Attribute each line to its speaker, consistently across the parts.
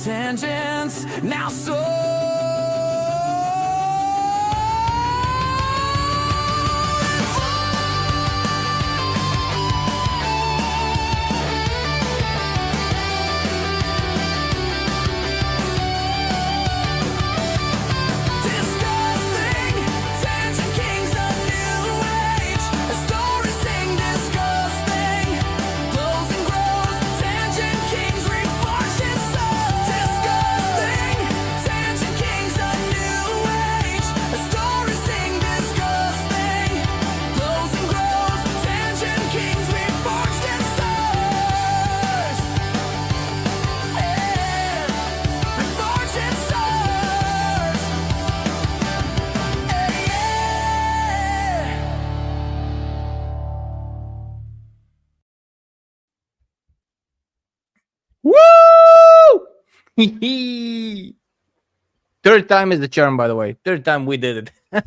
Speaker 1: Tangents now so
Speaker 2: Third time is the charm, by the way. Third time we did it.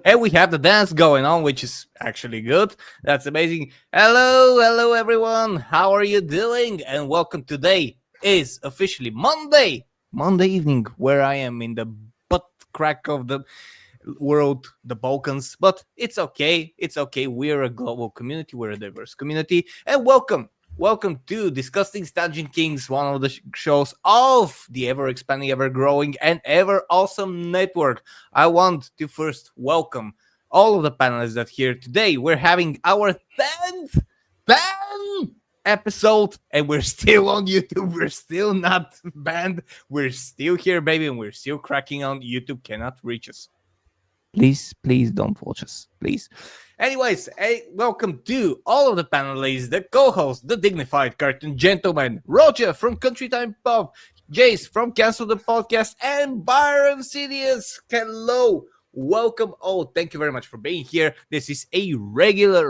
Speaker 2: And we have the dance going on, which is actually good. That's amazing. Hello, everyone. How are you doing? And welcome. Today is officially Monday evening, where I am in the butt crack of the world, the Balkans. But it's okay. It's okay. We're a global community. We're a diverse community. And welcome to DiscussThing's Tangent Kings, one of the shows of the ever-expanding, ever-growing, and ever-awesome network. I want to first welcome all of the panelists that are here today. We're having our 10th episode, and we're still on YouTube. We're still not banned. We're still here, baby, and we're still cracking on. YouTube cannot reach us. Please don't watch us, please. Anyways, welcome to all of the panelists, the co-hosts, the dignified cartoon gentleman, Roger from Country Time Pop, Jace from Cancel the Podcast, and Byron Sidious. Hello, welcome all. Thank you very much for being here. This is a regular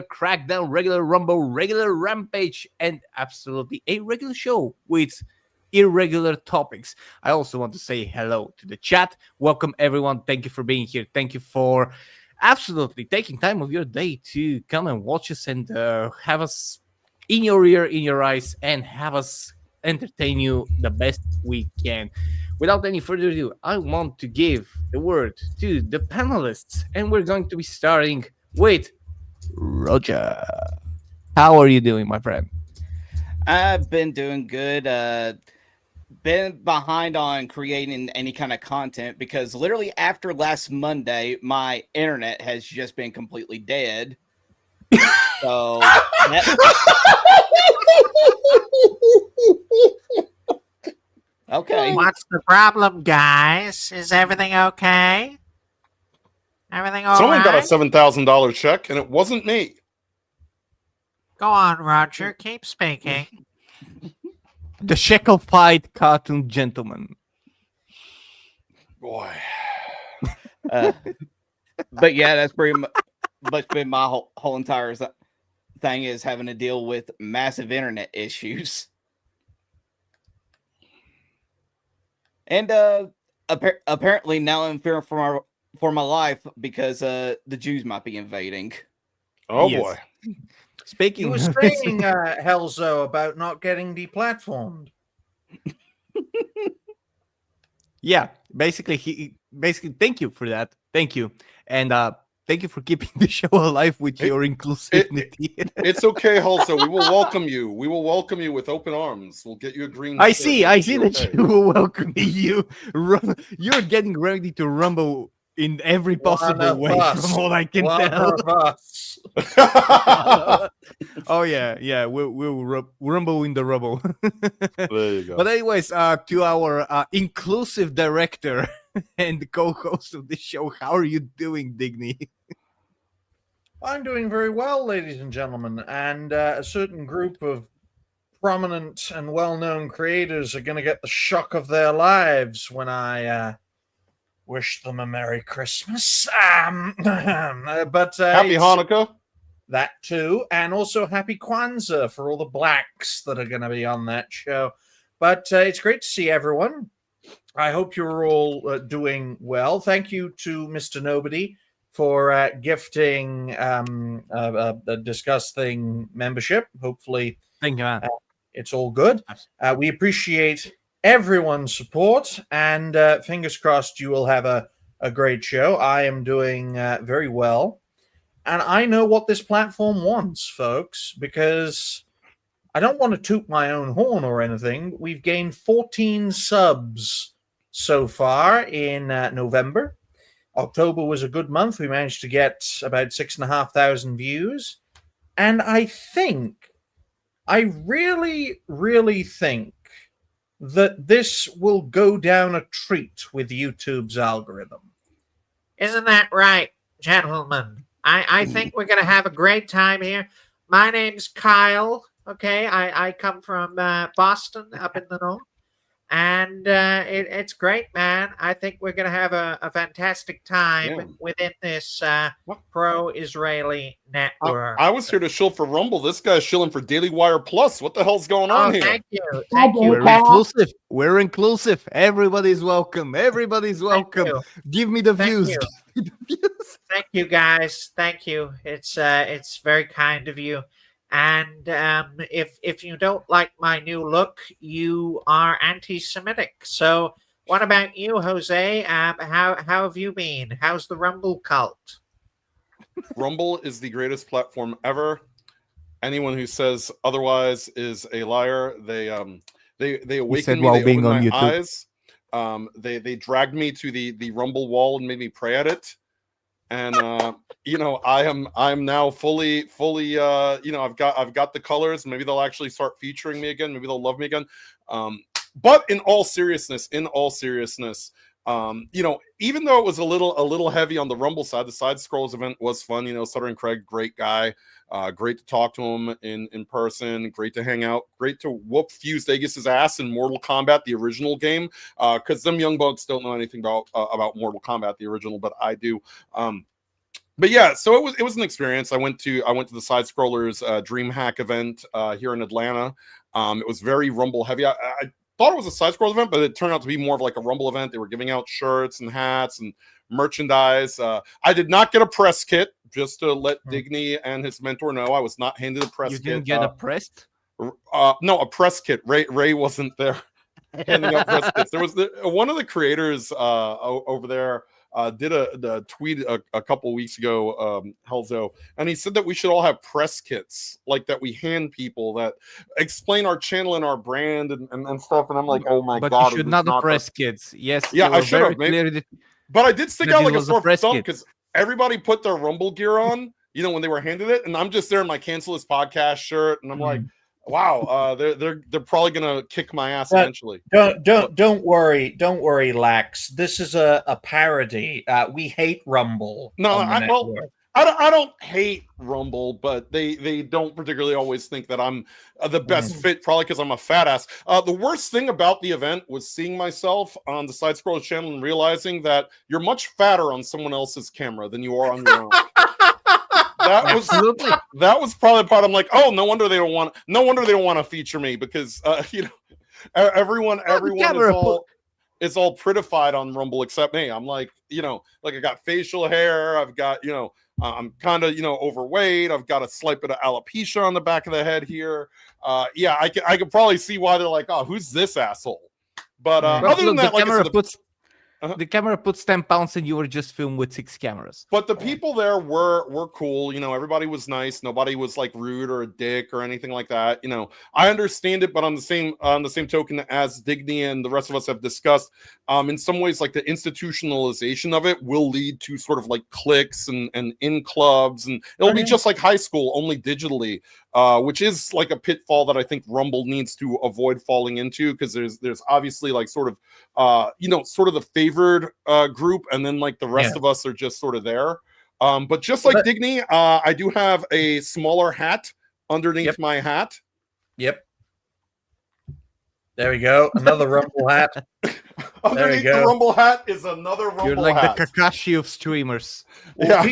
Speaker 2: crackdown, regular rumble, regular rampage, and absolutely a regular show with irregular topics. I also want to say hello to the chat. Welcome everyone. Thank you for being here. Thank you for absolutely taking time of your day to come and watch us and have us in your ear, in your eyes, and have us entertain you the best we can. Without any further ado, I want to give the word to the panelists, and we're going to be starting with Roger. How are you doing, my friend?
Speaker 3: I've been doing good. Been behind on creating any kind of content because literally after last Monday, my internet has just been completely dead. So okay.
Speaker 4: What's the problem, guys? Is everything okay? Everything all
Speaker 5: Someone got a
Speaker 4: right?
Speaker 5: $7,000 check, and it wasn't me.
Speaker 4: Go on, Roger. Keep speaking.
Speaker 2: The shekel-pied cartoon gentleman.
Speaker 5: Boy.
Speaker 3: But yeah, that's pretty much been my whole entire thing is having to deal with massive internet issues. And apparently now I'm fearing for my life because the Jews might be invading.
Speaker 5: Oh,
Speaker 2: Yes.
Speaker 5: boy.
Speaker 2: Speaking,
Speaker 6: You were screaming, Helzo, about not getting deplatformed.
Speaker 2: yeah, basically thank you for that. Thank you. And thank you for keeping the show alive with your inclusivity.
Speaker 5: It's okay, Hulso. We will welcome you. We will welcome you with open arms. We'll get you a green
Speaker 2: I
Speaker 5: shirt.
Speaker 2: see that you will welcome me. You're getting ready to rumble in every possible way from all I can tell. Oh yeah, we'll rumble in the rubble.
Speaker 5: There you go.
Speaker 2: But anyways, to our inclusive director and co-host of the show, how are you doing, Digny?
Speaker 6: I'm doing very well, ladies and gentlemen, and a certain group of prominent and well-known creators are going to get the shock of their lives when I wish them a Merry Christmas. But
Speaker 5: Happy Hanukkah.
Speaker 6: That too, and also Happy Kwanzaa for all the blacks that are going to be on that show. But it's great to see everyone. I hope you're all doing well. Thank you to Mr. Nobody for gifting a Discuss Thing membership. Hopefully,
Speaker 2: thank you.
Speaker 6: It's all good. We appreciate everyone's support, and fingers crossed you will have a great show. I am doing very well. And I know what this platform wants, folks, because I don't want to toot my own horn or anything. We've gained 14 subs so far in November. October was a good month. We managed to get about 6,500 views. And I really, really think that this will go down a treat with YouTube's algorithm.
Speaker 4: Isn't that right, gentlemen? I think we're going to have a great time here. My name's Kyle, okay? I come from Boston, up in the north. And it's great, man. I think we're going to have a fantastic time within this pro-Israeli network.
Speaker 5: I was here to shill for Rumble. This guy's shilling for Daily Wire Plus. What the hell's going on here?
Speaker 4: Thank you. Thank you.
Speaker 2: We're inclusive. We're inclusive. Everybody's welcome. Everybody's welcome. Give me the views.
Speaker 4: You.
Speaker 2: Give me the views.
Speaker 4: Thank you, guys. Thank you. It's very kind of you. And if you don't like my new look, you are anti-Semitic. So what about you, Jose? How have you been? How's the Rumble cult?
Speaker 5: Rumble is the greatest platform ever. Anyone who says otherwise is a liar. They awakened me. They opened my eyes. They dragged me to the Rumble wall and made me pray at it. And I'm now fully I've got the colors. Maybe they'll actually start featuring me again. Maybe they'll love me again. But in all seriousness, even though it was a little heavy on the Rumble side, the Side Scrolls event was fun. Sutter and Craig, great guy. Great to talk to him in person. Great to hang out. Great to whoop Fuse Vegas's ass in Mortal Kombat, the original game. Because them young bucks don't know anything about Mortal Kombat, the original, but I do. But yeah, so it was an experience. I went to the Side Scrollers DreamHack event here in Atlanta. It was very Rumble heavy. I thought it was a Side Scrollers event, but it turned out to be more of like a Rumble event. They were giving out shirts and hats and merchandise. I did not get a press kit, just to let Digny and his mentor know. I was not handed a press kit.
Speaker 2: You didn't get a pressed?
Speaker 5: No, a press kit. Ray wasn't there handing out press kits. There was one of the creators over there did a tweet a couple weeks ago, Helzo, and he said that we should all have press kits like that we hand people that explain our channel and our brand and stuff. And I'm like, oh my god!
Speaker 2: But you should not have press kits. Yes,
Speaker 5: yeah, I should have. But I did stick out like a sore thumb because everybody put their Rumble gear on, when they were handed it, and I'm just there in my Cancel This Podcast shirt, and I'm like, wow, they're probably gonna kick my ass eventually.
Speaker 6: Don't worry, Lax. This is a parody. We hate Rumble.
Speaker 5: No, I don't hate Rumble, but they don't particularly always think that I'm the best fit, probably because I'm a fat ass. The worst thing about the event was seeing myself on the Side Scrollers channel and realizing that you're much fatter on someone else's camera than you are on your own. That was probably the part. I'm like, oh, no wonder they don't want to feature me because everyone is all prettified on Rumble except me. I'm like, like I got facial hair, I've got I'm kind of overweight, I've got a slight bit of alopecia on the back of the head here. I could probably see why they're like, oh, who's this asshole? But other than that, like I said,
Speaker 2: the camera puts 10 pounds and you were just filmed with 6 cameras.
Speaker 5: But the people there were cool. You know, everybody was nice. Nobody was like rude or a dick or anything like that. You know, I understand it, but on the same token, as Digny and the rest of us have discussed, in some ways, like the institutionalization of it will lead to sort of like cliques and in clubs, and it'll be just like high school, only digitally. Which is like a pitfall that I think Rumble needs to avoid falling into, because there's obviously like sort of sort of the favored group, and then like the rest of us are just sort of there. But just like Digny, I do have a smaller hat underneath my hat.
Speaker 6: Yep. There we go. Another Rumble hat.
Speaker 5: Underneath the Rumble hat is another Rumble hat.
Speaker 2: You're like the Kakashi of streamers.
Speaker 6: Well,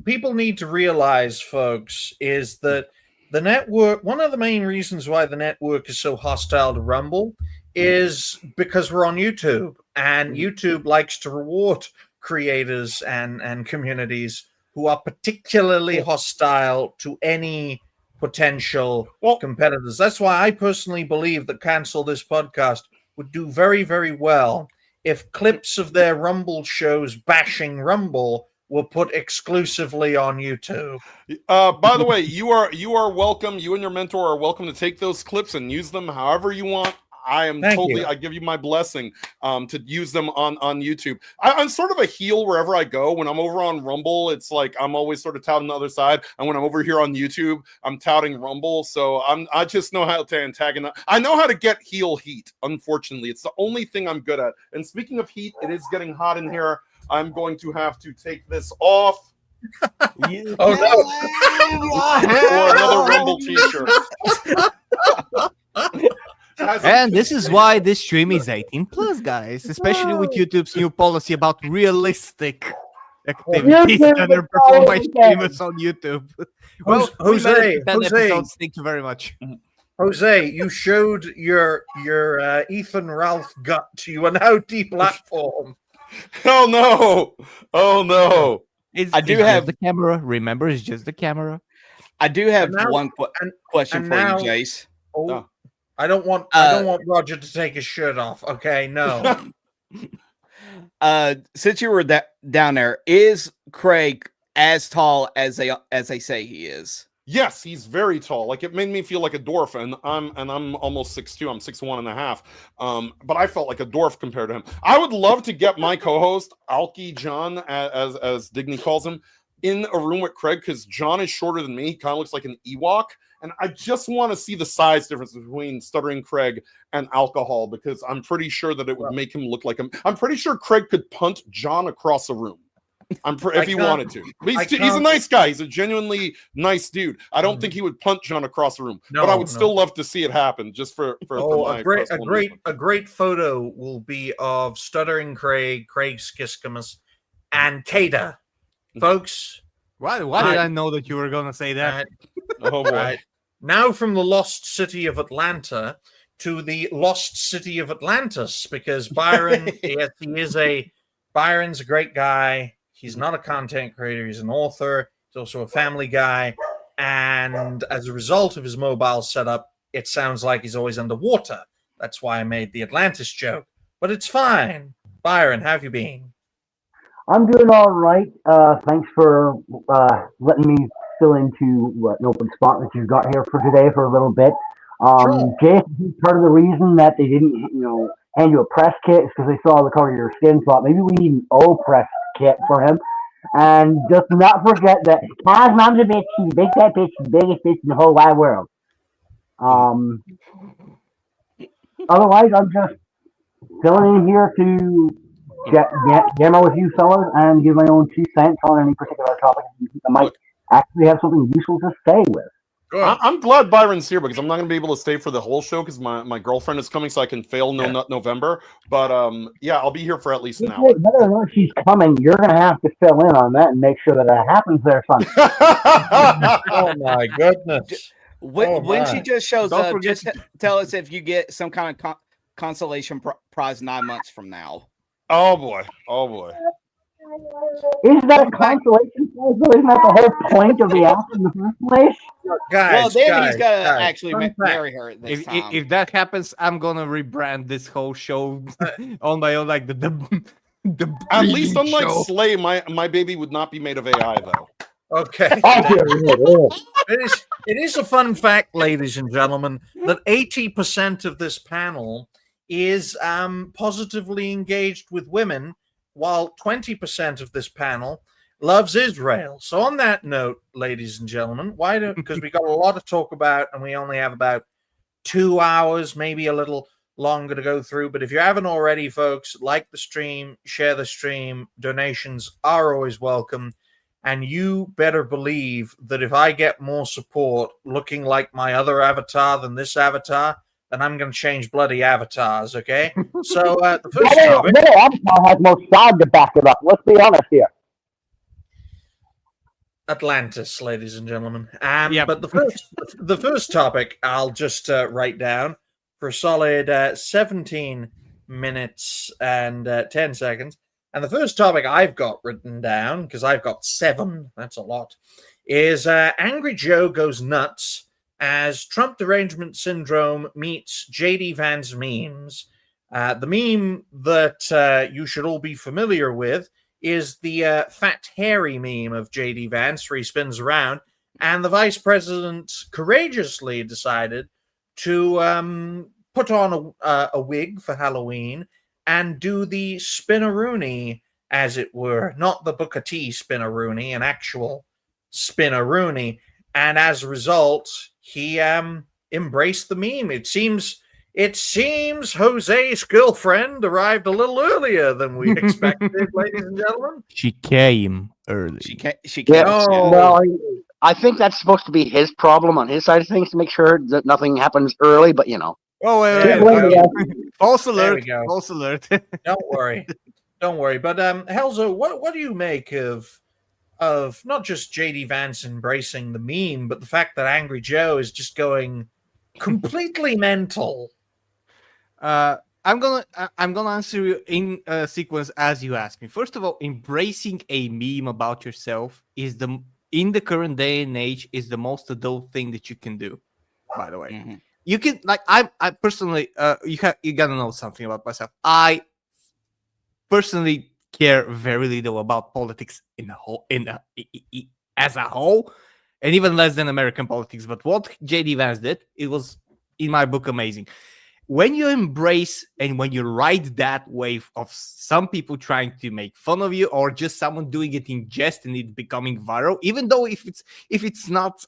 Speaker 6: people need to realize, folks, is that the network, one of the main reasons why the network is so hostile to Rumble is because we're on YouTube, and YouTube likes to reward creators and communities who are particularly hostile to any potential competitors. That's why I personally believe that Cancel This Podcast would do very, very well if clips of their Rumble shows bashing Rumble were put exclusively on YouTube.
Speaker 5: By the way, you are welcome. You and your mentor are welcome to take those clips and use them however you want. I give you my blessing to use them on YouTube. I'm sort of a heel wherever I go. When I'm over on Rumble, it's like I'm always sort of touting the other side. And when I'm over here on YouTube, I'm touting Rumble. So I just know how to antagonize. I know how to get heel heat, unfortunately. It's the only thing I'm good at. And speaking of heat, it is getting hot in here. I'm going to have to take this off.
Speaker 6: Oh no!
Speaker 5: For another Rumble t-shirt.
Speaker 2: And this is why this stream is 18 plus, guys, especially with YouTube's new policy about realistic activities that are performed by streamers on YouTube. Well,
Speaker 6: Jose,
Speaker 2: thank you very much.
Speaker 6: Jose, you showed your Ethan Ralph gut. You are now deplatformed.
Speaker 5: Oh no!
Speaker 3: I do have
Speaker 2: the camera. Remember, it's just the camera.
Speaker 3: I do have one question for you, Jace.
Speaker 6: Oh. I don't want Roger to take his shirt off. Okay, no.
Speaker 3: Since you were down there, is Craig as tall as they say he is?
Speaker 5: Yes, he's very tall. Like, it made me feel like a dwarf, and I'm almost 6'2". I'm 6'1.5". But I felt like a dwarf compared to him. I would love to get my co-host Alki John, as Digny calls him, in a room with Craig, because John is shorter than me. He kind of looks like an Ewok. And I just want to see the size difference between Stuttering Craig and Alcohol, because I'm pretty sure that it would make him look like him. I'm pretty sure Craig could punt John across a room. If he wanted to. He's a nice guy. He's a genuinely nice dude. I don't think he would punt John across the room, but I would still love to see it happen, just for my
Speaker 6: a great photo will be of Stuttering Craig, Craig Skiskamus, and Kata. Folks,
Speaker 2: why did I know that you were going to say that?
Speaker 5: Oh boy.
Speaker 6: Right. Now from the lost city of Atlanta to the lost city of Atlantis, because Byron, Byron's a great guy. He's not a content creator. He's an author. He's also a family guy. And as a result of his mobile setup, it sounds like he's always underwater. That's why I made the Atlantis joke. But it's fine. Byron, how have you been?
Speaker 7: I'm doing all right. Thanks for letting me fill into an open spot that you've got here for today for a little bit.
Speaker 6: Sure.
Speaker 7: Jason, part of the reason that they didn't, hand you a press kit is because they saw the color of your skin. Thought maybe we need an O press kit for him. And just not forget that Kaz mom's a bitch. She's a big fat bitch. She's the biggest bitch in the whole wide world. Otherwise, I'm just filling in here to demo with you fellas and give my own 2 cents on any particular topic. I might actually have something useful to say with.
Speaker 5: I'm glad Byron's here, because I'm not going to be able to stay for the whole show, because my girlfriend is coming, so I can fail No Nut November. But yeah, I'll be here for at least an hour.
Speaker 7: Whether or not she's coming, you're going to have to fill in on that and make sure that it happens there, son.
Speaker 6: Oh my goodness!
Speaker 3: When she just shows up, just tell us if you get some kind of consolation prize 9 months from now.
Speaker 5: Oh boy!
Speaker 7: Isn't that a consolation prize? Isn't that the whole point of the act in the first place?
Speaker 3: Well, then he's got to actually marry her this time.
Speaker 2: If that happens, I'm gonna rebrand this whole show on my own, like the The
Speaker 5: At least,
Speaker 2: breathing
Speaker 5: unlike
Speaker 2: show.
Speaker 5: Slay, my baby would not be made of AI though.
Speaker 6: Okay. It is a fun fact, ladies and gentlemen, that 80% of this panel is positively engaged with women, while 20% of this panel loves Israel. So on that note, ladies and gentlemen, because we got a lot to talk about and we only have about 2 hours, maybe a little longer to go through. But if you haven't already, folks, like the stream, share the stream. Donations are always welcome. And you better believe that if I get more support looking like my other avatar than this avatar, then I'm going to change bloody avatars, okay? So the first topic...
Speaker 7: No, Avatar has more side to back it up. Let's be honest here.
Speaker 6: Atlantis, ladies and gentlemen.
Speaker 2: Yep.
Speaker 6: But the first topic I'll just write down for a solid 17 minutes and 10 seconds. And the first topic I've got written down, because I've got 7, that's a lot, is Angry Joe Goes Nuts as Trump Derangement Syndrome meets JD Vance memes. The meme that you should all be familiar with is the fat, hairy meme of JD Vance where he spins around, and the vice president courageously decided to put on a wig for Halloween and do the spinaroonie, as it were, not the Booker T spinaroonie, an actual spinaroonie. And as a result, he embraced the meme. It seems Jose's girlfriend arrived a little earlier than we expected, ladies and gentlemen.
Speaker 2: She came early.
Speaker 3: She can't.
Speaker 6: Oh.
Speaker 7: No, I think that's supposed to be his problem on his side of things to make sure that nothing happens early, but you know.
Speaker 2: Oh,
Speaker 6: There
Speaker 2: wait.
Speaker 6: we go.
Speaker 2: False
Speaker 6: There
Speaker 2: alert.
Speaker 6: we go.
Speaker 2: False alert.
Speaker 6: Don't worry. But Helzo, what do you make of not just JD Vance embracing the meme, but the fact that Angry Joe is just going completely mental?
Speaker 2: I'm gonna answer you in sequence as you ask me. First of all, embracing a meme about yourself is in the current day and age is the most adult thing that you can do. By the way, you can I personally you gotta know something about myself. I personally care very little about politics as a whole, and even less than American politics. But what JD Vance did, it was in my book amazing. When you embrace and when you ride that wave of some people trying to make fun of you or just someone doing it in jest and it becoming viral, even though if it's not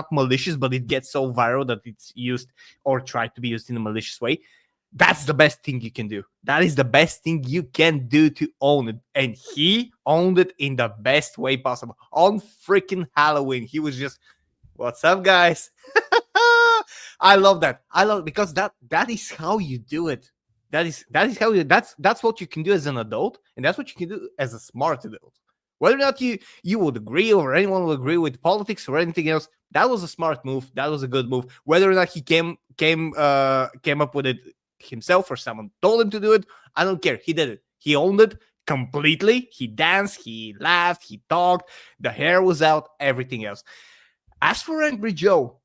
Speaker 2: malicious, but it gets so viral that it's used or tried to be used in a malicious way, that's the best thing you can do. That is the best thing you can do to own it. And he owned it in the best way possible. On freaking Halloween, he was just, "What's up, guys?" I love that. I love it because that is how you do it. That's what you can do as an adult, and that's what you can do as a smart adult. Whether or not you would agree or anyone will agree with politics or anything else, that was a smart move. That was a good move. Whether or not he came up with it himself or someone told him to do it, I don't care. He did it. He owned it completely. He danced, he laughed, he talked, the hair was out, everything else. As for Angry Joe,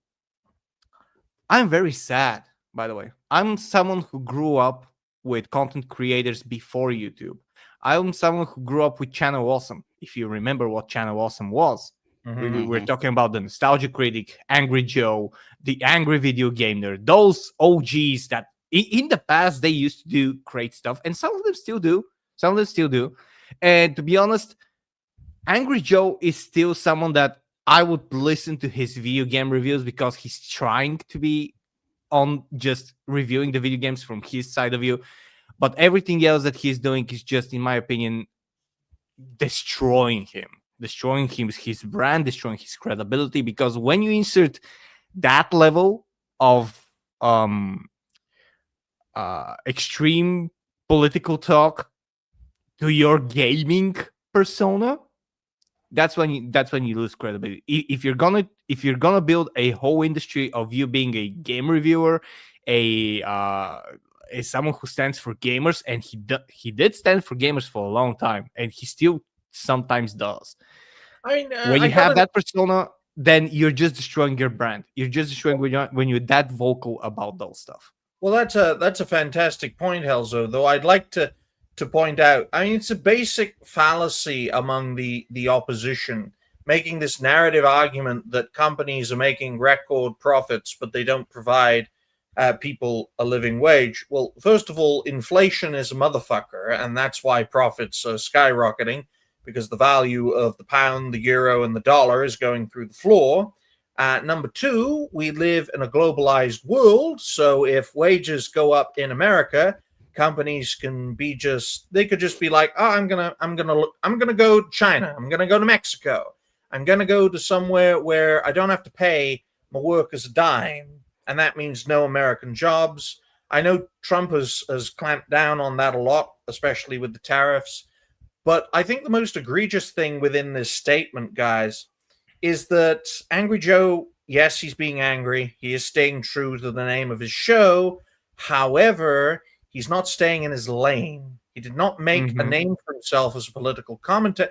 Speaker 2: I'm very sad, by the way. I'm someone who grew up with content creators before YouTube. I'm someone who grew up with Channel Awesome. If you remember what Channel Awesome was, we're talking about the Nostalgia Critic, Angry Joe, the Angry Video Game Nerd, those OGs that in the past they used to do great stuff, and some of them still do. And to be honest, Angry Joe is still someone that I would listen to his video game reviews because he's trying to be on just reviewing the video games from his side of view. But everything else that he's doing is just, in my opinion, destroying him, his brand, destroying his credibility. Because when you insert that level of extreme political talk to your gaming persona, that's when you lose credibility. If you're gonna build a whole industry of you being a game reviewer, someone who stands for gamers, and he did stand for gamers for a long time, and he still sometimes does.
Speaker 6: I mean,
Speaker 2: when you have that persona, then you're just destroying your brand. You're just destroying when you're that vocal about those stuff.
Speaker 6: Well, that's a fantastic point, Helzo. Though I'd like to to point out. I mean, it's a basic fallacy among the opposition, making this narrative argument that companies are making record profits, but they don't provide people a living wage. Well, first of all, inflation is a motherfucker, and that's why profits are skyrocketing, because the value of the pound, the euro, and the dollar is going through the floor. Number two, we live in a globalized world, so if wages go up in America, companies can be they could just be like, oh, I'm gonna go to China, I'm gonna go to Mexico, I'm gonna go to somewhere where I don't have to pay my workers a dime, and that means no American jobs. I know Trump has clamped down on that a lot, especially with the tariffs, but I think the most egregious thing within this statement, guys, is that Angry Joe, yes, he's being angry. He is staying true to the name of his show. However, he's not staying in his lane. He did not make a name for himself as a political commentator.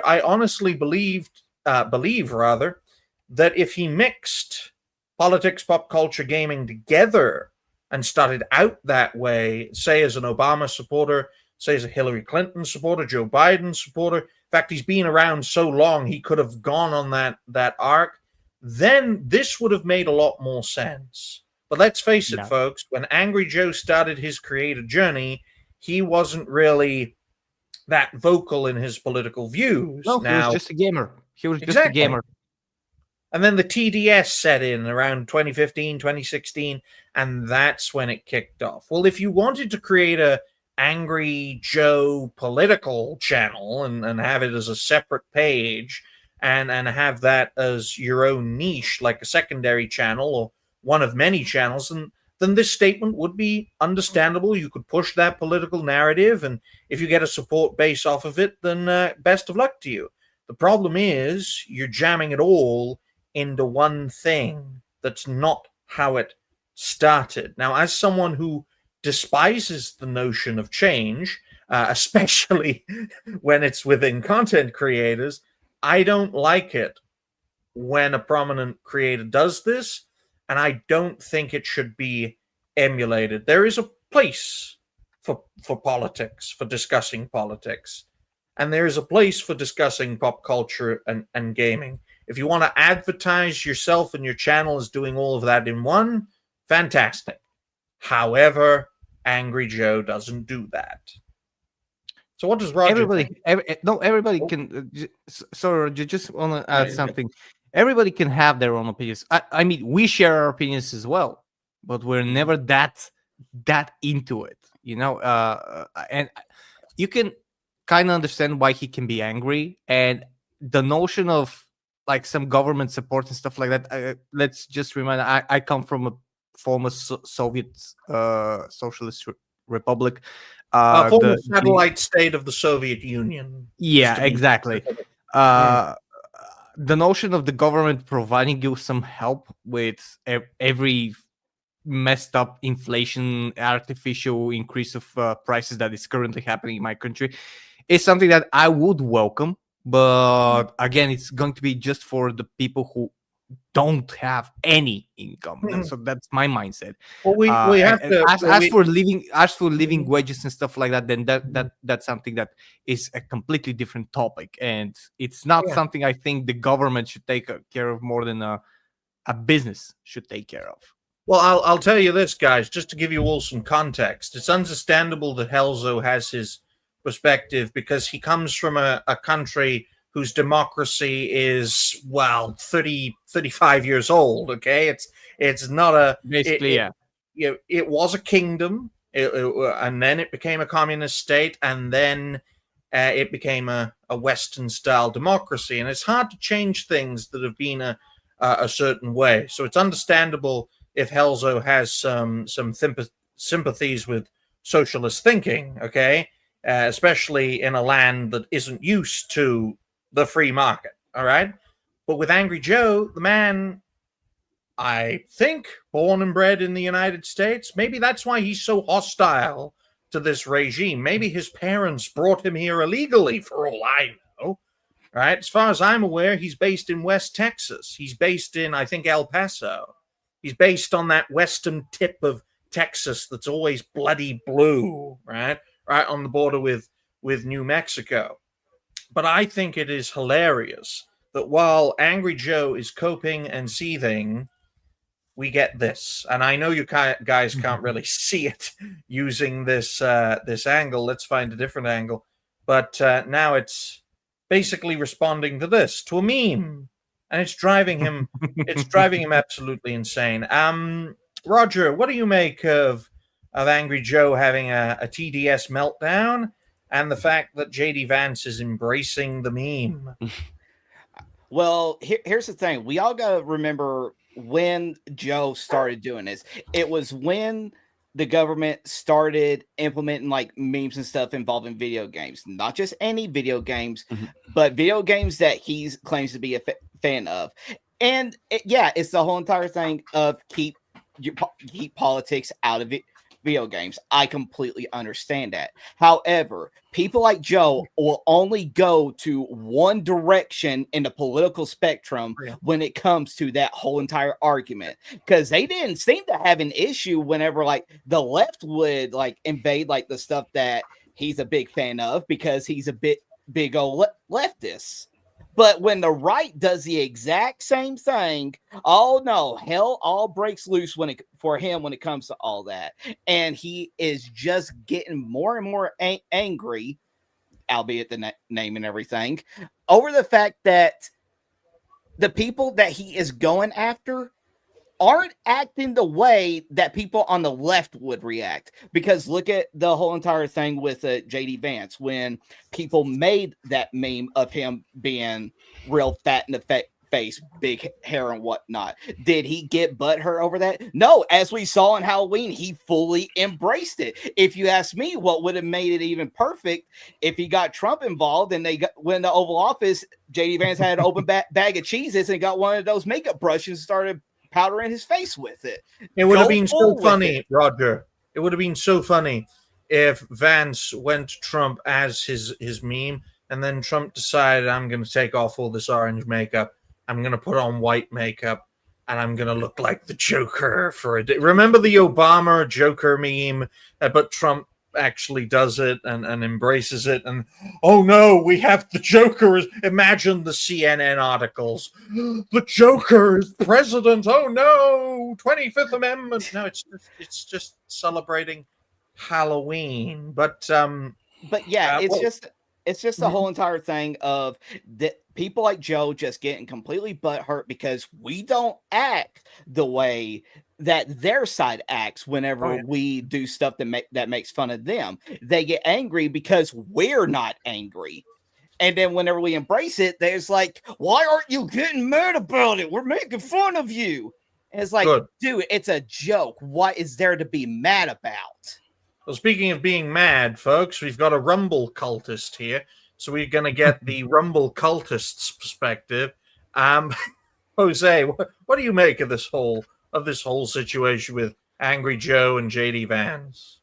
Speaker 6: I honestly believe that if he mixed politics, pop culture, gaming together and started out that way, say as an Obama supporter, say as a Hillary Clinton supporter, Joe Biden supporter. In fact, he's been around so long, he could have gone on that arc. Then this would have made a lot more sense. But let's face it, folks, when Angry Joe started his creative journey, he wasn't really that vocal in his political views.
Speaker 2: No, he was just a gamer. He was just a gamer.
Speaker 6: And then the TDS set in around 2015, 2016, and that's when it kicked off. Well, if you wanted to create a Angry Joe political channel and have it as a separate page and have that as your own niche, like a secondary channel or one of many channels, then this statement would be understandable. You could push that political narrative, and if you get a support base off of it, then best of luck to you. The problem is you're jamming it all into one thing. That's not how it started. Now, as someone who despises the notion of change, especially when it's within content creators, I don't like it when a prominent creator does this, and I don't think it should be emulated. There is a place for politics, for discussing politics, and there is a place for discussing pop culture and gaming. If you want to advertise yourself and your channel as doing all of that in one, fantastic. However, Angry Joe doesn't do that. So what does Roger think?
Speaker 2: Everybody can. So you just want to add something. Everybody can have their own opinions. I mean, we share our opinions as well, but we're never that into it, you know. And you can kind of understand why he can be angry, and the notion of like some government support and stuff like that. Let's just remind. I come from a former Soviet socialist republic,
Speaker 6: former satellite state of the Soviet Union.
Speaker 2: Yeah, exactly. The notion of the government providing you some help with every messed up inflation, artificial increase of prices that is currently happening in my country is something that I would welcome. But again, it's going to be just for the people who don't have any income. So that's my mindset.
Speaker 6: Well, we have to
Speaker 2: as for living wages and stuff like that, then that's something that is a completely different topic, and it's not something I think the government should take care of more than a business should take care of.
Speaker 6: Well, I'll tell you this, guys, just to give you all some context. It's understandable that Helzo has his perspective because he comes from a country whose democracy is, well, 35 years old, okay? It's not a...
Speaker 2: Basically,
Speaker 6: it was a kingdom, and then it became a communist state, and then it became a Western-style democracy. And it's hard to change things that have been a certain way. So it's understandable if Helzo has some sympathies with socialist thinking, okay? Especially in a land that isn't used to the free market, all right? But with Angry Joe, the man, I think, born and bred in the United States, maybe that's why he's so hostile to this regime. Maybe his parents brought him here illegally, for all I know, right? As far as I'm aware, he's based in West Texas. He's based in, I think, El Paso. He's based on that western tip of Texas that's always bloody blue, right on the border with New Mexico. But I think it is hilarious that while Angry Joe is coping and seething, we get this. And I know you guys can't really see it using this angle. Let's find a different angle. But now it's basically responding to this, to a meme, and it's driving him. It's driving him absolutely insane. Roger, what do you make of Angry Joe having a TDS meltdown, and the fact that JD Vance is embracing the meme?
Speaker 3: Well, here's the thing. We all got to remember when Joe started doing this. It was when the government started implementing like memes and stuff involving video games, not just any video games, but video games that he claims to be a fan of. And it's the whole entire thing of keep politics out of it. Video games. I completely understand that. However, people like Joe will only go to one direction in the political spectrum when it comes to that whole entire argument, because they didn't seem to have an issue whenever like the left would like invade like the stuff that he's a big fan of, because he's a big old leftist. But when the right does the exact same thing, oh no, hell all breaks loose for him when it comes to all that. And he is just getting more and more angry, albeit the name and everything, over the fact that the people that he is going after aren't acting the way that people on the left would react. Because look at the whole entire thing with JD Vance, when people made that meme of him being real fat in the face, big hair and whatnot. Did he get butthurt over that? No, as we saw in Halloween, he fully embraced it. If you ask me, what would have made it even perfect if he got Trump involved and they went to Oval Office, JD Vance had an open bag of cheeses and got one of those makeup brushes and started powdering his face with it.
Speaker 6: It would have been so funny, Roger. It would have been so funny if Vance went to Trump as his meme, and then Trump decided, I'm going to take off all this orange makeup, I'm going to put on white makeup, and I'm going to look like the Joker for a day. Remember the Obama Joker meme? But Trump actually does it and embraces it, and oh no, we have the Joker. Imagine the CNN articles, the Joker is president, oh no, 25th Amendment. No, it's just celebrating Halloween. But
Speaker 3: yeah, it's just the whole entire thing of that people like Joe just getting completely butthurt because we don't act the way that their side acts whenever we do stuff that makes fun of them. They get angry because we're not angry. And then whenever we embrace it, there's like, why aren't you getting mad about it? We're making fun of you. And it's like, dude, it's a joke. What is there to be mad about?
Speaker 6: Well, speaking of being mad, folks, we've got a Rumble cultist here. So we're going to get the Rumble cultist's perspective. Jose, what do you make of this whole situation with Angry Joe and JD Vance?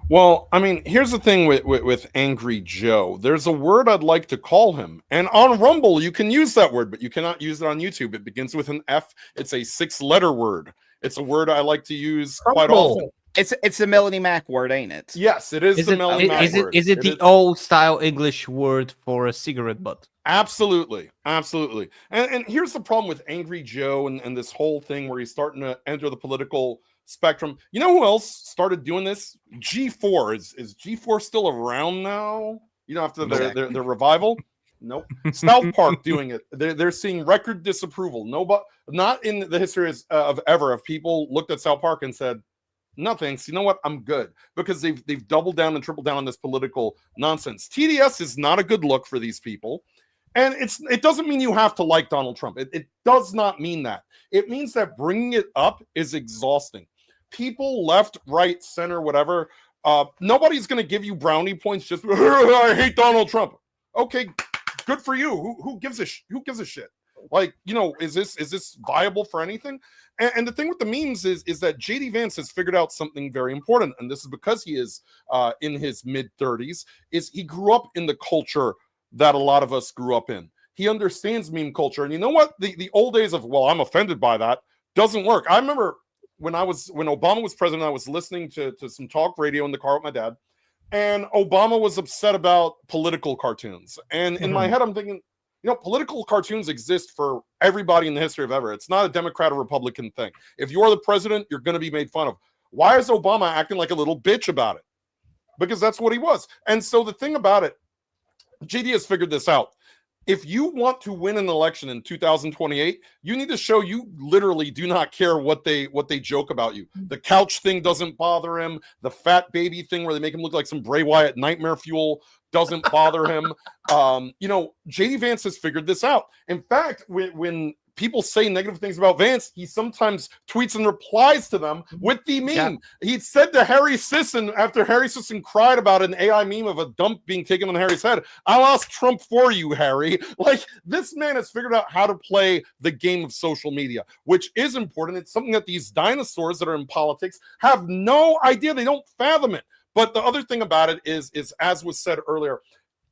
Speaker 5: Well, I mean, here's the thing with Angry Joe. There's a word I'd like to call him. And on Rumble, you can use that word, but you cannot use it on YouTube. It begins with an F. It's a 6-letter word. It's a word I like to use quite often.
Speaker 3: It's the Melanie Mac word, ain't it?
Speaker 5: Yes, it is the Melanie Mac word.
Speaker 2: Is it the old-style English word for a cigarette butt?
Speaker 5: Absolutely. Absolutely. And here's the problem with Angry Joe and this whole thing where he's starting to enter the political spectrum. You know who else started doing this? G4. Is G4 still around now? You know, after their revival? Nope. South Park doing it. They're seeing record disapproval. Not in the history of ever of people looked at South Park and said, no thanks. You know what? I'm good, because they've doubled down and tripled down on this political nonsense. TDS is not a good look for these people. And it doesn't mean you have to like Donald Trump. It does not mean that. It means that bringing it up is exhausting. People left, right, center, whatever. Nobody's going to give you brownie points just I hate Donald Trump. Okay, good for you. Who gives a shit? Like, you know, is this viable for anything? And the thing with the memes is that JD Vance has figured out something very important, and this is because he is in his mid-30s. Is he grew up in the culture that a lot of us grew up in. He understands meme culture, and you know what? The old days of, well, I'm offended by that doesn't work. I remember when Obama was president, I was listening to some talk radio in the car with my dad, and Obama was upset about political cartoons. And in my head, I'm thinking, political cartoons exist for everybody in the history of ever. It's not a Democrat or Republican thing. If you're the president, you're going to be made fun of. Why is Obama acting like a little bitch about it? Because that's what he was. And so the thing about it, JD has figured this out. If you want to win an election in 2028, you need to show you literally do not care what they joke about you. The couch thing doesn't bother him. The fat baby thing where they make him look like some Bray Wyatt nightmare fuel doesn't bother him. JD Vance has figured this out. In fact, when people say negative things about Vance, he sometimes tweets and replies to them with the meme. Yeah. He said to Harry Sisson, after Harry Sisson cried about an AI meme of a dump being taken on Harry's head, I'll ask Trump for you, Harry. Like, this man has figured out how to play the game of social media, which is important. It's something that these dinosaurs that are in politics have no idea. They don't fathom it. But the other thing about it is as was said earlier,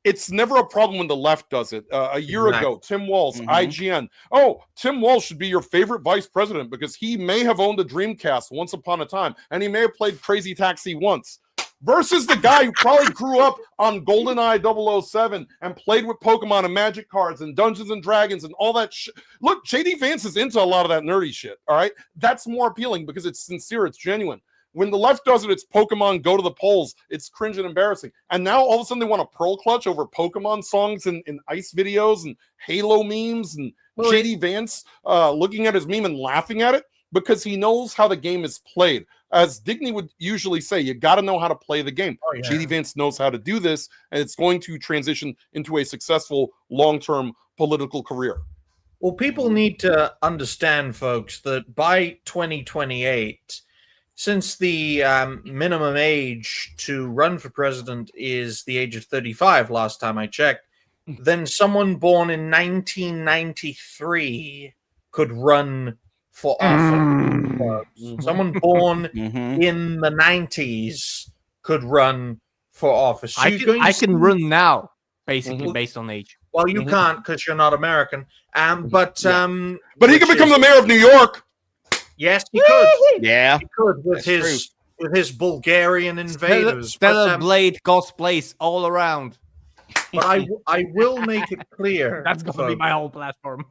Speaker 5: it's never a problem when the left does it. A year ago, Tim Walz, IGN. Oh, Tim Walz should be your favorite vice president because he may have owned a Dreamcast once upon a time, and he may have played Crazy Taxi once. Versus the guy who probably grew up on GoldenEye 007 and played with Pokemon and Magic cards and Dungeons and Dragons and all that shit. Look, JD Vance is into a lot of that nerdy shit, all right? That's more appealing because it's sincere, it's genuine. When the left does it, it's Pokemon go to the polls. It's cringe and embarrassing. And now all of a sudden they want to pearl clutch over Pokemon songs and ice videos and Halo memes and JD Vance looking at his meme and laughing at it because he knows how the game is played. As Digny would usually say, you got to know how to play the game. Oh, yeah. JD Vance knows how to do this, and it's going to transition into a successful long-term political career.
Speaker 6: Well, people need to understand, folks, that by 2028... since the minimum age to run for president is the age of 35, last time I checked, then someone born in 1993 could run for office. Someone born in the 90s could run for office. So
Speaker 2: I can run now, basically, based on age.
Speaker 6: Well, you can't because you're not American. But
Speaker 5: he can become the mayor of New York.
Speaker 6: Yes, he could.
Speaker 3: Yeah,
Speaker 6: he could with his Bulgarian invaders.
Speaker 2: Stellar Blade cosplays all around.
Speaker 6: But I will make it clear.
Speaker 2: That's going to be my whole platform.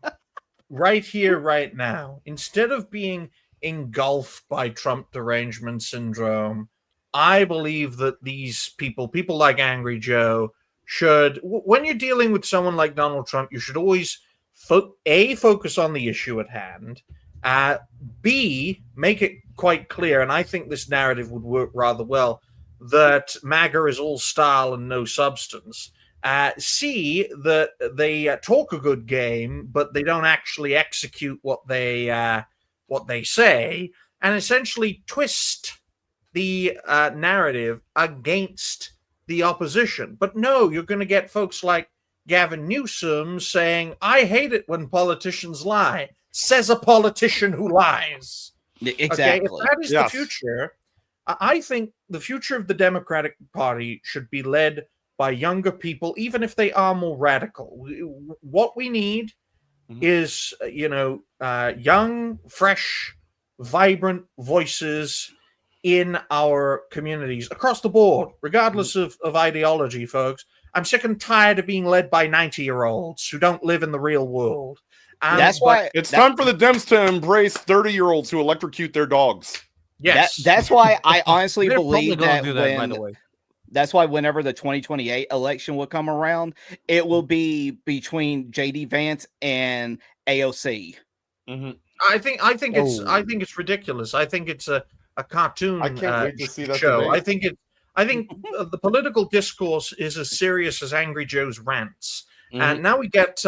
Speaker 6: Right here, right now. Instead of being engulfed by Trump derangement syndrome, I believe that these people like Angry Joe, should, when you're dealing with someone like Donald Trump, you should always focus on the issue at hand. B, make it quite clear, and I think this narrative would work rather well, that MAGA is all style and no substance. C, that they talk a good game, but they don't actually execute what they say, and essentially twist the narrative against the opposition. But no, you're going to get folks like Gavin Newsom saying, I hate it when politicians lie. Says a politician who lies.
Speaker 3: Exactly.
Speaker 6: Okay? If that is the future, I think the future of the Democratic Party should be led by younger people, even if they are more radical. What we need is, young, fresh, vibrant voices in our communities across the board, regardless of ideology, folks. I'm sick and tired of being led by 90-year-olds who don't live in the real world.
Speaker 3: That's why
Speaker 5: it's time for the Dems to embrace 30-year-olds who electrocute their dogs.
Speaker 6: Yes,
Speaker 3: that's why I honestly believe
Speaker 2: that.
Speaker 3: By the way, that's why whenever the 2028 election will come around, it will be between JD Vance and AOC.
Speaker 6: I think it's ridiculous. I think it's a cartoon.
Speaker 5: I can't wait to see that
Speaker 6: show.
Speaker 5: debate.
Speaker 6: I think the political discourse is as serious as Angry Joe's rants. And now we get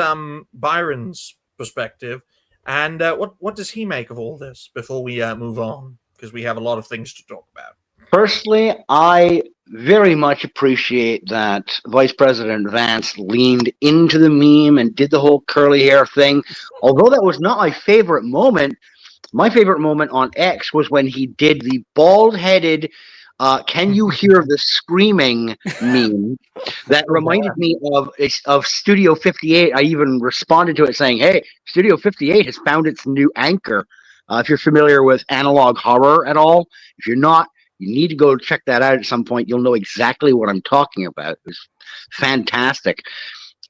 Speaker 6: Byron's perspective. And what does he make of all this before we move on? Because we have a lot of things to talk about.
Speaker 8: Personally, I very much appreciate that Vice President Vance leaned into the meme and did the whole curly hair thing. Although that was not my favorite moment on X was when he did the bald-headed can you hear the screaming meme that reminded me of Studio 58. I even responded to it saying, hey, Studio 58 has found its new anchor. If you're familiar with analog horror at all, if you're not, you need to go check that out at some point. You'll know exactly what I'm talking about. It was fantastic.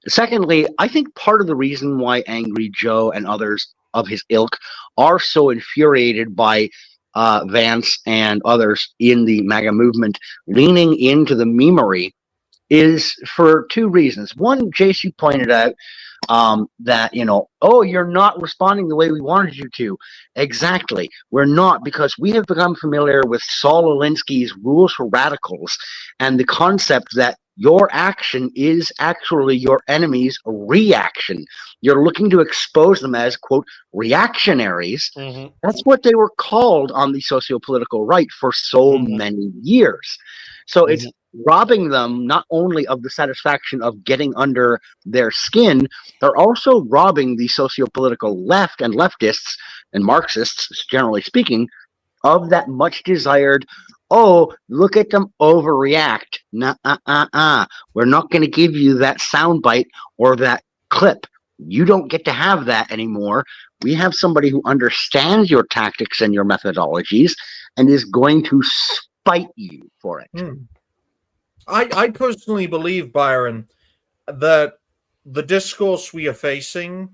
Speaker 8: Secondly, I think part of the reason why Angry Joe and others of his ilk are so infuriated by Vance and others in the MAGA movement leaning into the memery is for two reasons. One, Jace, you pointed out that, oh, you're not responding the way we wanted you to. Exactly. We're not, because we have become familiar with Saul Alinsky's Rules for Radicals and the concept that your action is actually your enemy's reaction. You're looking to expose them as, quote, reactionaries.
Speaker 5: Mm-hmm.
Speaker 8: That's what they were called on the socio-political right for so many years. So it's robbing them not only of the satisfaction of getting under their skin, they're also robbing the socio-political left and leftists and Marxists, generally speaking, of that much desired, oh, look at them overreact. We're not going to give you that soundbite or that clip. You don't get to have that anymore. We have somebody who understands your tactics and your methodologies and is going to spite you for it.
Speaker 6: I personally believe, Byron, that the discourse we are facing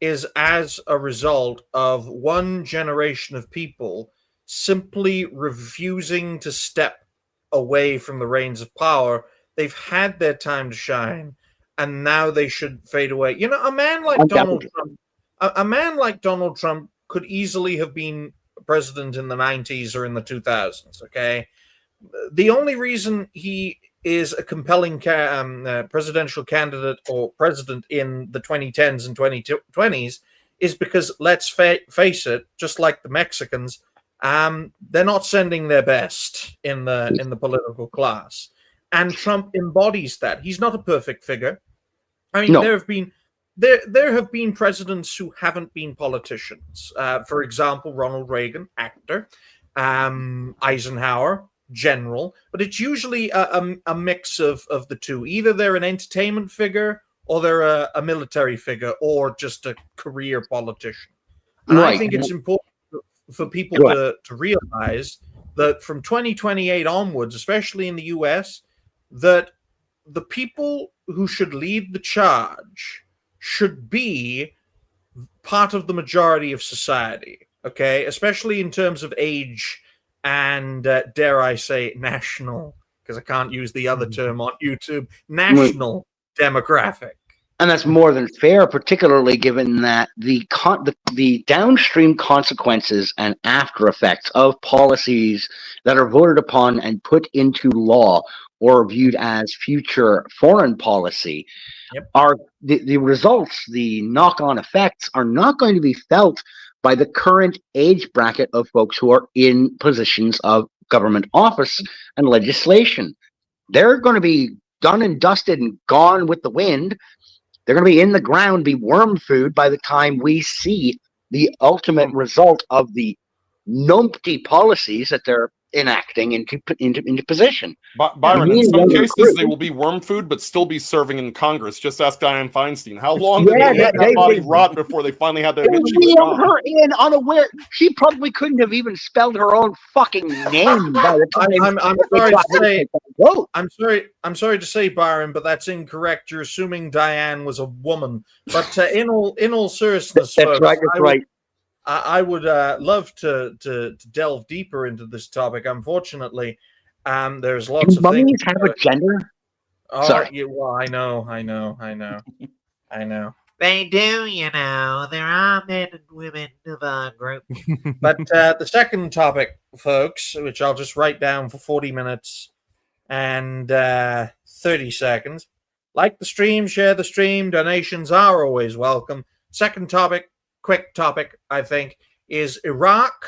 Speaker 6: is as a result of one generation of people simply refusing to step away from the reins of power. They've had their time to shine, and now they should fade away. A man like Donald Trump, a man like Donald Trump could easily have been president in the 90s or in the 2000s. Okay, the only reason he is a compelling presidential candidate or president in the 2010s and 2020s is because, let's face it, just like the Mexicans, they're not sending their best in the political class, and Trump embodies that. He's not a perfect figure. I mean, there have been presidents who haven't been politicians. For example, Ronald Reagan, actor, Eisenhower, general, but it's usually a mix of the two. Either they're an entertainment figure, or they're a military figure, or just a career politician. And I think it's important for people to realize that from 2028 onwards, especially in the US, that the people who should lead the charge should be part of the majority of society, okay? Especially in terms of age and, dare I say, national, because I can't use the other term on YouTube, national demographic.
Speaker 8: And that's more than fair, particularly given that the downstream consequences and after effects of policies that are voted upon and put into law or viewed as future foreign policy are the results, the knock-on effects are not going to be felt by the current age bracket of folks who are in positions of government office and legislation. They're going to be done and dusted and gone with the wind. They're going to be in the ground, be worm food by the time we see the ultimate result of the numpty policies that they're enacting into position.
Speaker 5: Byron, in some cases, they will be worm food, but still be serving in Congress. Just ask Dianne Feinstein. How long did they let that body rot before they finally had to admit she was gone?
Speaker 8: Her in unaware. She probably couldn't have even spelled her own fucking name by the time.
Speaker 6: I'm sorry to say, Byron, but that's incorrect. You're assuming Diane was a woman. But in all seriousness,
Speaker 8: that's folks, right. That's right.
Speaker 6: I would love to delve deeper into this topic. Unfortunately, there's lots of things.
Speaker 8: Mummies have a gender?
Speaker 6: Oh, sorry. Well, I know.
Speaker 4: They do, there are men and women of our group.
Speaker 6: But the second topic, folks, which I'll just write down for 40 minutes and 30 seconds. Like the stream, share the stream. Donations are always welcome. Second topic, quick topic, I think, is Iraq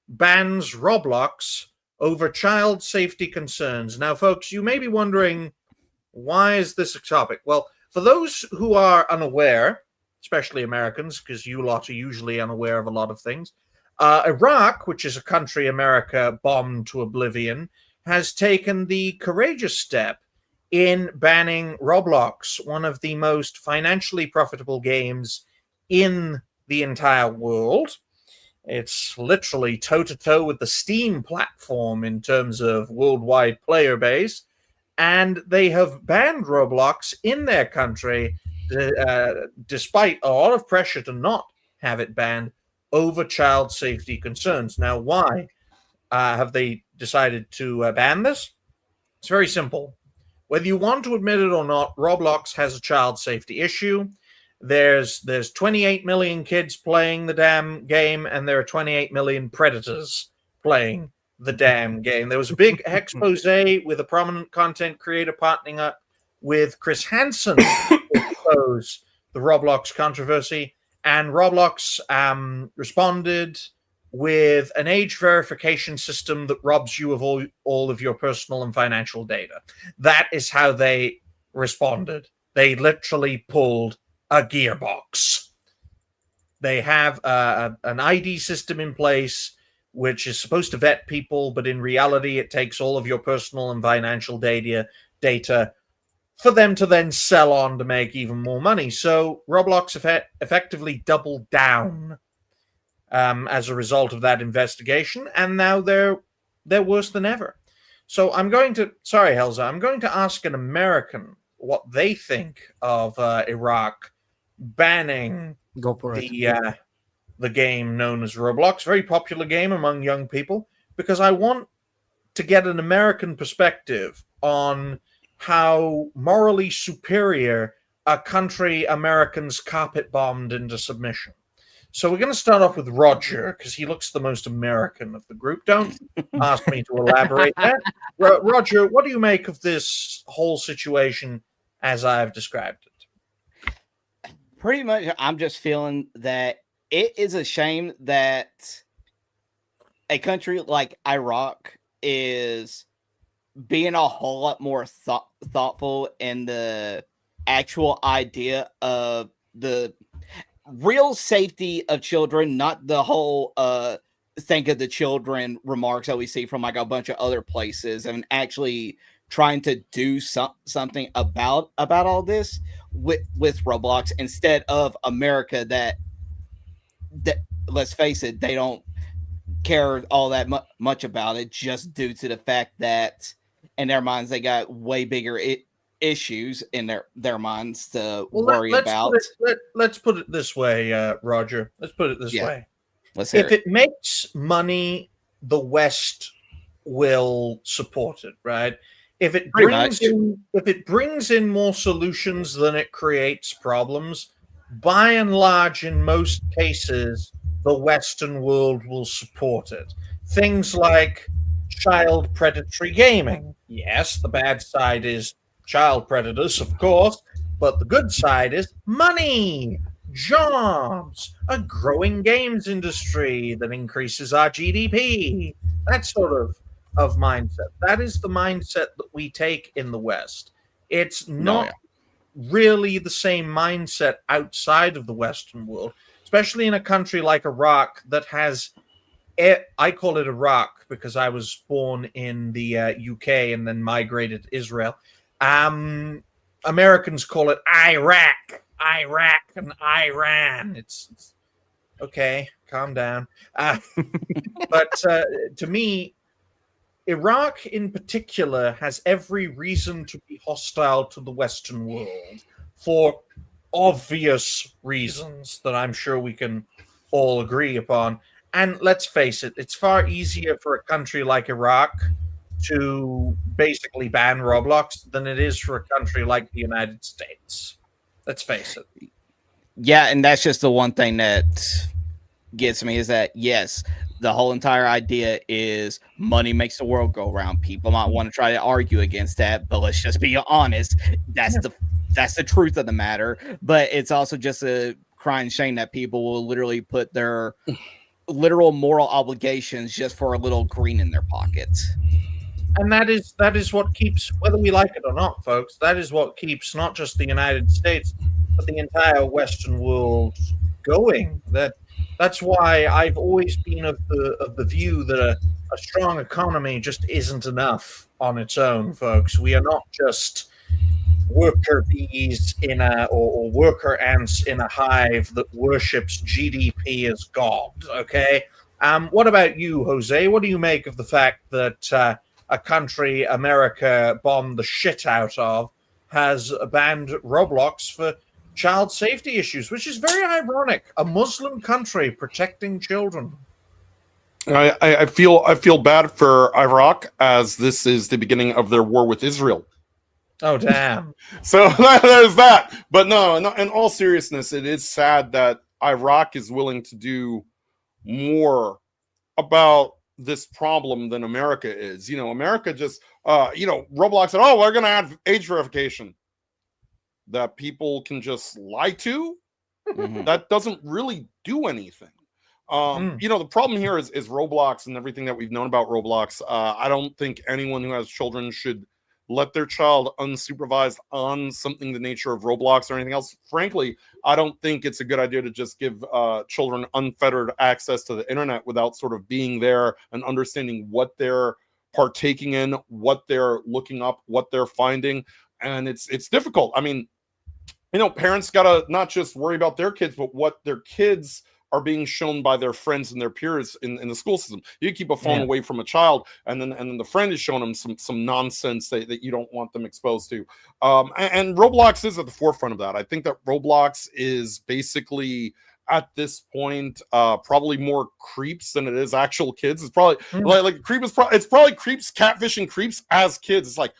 Speaker 6: bans Roblox over child safety concerns. Now, folks, you may be wondering, why is this a topic? Well, for those who are unaware, especially Americans, because you lot are usually unaware of a lot of things, Iraq, which is a country America bombed to oblivion, has taken the courageous step in banning Roblox, one of the most financially profitable games in the entire world. It's literally toe-to-toe with the Steam platform in terms of worldwide player base, and they have banned Roblox in their country, despite a lot of pressure to not have it banned over child safety concerns. Now, why have they decided to ban this? It's very simple. Whether you want to admit it or not, Roblox has a child safety issue. There's 28 million kids playing the damn game, and there are 28 million predators playing the damn game. There was a big expose with a prominent content creator partnering up with Chris Hansen to expose the Roblox controversy, and Roblox responded with an age verification system that robs you of all of your personal and financial data. That is how they responded. They literally pulled a gearbox. They have an ID system in place which is supposed to vet people, but in reality it takes all of your personal and financial data for them to then sell on to make even more money. So Roblox effectively doubled down as a result of that investigation, and now they're worse than ever. So I'm going to ask an American what they think of Iraq banning
Speaker 2: Go for it.
Speaker 6: The game known as Roblox, very popular game among young people, because I want to get an American perspective on how morally superior a country Americans carpet bombed into submission. So we're going to start off with Roger, because he looks the most American of the group. Don't ask me to elaborate that. Roger, what do you make of this whole situation as I've described it?
Speaker 3: Pretty much, I'm just feeling that it is a shame that a country like Iraq is being a whole lot more thoughtful in the actual idea of the real safety of children, not the whole think of the children remarks that we see from like a bunch of other places, and actually trying to do something about all this with Roblox, instead of America that let's face it, they don't care all that much about it, just due to the fact that in their minds they got way bigger issues in their minds to worry about.
Speaker 6: Let's put it this way, Roger. Let's put it this way.
Speaker 3: If
Speaker 6: it makes money, the West will support it, right? If it brings in more solutions than it creates problems, by and large, in most cases, the Western world will support it. Things like child predatory gaming. Yes, the bad side is child predators, of course, but the good side is money, jobs, a growing games industry that increases our GDP. That sort of mindset. That is the mindset that we take in the West. It's not really the same mindset outside of the Western world, especially in a country like Iraq that has, I call it Iraq because I was born in the UK and then migrated to Israel. Americans call it Iraq, and Iran. It's okay, calm down. But to me, Iraq in particular has every reason to be hostile to the Western world for obvious reasons that I'm sure we can all agree upon. And let's face it, it's far easier for a country like Iraq to basically ban Roblox than it is for a country like the United States. Let's face it.
Speaker 3: Yeah, and that's just the one thing that gets me, is that, yes, the whole entire idea is money makes the world go around. People might want to try to argue against that, but let's just be honest. That's the truth of the matter. But it's also just a crying shame that people will literally put their literal moral obligations just for a little green in their pockets.
Speaker 6: And that is what keeps, whether we like it or not, folks, that is what keeps not just the United States, but the entire Western world going. That's why I've always been of the view that a strong economy just isn't enough on its own, folks. We are not just worker bees in a or worker ants in a hive that worships GDP as God. Okay. What about you, Jose? What do you make of the fact that a country America bombed the shit out of has banned Roblox for child safety issues, which is very ironic. A Muslim country protecting children.
Speaker 5: I feel bad for Iraq, as this is the beginning of their war with Israel.
Speaker 6: Oh, damn.
Speaker 5: So there's that. But no, in all seriousness, it is sad that Iraq is willing to do more about this problem than America is. America just, Roblox said, oh, we're going to add age verification that people can just lie to. That doesn't really do anything. The problem here is Roblox and everything that we've known about Roblox. I don't think anyone who has children should let their child unsupervised on something the nature of Roblox or anything else. Frankly, I don't think it's a good idea to just give children unfettered access to the internet without sort of being there and understanding what they're partaking in, what they're looking up, what they're finding. And it's difficult. I mean, parents got to not just worry about their kids, but what their kids are being shown by their friends and their peers in the school system. You keep a phone away from a child, and then the friend is showing them some nonsense that you don't want them exposed to. And Roblox is at the forefront of that. I think that Roblox is basically at this point probably more creeps than it is actual kids. It's probably like creep is it's probably creeps catfishing creeps as kids. It's like,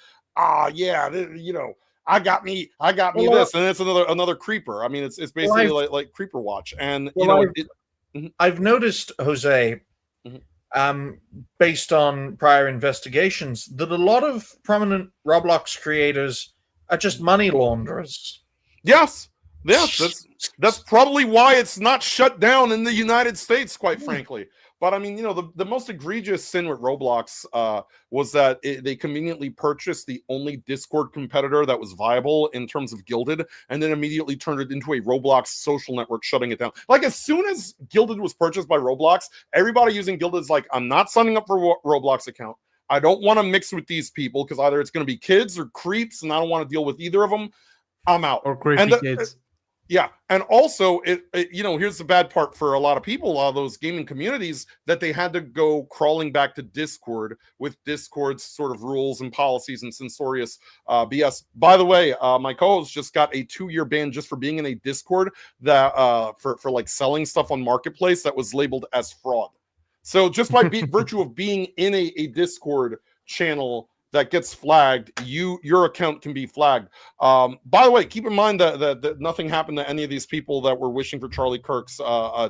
Speaker 5: I got me this, and it's another creeper. I mean, it's basically like Creeper Watch, and
Speaker 6: I've noticed, Jose, based on prior investigations, that a lot of prominent Roblox creators are just money launderers.
Speaker 5: Yes, that's probably why it's not shut down in the United States, quite frankly. But I mean, the most egregious sin with Roblox was that they conveniently purchased the only Discord competitor that was viable in terms of Guilded, and then immediately turned it into a Roblox social network, shutting it down. Like, as soon as Guilded was purchased by Roblox, everybody using Guilded is like, I'm not signing up for a Roblox account. I don't want to mix with these people because either it's going to be kids or creeps, and I don't want to deal with either of them. I'm out.
Speaker 2: Or creepy kids.
Speaker 5: Yeah, and also, here's the bad part for a lot of people, a lot of those gaming communities, that they had to go crawling back to Discord with Discord's sort of rules and policies and censorious BS. By the way, my co-host just got a 2-year ban just for being in a Discord that for like selling stuff on Marketplace that was labeled as fraud. So just by virtue of being in a Discord channel that gets flagged, your account can be flagged. By the way, keep in mind that nothing happened to any of these people that were wishing for Charlie Kirk's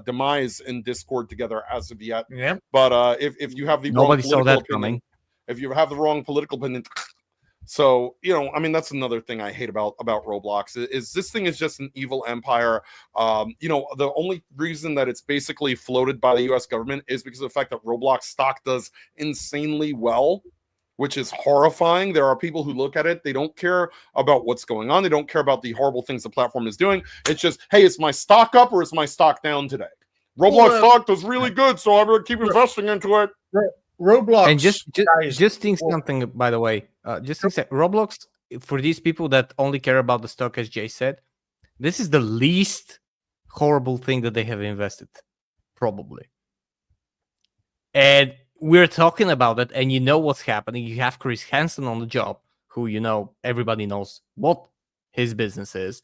Speaker 5: demise in Discord together as of yet.
Speaker 6: Yeah.
Speaker 5: But if you have the
Speaker 2: Nobody
Speaker 5: wrong
Speaker 2: saw that
Speaker 5: opinion,
Speaker 2: coming.
Speaker 5: if you have the wrong political opinion, so I mean, that's another thing I hate about Roblox is this thing is just an evil empire. The only reason that it's basically floated by the U.S. government is because of the fact that Roblox stock does insanely well, which is horrifying. There are people who look at it, they don't care about what's going on. They don't care about the horrible things the platform is doing. It's just, hey, is my stock up or is my stock down today? Roblox stock does really good, so I'm going to keep investing into it.
Speaker 6: Roblox.
Speaker 2: And just think something, by the way. Just think that Roblox, for these people that only care about the stock, as Jay said, this is the least horrible thing that they have invested, probably. And we're talking about it, and you know what's happening. You have Chris Hansen on the job, who, everybody knows what his business is,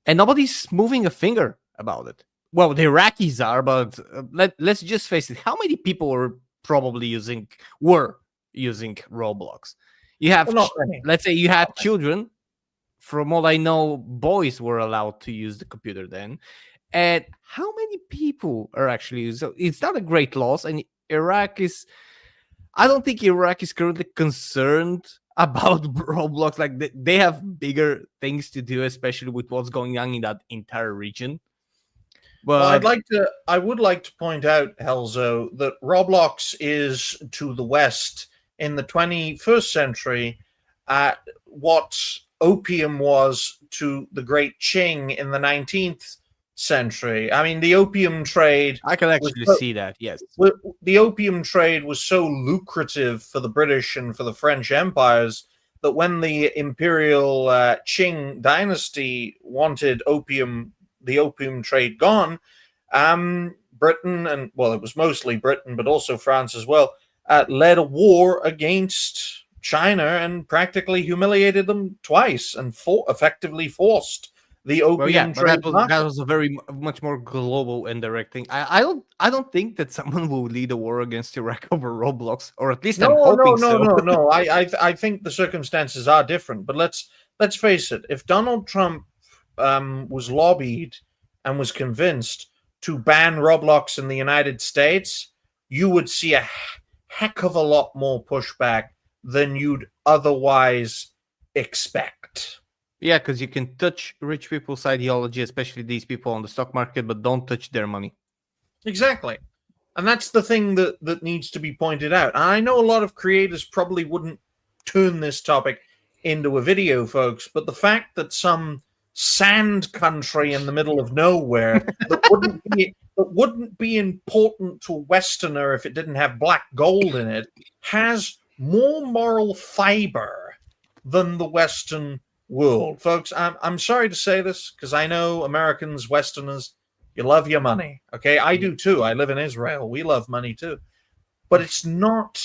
Speaker 2: and nobody's moving a finger about it. Well, the Iraqis are, but let's just face it. How many people were using Roblox? You have, let's say you had children. From what I know, boys were allowed to use the computer then. And how many people are actually using? So it's not a great loss, and I don't think Iraq is currently concerned about Roblox. Like, they have bigger things to do, especially with what's going on in that entire region. But
Speaker 6: I would like to point out, Helzo, that Roblox is to the West in the 21st century what opium was to the Great Qing in the 19th century. I mean, the opium trade.
Speaker 2: I can actually see that. Yes,
Speaker 6: the opium trade was so lucrative for the British and for the French empires that when the imperial Qing dynasty wanted the opium trade gone, Britain, and well, it was mostly Britain, but also France as well, led a war against China and practically humiliated them twice and effectively forced the opium
Speaker 2: but
Speaker 6: trade.
Speaker 2: that was a very much more global and direct thing. I don't think that someone will lead a war against Iraq over Roblox, or at least I'm hoping so.
Speaker 6: No. I think the circumstances are different. But let's face it. If Donald Trump was lobbied and was convinced to ban Roblox in the United States, you would see a heck of a lot more pushback than you'd otherwise expect.
Speaker 2: Yeah, because you can touch rich people's ideology, especially these people on the stock market, but don't touch their money.
Speaker 6: Exactly. And that's the thing that needs to be pointed out. And I know a lot of creators probably wouldn't turn this topic into a video, folks, but the fact that some sand country in the middle of nowhere that wouldn't be important to a Westerner if it didn't have black gold in it has more moral fiber than the Western world. Folks, I'm sorry to say this because I know Americans, Westerners, you love your money. Okay, I do too. I live in Israel. We love money too. But it's not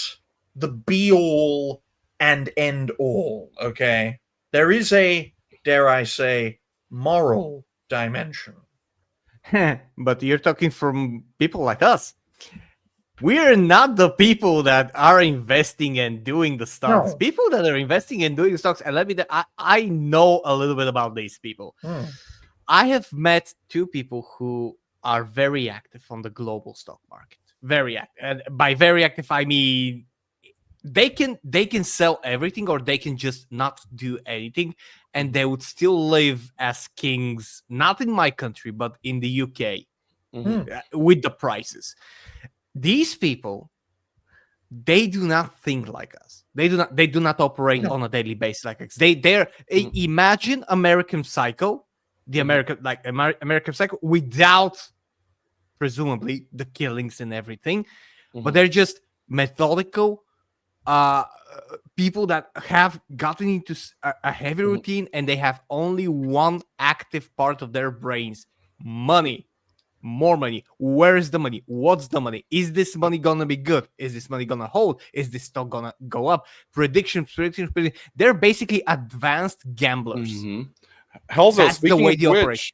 Speaker 6: the be all and end all. Okay, there is a, dare I say, moral dimension.
Speaker 2: But you're talking from people like us. We're not the people that are investing and doing the stocks.
Speaker 6: No.
Speaker 2: People that are investing and doing the stocks, and let me I know a little bit about these people. I have met two people who are very active on the global stock market. Very active. And by very active, I mean they can sell everything, or they can just not do anything, and they would still live as kings, not in my country, but in the UK, with the prices. These people, they do not think like us. They do not operate on a daily basis like us. Imagine American Psycho, the American Psycho without presumably the killings and everything, but they're just methodical people that have gotten into a heavy routine, and they have only one active part of their brains: money. More money. Where is the money? What's the money? Is this money gonna be good? Is this money gonna hold? Is this stock gonna go up? Predictions. They're basically advanced gamblers.
Speaker 5: Hellzo,
Speaker 2: That's the way
Speaker 5: speaking
Speaker 2: they
Speaker 5: of
Speaker 2: operate.
Speaker 5: which,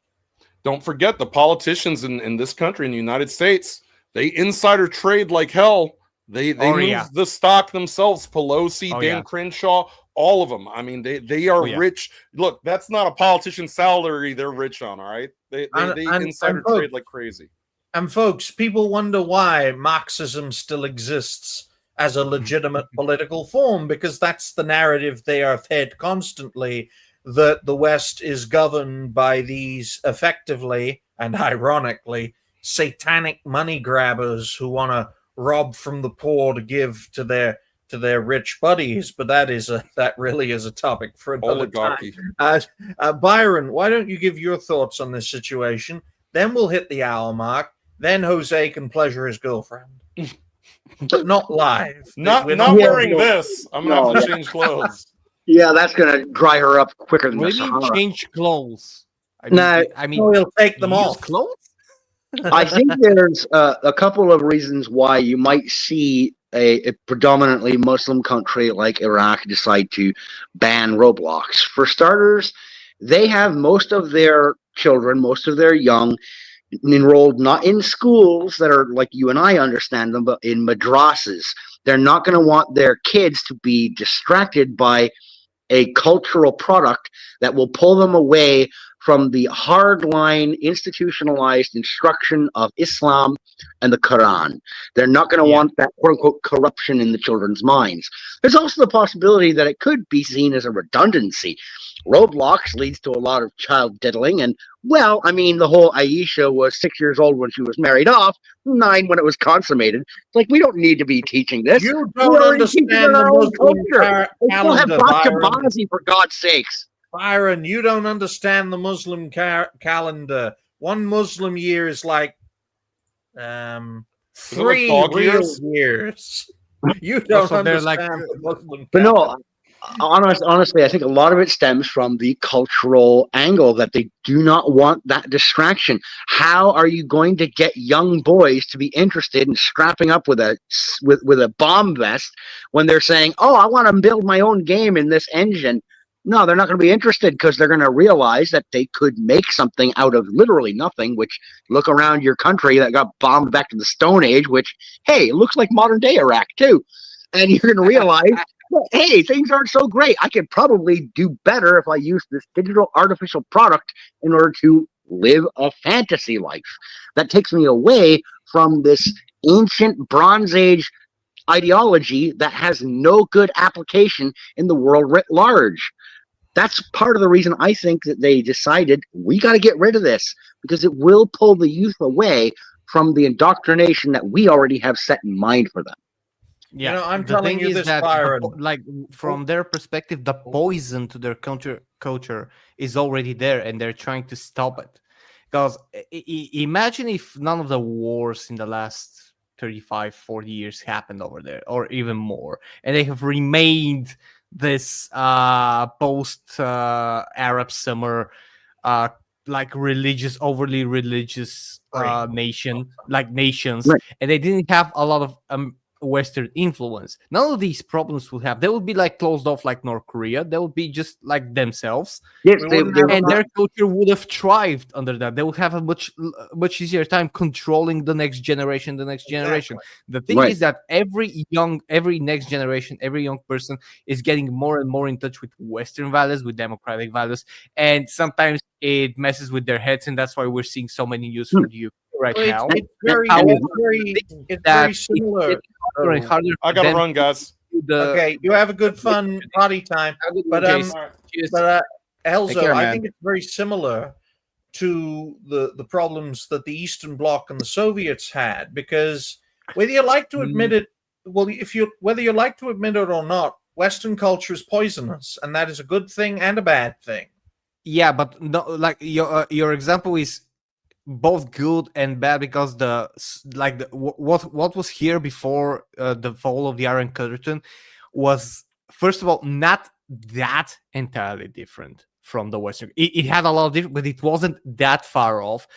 Speaker 5: don't forget the politicians in this country, in the United States, they insider trade like hell. They move the stock themselves. Pelosi, Dan Crenshaw, all of them. I mean, they are rich. Look, that's not a politician's salary they're rich on, all right? They insider trade like crazy.
Speaker 6: And folks, people wonder why Marxism still exists as a legitimate political form, because that's the narrative they are fed constantly, that the West is governed by these effectively and ironically satanic money grabbers who want to rob from the poor to give to their rich buddies. But that really is a topic for another time. Byron, why don't you give your thoughts on this situation? Then we'll hit the hour mark. Then Jose can pleasure his girlfriend, but not live.
Speaker 5: Not wearing this. I'm gonna have to change clothes.
Speaker 8: Yeah, that's gonna dry her up quicker than the Sahara.
Speaker 2: Change clothes.
Speaker 6: I mean, we'll take them off.
Speaker 2: Clothes.
Speaker 8: I think there's a couple of reasons why you might see a predominantly Muslim country like Iraq decide to ban Roblox. For starters, they have most of their children, most of their young, enrolled not in schools that are like you and I understand them, but in madrasas. They're not going to want their kids to be distracted by a cultural product that will pull them away from the hardline institutionalized instruction of Islam and the Quran. They're not going to want that quote-unquote corruption in the children's minds. There's also the possibility that it could be seen as a redundancy. Roblox leads to a lot of child diddling, and well, I mean, the whole Aisha was 6 years old when she was married off, 9 when it was consummated. It's like, we don't need to be teaching this.
Speaker 6: You don't understand the Muslim calendar,
Speaker 8: Byron. For God's sakes.
Speaker 6: Byron, you don't understand the Muslim calendar. One Muslim year is like 3 real years. You don't understand the Muslim calendar.
Speaker 8: But no, honestly, I think a lot of it stems from the cultural angle that they do not want that distraction. How are you going to get young boys to be interested in strapping up with a bomb vest when they're saying, "Oh, I want to build my own game in this engine"? No, they're not going to be interested because they're going to realize that they could make something out of literally nothing. Which, look around your country that got bombed back to the Stone Age, which, hey, it looks like modern day Iraq too. And you're going to realize, well, hey, things aren't so great. I could probably do better if I use this digital artificial product in order to live a fantasy life. That takes me away from this ancient Bronze Age ideology that has no good application in the world writ large. That's part of the reason I think that they decided we got to get rid of this, because it will pull the youth away from the indoctrination that we already have set in mind for them.
Speaker 2: Yeah,
Speaker 6: You know, I'm
Speaker 2: the
Speaker 6: telling
Speaker 2: thing
Speaker 6: you
Speaker 2: is
Speaker 6: this,
Speaker 2: that
Speaker 6: Byron.
Speaker 2: like from their perspective, the poison to their culture is already there, and they're trying to stop it. Because imagine if none of the wars in the last 35, 40 years happened over there, or even more, and they have remained this post Arab summer like overly religious nations,
Speaker 8: Right.
Speaker 2: and they didn't have a lot of Western influence. None of these problems would have. They would be like closed off like North Korea. They would be just like themselves,
Speaker 8: Yes,
Speaker 6: We wouldn't have
Speaker 2: and
Speaker 6: a-
Speaker 2: their culture would have thrived under that. They would have a much easier time controlling the next generation. The thing
Speaker 8: Right.
Speaker 2: is that every next generation, every young person is getting more and more in touch with Western values, with democratic values, and sometimes it messes with their heads, and that's why we're seeing so many news from the UK right
Speaker 6: Well,
Speaker 2: now.
Speaker 6: it's very,
Speaker 2: However,
Speaker 6: it's
Speaker 2: that
Speaker 6: very
Speaker 2: it's
Speaker 6: similar.
Speaker 2: getting harder and harder
Speaker 5: I
Speaker 2: for
Speaker 5: gotta
Speaker 2: them
Speaker 5: run, guys.
Speaker 2: to do the.
Speaker 6: Okay, you have a good fun party time,
Speaker 2: Have a good
Speaker 6: but
Speaker 2: one, Jason. Cheers.
Speaker 6: Elzo,
Speaker 3: Take care,
Speaker 6: I
Speaker 3: man.
Speaker 6: think it's very similar to the problems that the Eastern Bloc and the Soviets had, because whether you like to admit it, well, whether you like to admit it or not, Western culture is poisonous, and that is a good thing and a bad thing.
Speaker 2: Yeah, but no, like your example is both good and bad, because what was here before the fall of the Iron Curtain was, first of all, not that entirely different from the Western. It had a lot of different, but it wasn't that far off.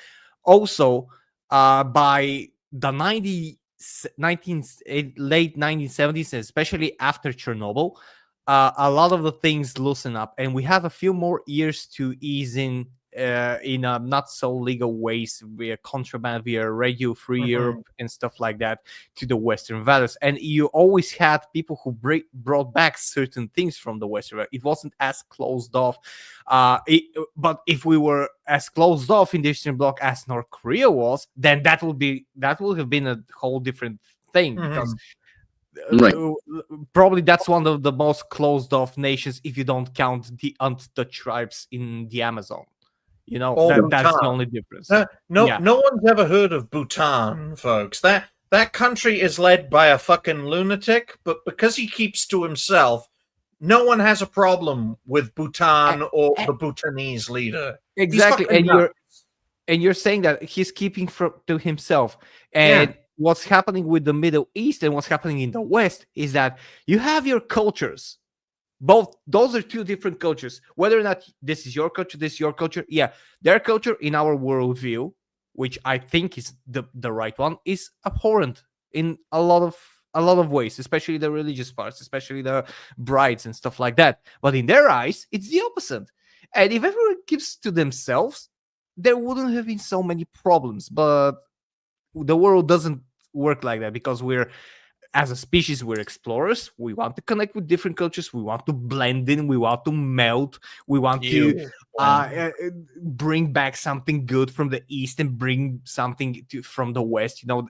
Speaker 2: Also, by the late 1970s, especially after Chernobyl, a lot of the things loosen up, and we have a few more years to ease in a not so legal ways, via contraband, via Radio Free Europe and stuff like that, to the Western values. And you always had people who brought back certain things from the Western. It wasn't as closed off. But if we were as closed off in the Eastern Bloc as North Korea was, then that would have been a whole different thing, because
Speaker 8: Right.
Speaker 2: probably that's one of the most closed off nations, if you don't count the untouched tribes in the Amazon. You know,
Speaker 6: Or
Speaker 2: that's the
Speaker 6: Bhutan.
Speaker 2: only difference.
Speaker 6: No
Speaker 2: Yeah.
Speaker 6: one's ever heard of Bhutan, folks. That country is led by a fucking lunatic, but because he keeps to himself, no one has a problem with Bhutan or the Bhutanese leader. He's
Speaker 2: Exactly,
Speaker 6: fucking nuts.
Speaker 2: and you're saying that he's keeping to himself. And what's happening with the Middle East and what's happening in the West is that you have your cultures. Both those are two different cultures. Whether or not this is your culture, this is your culture, yeah, their culture in our worldview, which I think is the right one, is abhorrent in a lot of ways, especially the religious parts, especially the brides and stuff like that. But in their eyes, it's the opposite. And if everyone keeps to themselves, there wouldn't have been so many problems. But the world doesn't work like that, because as a species, we're explorers. We want to connect with different cultures. We want to blend in. We want to melt. We want to bring back something good from the East and bring something from the West. You know,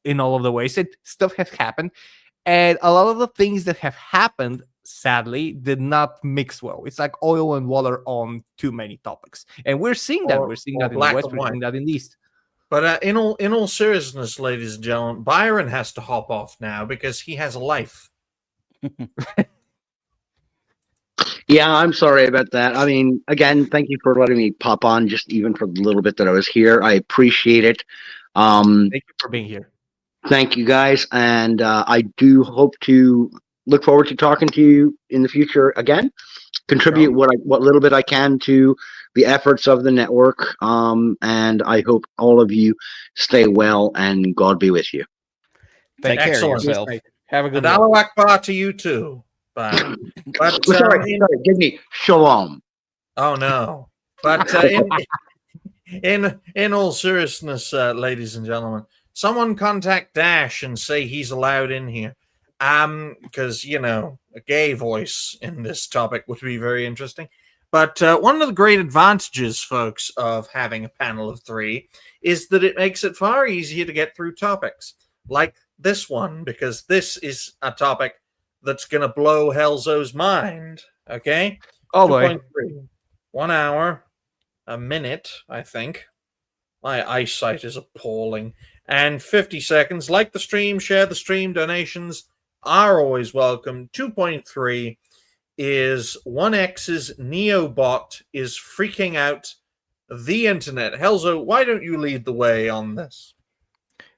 Speaker 2: in all of the ways that stuff has happened, and a lot of the things that have happened, sadly, did not mix well. It's like oil and water on too many topics, and we're seeing that. We're seeing that in the
Speaker 6: black
Speaker 2: West.
Speaker 6: and
Speaker 2: We're seeing
Speaker 6: white.
Speaker 2: that in the East.
Speaker 6: But in all seriousness, ladies and gentlemen, Byron has to hop off now because he has a life.
Speaker 8: Yeah, I'm sorry about that. I mean, again, thank you for letting me pop on, just even for the little bit that I was here. I appreciate it.
Speaker 2: Thank you for being here.
Speaker 8: Thank you guys, and I do hope to look forward to talking to you in the future again. Contribute what little bit I can to the efforts of the network. And I hope all of you stay well and God be with you.
Speaker 3: Take care of
Speaker 6: Excellent.
Speaker 3: yourself.
Speaker 2: Have a good
Speaker 6: And
Speaker 2: one.
Speaker 6: Allah Akbar to you too. But
Speaker 8: Sorry, give me shalom.
Speaker 6: oh no. But in all seriousness, ladies and gentlemen, someone contact Dash and say he's allowed in here. Because a gay voice in this topic would be very interesting. But one of the great advantages, folks, of having a panel of 3 is that it makes it far easier to get through topics like this one, because this is a topic that's going to blow Helzo's mind. Okay?
Speaker 2: Oh boy.
Speaker 6: 2.3. 1 hour, a minute, I think. My eyesight is appalling. And 50 seconds. Like the stream, share the stream, donations are always welcome. 2.3 is 1X's Neobot is freaking out the internet. Helzo, why don't you lead the way on this?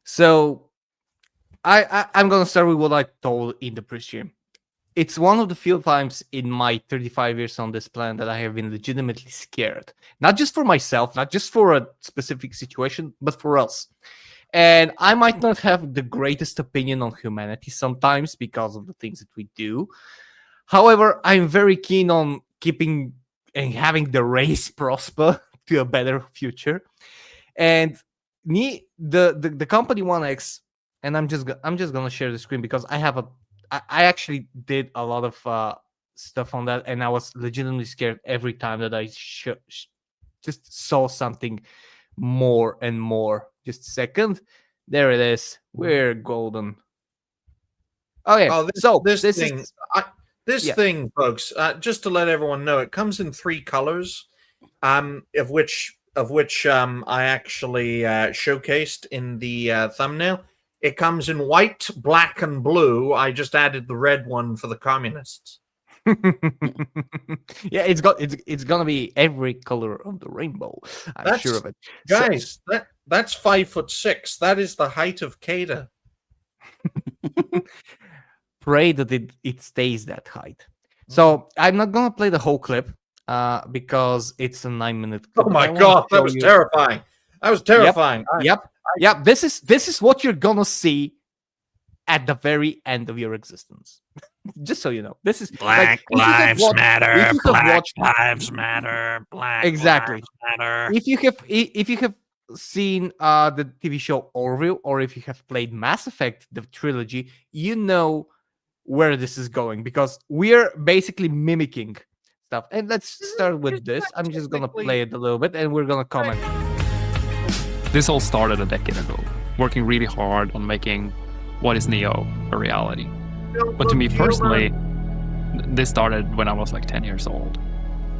Speaker 2: So I'm gonna start with what I told in the pre-stream. It's one of the few times in my 35 years on this planet that I have been legitimately scared. Not just for myself, not just for a specific situation, but for us. And I might not have the greatest opinion on humanity sometimes because of the things that we do. However, I'm very keen on keeping and having the race prosper to a better future. And the company 1X, and I'm just gonna share the screen because I actually did a lot of stuff on that, and I was legitimately scared every time that I just saw something more and more. Just a second. There it is. We're golden. Okay.
Speaker 6: Oh, this thing, folks. Just to let everyone know, it comes in 3 colors, of which I actually showcased in the thumbnail. It comes in white, black, and blue. I just added the red one for the communists.
Speaker 2: Yeah, it's gonna be every color of the rainbow. I'm sure of it,
Speaker 6: guys. That's 5'6". That is the height of Kada.
Speaker 2: Pray that it stays that height. So I'm not gonna play the whole clip because it's a 9-minute clip.
Speaker 6: Oh my god, that was terrifying. That was terrifying.
Speaker 2: Yep. This is what you're gonna see at the very end of your existence. Just so you know, this is
Speaker 1: Black lives matter. Black lives matter. Black
Speaker 2: exactly.
Speaker 1: lives matter.
Speaker 2: If you have seen the TV show Orville, or if you have played Mass Effect, the trilogy, you know where this is going because we're basically mimicking stuff. And let's start with this. I'm just gonna play it a little bit, and we're gonna comment.
Speaker 9: This all started a decade ago, working really hard on making what is Neo a reality. But to me personally, this started when I was like 10 years old.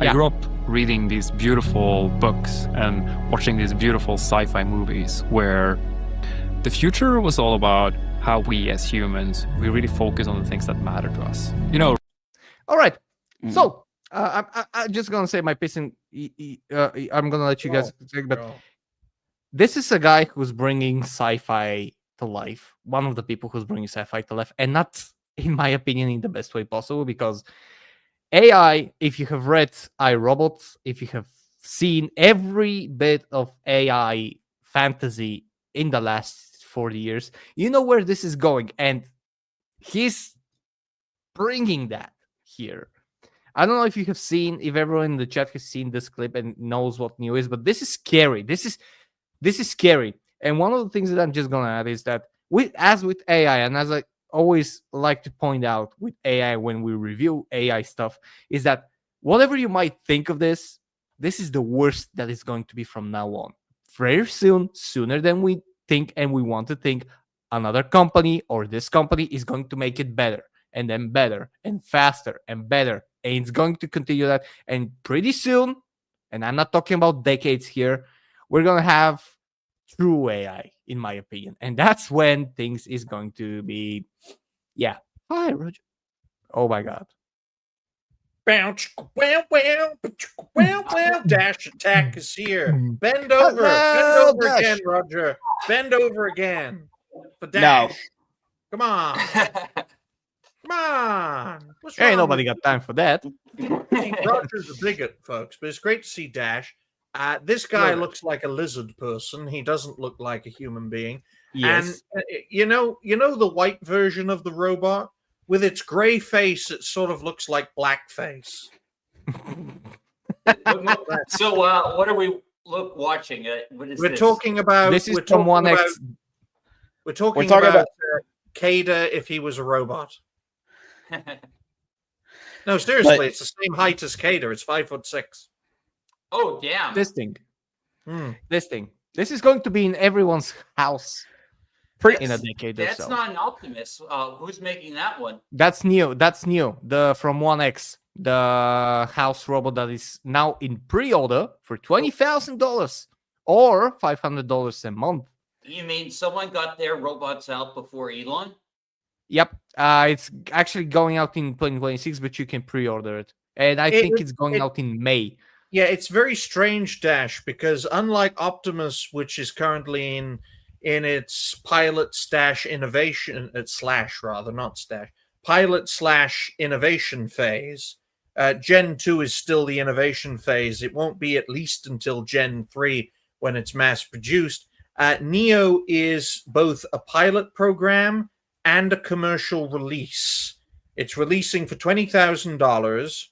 Speaker 9: I grew up reading these beautiful books and watching these beautiful sci-fi movies where the future was all about how we as humans, we really focus on the things that matter to us.
Speaker 2: All right. So I'm just going to say my piece and I'm going to let you guys take, but this is a guy who's bringing sci-fi to life. One of the people who's bringing sci-fi to life, and not, in my opinion, in the best way possible, because AI, if you have read iRobot, if you have seen every bit of AI fantasy in the last 40 years, you know where this is going, and he's bringing that here. I don't know if you have seen, if everyone in the chat has seen this clip and knows what Neo is, but this is scary. This is scary. And one of the things that I'm just gonna add is that as with AI, and as I always like to point out with AI when we review AI stuff, is that whatever you might think of this is the worst that is going to be from now on. Very soon, sooner than we think and we want to think, another company or this company is going to make it better and then better and faster and better. And it's going to continue that. And pretty soon, and I'm not talking about decades here, we're going to have true AI, in my opinion. And that's when things is going to be, Hi, Roger. Oh, my God.
Speaker 6: Dash attack is here. Bend over. Bend over
Speaker 2: Dash.
Speaker 6: again, Roger. Bend over again. For Dash.
Speaker 3: No.
Speaker 6: Come on. Come on. What's
Speaker 2: Ain't
Speaker 6: wrong
Speaker 2: nobody
Speaker 6: with
Speaker 2: got time for that.
Speaker 6: Roger's a bigot, folks, but it's great to see Dash. This guy
Speaker 2: Love it.
Speaker 6: looks like a lizard person. He doesn't look like a human being.
Speaker 2: Yes.
Speaker 6: And you know the white version of the robot with its gray face. It sort of looks like blackface.
Speaker 10: So, what are we watching? What is
Speaker 6: We're
Speaker 10: this?
Speaker 6: talking about.
Speaker 2: This is
Speaker 6: we're
Speaker 2: from
Speaker 6: talking
Speaker 2: 1X.
Speaker 6: about- We're talking
Speaker 8: talking
Speaker 6: about Kada if he was a robot. No, seriously, it's the same height as Kada. It's 5'6".
Speaker 10: Oh, damn.
Speaker 2: This thing.
Speaker 6: Hmm.
Speaker 2: This thing. This is going to be in everyone's house in a decade or
Speaker 10: That's
Speaker 2: so.
Speaker 10: not an Optimus. Who's making that one?
Speaker 2: That's new. That's new. The from 1X, the house robot that is now in pre-order for $20,000 or $500 a month.
Speaker 10: You mean someone got their robots out before Elon?
Speaker 2: Yep. It's actually going out in 2026, but you can pre-order it, and I think it's going out in May.
Speaker 6: Yeah, it's very strange, Dash, because unlike Optimus, which is currently in its pilot slash innovation slash rather not stash pilot slash innovation phase, Gen 2 is still the innovation phase. It won't be at least until Gen 3 when it's mass produced. Neo is both a pilot program and a commercial release. It's releasing for $20,000.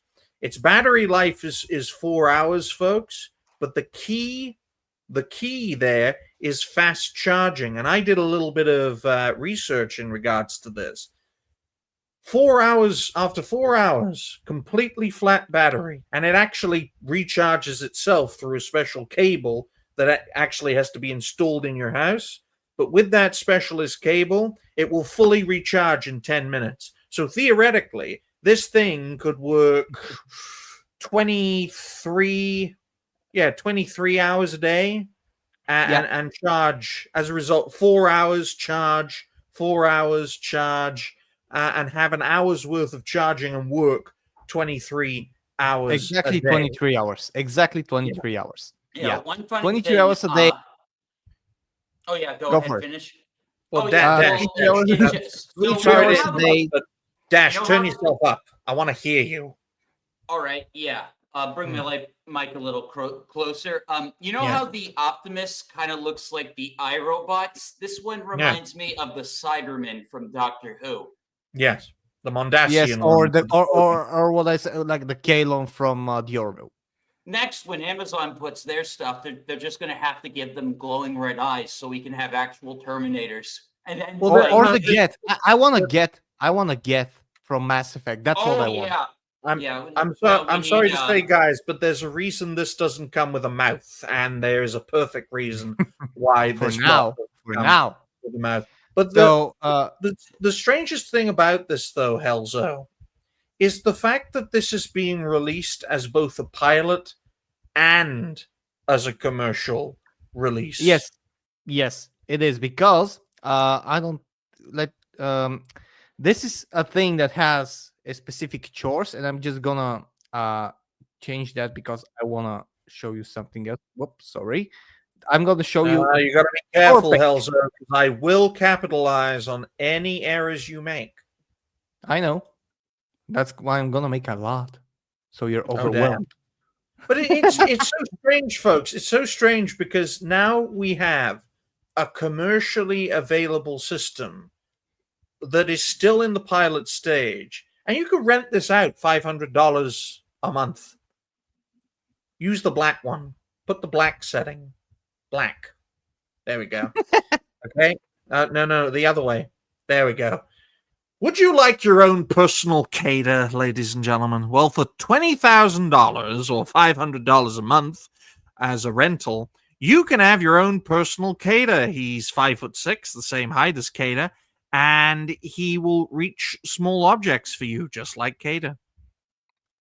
Speaker 6: Its battery life is 4 hours, folks. But the key there is fast charging. And I did a little bit of research in regards to this. 4 hours, after 4 hours, completely flat battery. And it actually recharges itself through a special cable that actually has to be installed in your house. But with that specialist cable, it will fully recharge in 10 minutes. So theoretically, this thing could work 23 hours a day and charge, as a result, 4 hours charge, 4 hours charge, and have an hour's worth of charging and work 23 hours
Speaker 2: Exactly
Speaker 6: a day.
Speaker 2: 23 hours. Exactly 23 hours.
Speaker 10: Yeah. One funny
Speaker 2: 22
Speaker 10: thing,
Speaker 2: hours a day.
Speaker 10: Oh yeah, go
Speaker 2: Go
Speaker 10: ahead,
Speaker 2: for it.
Speaker 10: finish.
Speaker 6: Well,
Speaker 10: Oh,
Speaker 6: Dash,
Speaker 10: yeah,
Speaker 6: Dash,
Speaker 10: well,
Speaker 6: Dash,
Speaker 10: it
Speaker 6: Dash,
Speaker 10: just-
Speaker 2: Three
Speaker 10: so
Speaker 2: hours
Speaker 10: we
Speaker 2: a
Speaker 10: have-
Speaker 2: day.
Speaker 6: Dash,
Speaker 10: You know
Speaker 6: turn
Speaker 10: how-
Speaker 6: yourself up. I want to hear you.
Speaker 10: All right, yeah. Bring my mic a little closer. You know
Speaker 6: Yeah.
Speaker 10: how the Optimus kind of looks like the iRobots? This one reminds me of the Cybermen from Doctor Who.
Speaker 6: Yes, the Mondasian
Speaker 2: Yes, or
Speaker 6: one.
Speaker 2: the or what I say, like the Kalon from the Orville.
Speaker 10: Next, when Amazon puts their stuff, they're just going to have to give them glowing red eyes so we can have actual Terminators. And then,
Speaker 6: Well,
Speaker 10: like-
Speaker 2: Or the Get. I want to get from Mass Effect. That's what I want.
Speaker 10: yeah.
Speaker 6: I'm
Speaker 10: we
Speaker 6: sorry
Speaker 10: need,
Speaker 6: to say, guys, but there's a reason this doesn't come with a mouth, and there is a perfect reason why
Speaker 2: For
Speaker 6: this
Speaker 2: now.
Speaker 6: doesn't
Speaker 2: For
Speaker 6: come
Speaker 2: now.
Speaker 6: with a mouth. But
Speaker 2: So
Speaker 6: the strangest thing about this, though, Helzo, is the fact that this is being released as both a pilot and as a commercial release.
Speaker 2: yes, it is, because I don't let this is a thing that has a specific chores, and I'm just gonna change that because I wanna show you something else. Whoops, sorry. I'm gonna show you.
Speaker 6: You got to be careful,
Speaker 2: Perfect.
Speaker 6: Helzo, because I will capitalize on any errors you make.
Speaker 2: I know. That's why I'm gonna make a lot. So you're
Speaker 6: damn.
Speaker 2: overwhelmed.
Speaker 6: But it's so strange, folks. It's so strange because now we have a commercially available system that is still in the pilot stage, and you can rent this out $500 a month. Use the black one. Put the black setting. Black. There we go. Okay. No, the other way. There we go. Would you like your own personal cater, ladies and gentlemen? Well, for $20,000 or $500 a month as a rental, you can have your own personal cater. He's 5'6", the same height as Cater, and he will reach small objects for you, just like Cater.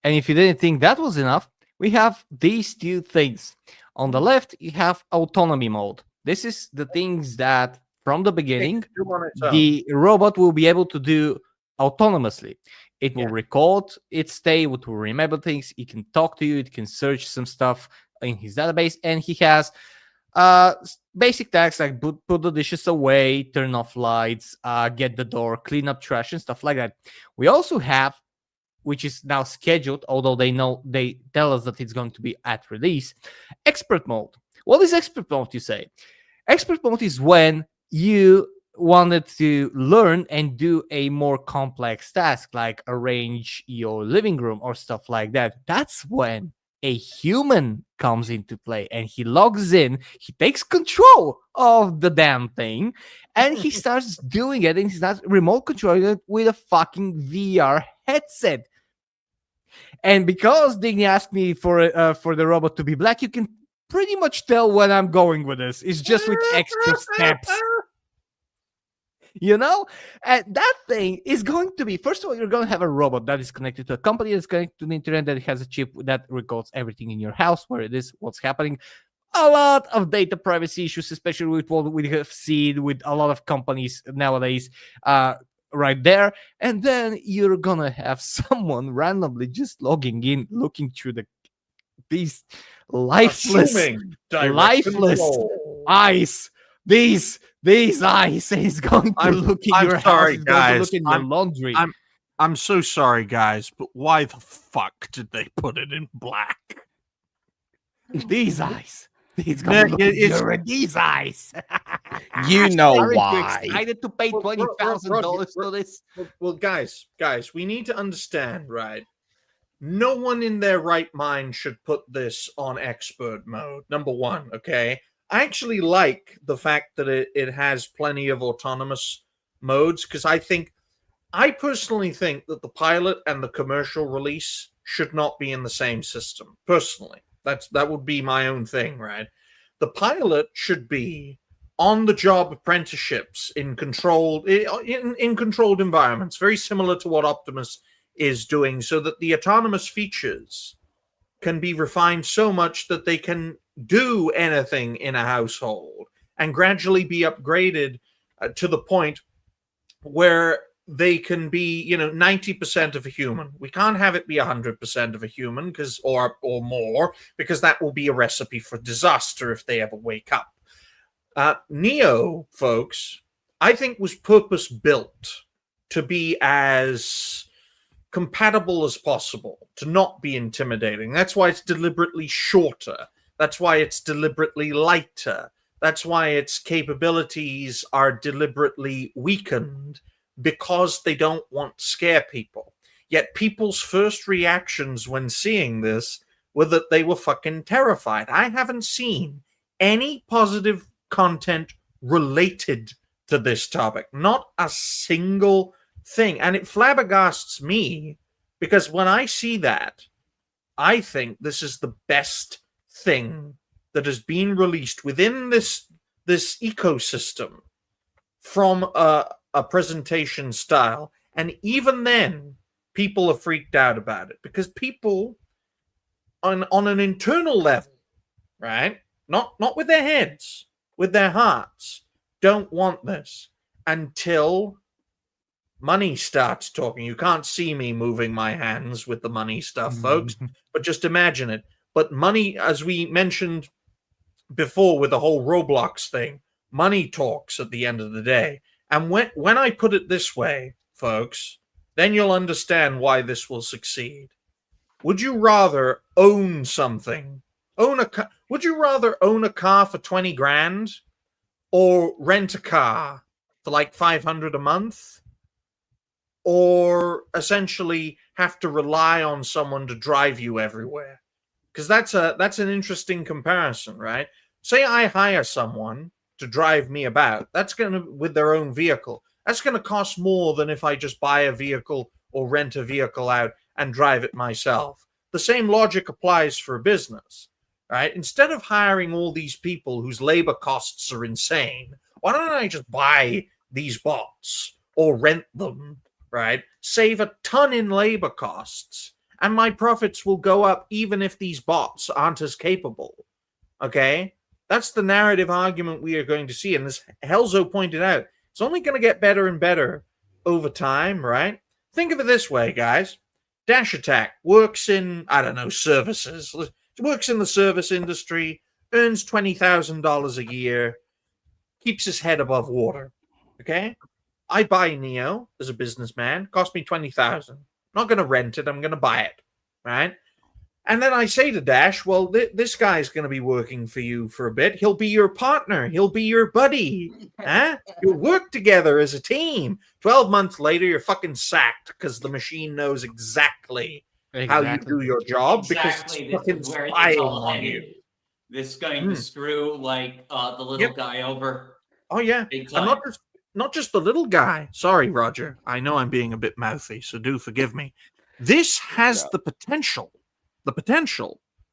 Speaker 2: And if you didn't think that was enough, we have these two things. On the left, you have autonomy mode. This is the things that from the beginning, the robot will be able to do autonomously. It will record its stay, it will remember things, it can talk to you, it can search some stuff in his database, and he has Basic tasks like put the dishes away, turn off lights, get the door, clean up trash and stuff like that. We also have, which is now scheduled, although they tell us that it's going to be at release, expert mode. What is expert mode, you say? Expert mode is when you wanted to learn and do a more complex task, like arrange your living room or stuff like that. That's when a human comes into play and he logs in, he takes control of the damn thing, and he starts doing it, and he starts remote controlling it with a fucking VR headset. And because Digny asked me for the robot to be black, you can pretty much tell when I'm going with this. It's just with extra steps. You know, and that thing is going to be, first of all, you're going to have a robot that is connected to a company that's connected to the internet, that has a chip that records everything in your house, where it is, what's happening. A lot of data privacy issues, especially with what we have seen with a lot of companies nowadays, right there. And then you're gonna have someone randomly just logging in, looking through these lifeless eyes. These eyes, and he's going to look in your house. He's going to look in your laundry.
Speaker 6: I'm so sorry, guys, but why the fuck did they put it in black?
Speaker 2: These eyes. He's going to look in these eyes.
Speaker 3: You know
Speaker 2: Aren't
Speaker 3: why.
Speaker 2: you excited to pay $20,000 for this?
Speaker 6: Well, guys, we need to understand, right? No one in their right mind should put this on expert mode. Number one, okay? I actually like the fact that it has plenty of autonomous modes, because I personally think that the pilot and the commercial release should not be in the same system. Personally, that would be my own thing, right? The pilot should be on-the-job apprenticeships in controlled environments, very similar to what Optimus is doing, so that the autonomous features can be refined so much that they can do anything in a household and gradually be upgraded to the point where they can be, 90% of a human. We can't have it be 100% of a human, or more, because that will be a recipe for disaster if they ever wake up. Neo, folks, I think was purpose built to be as compatible as possible, to not be intimidating. That's why it's deliberately shorter. That's why it's deliberately lighter. That's why its capabilities are deliberately weakened, because they don't want to scare people. Yet people's first reactions when seeing this were that they were fucking terrified. I haven't seen any positive content related to this topic. Not a single thing. And it flabbergasts me, because when I see that, I think this is the best thing that has been released within this ecosystem from a presentation style. And even then, people are freaked out about it, because people on an internal level, right, not with their heads, with their hearts, don't want this until money starts talking. You can't see me moving my hands with the money stuff, folks, but just imagine it. But money, as we mentioned before with the whole Roblox thing, money talks at the end of the day. And when I put it this way, folks, then you'll understand why this will succeed. Would you rather own something? Would you rather own a car for 20 grand or rent a car for like 500 a month? Or essentially have to rely on someone to drive you everywhere? Because that's an interesting comparison, right? Say I hire someone to drive me about. That's going to, with their own vehicle, that's going to cost more than if I just buy a vehicle or rent a vehicle out and drive it myself. The same logic applies for a business, right? Instead of hiring all these people whose labor costs are insane, why don't I just buy these bots or rent them, right? Save a ton in labor costs, and my profits will go up even if these bots aren't as capable, okay? That's the narrative argument we are going to see. And as Helzo pointed out, it's only going to get better and better over time, right? Think of it this way, guys. Dash Attack works in, I don't know, services. It works in the service industry. earns $20,000 a year, keeps his head above water. Okay, I buy Neo as a businessman. Cost me $20,000. I'm not going to rent it. I'm going to buy it. Right. And then I say to Dash, well, this guy's going to be working for you for a bit. He'll be your partner. He'll be your buddy. Huh? You'll work together as a team. 12 months later, you're fucking sacked because the machine knows exactly how you do your job because it's fucking spying on you.
Speaker 10: This is going to screw like the little guy over.
Speaker 6: Oh, yeah. And not just the little guy. Sorry, Roger. I know I'm being a bit mouthy, so do forgive me. This has the potential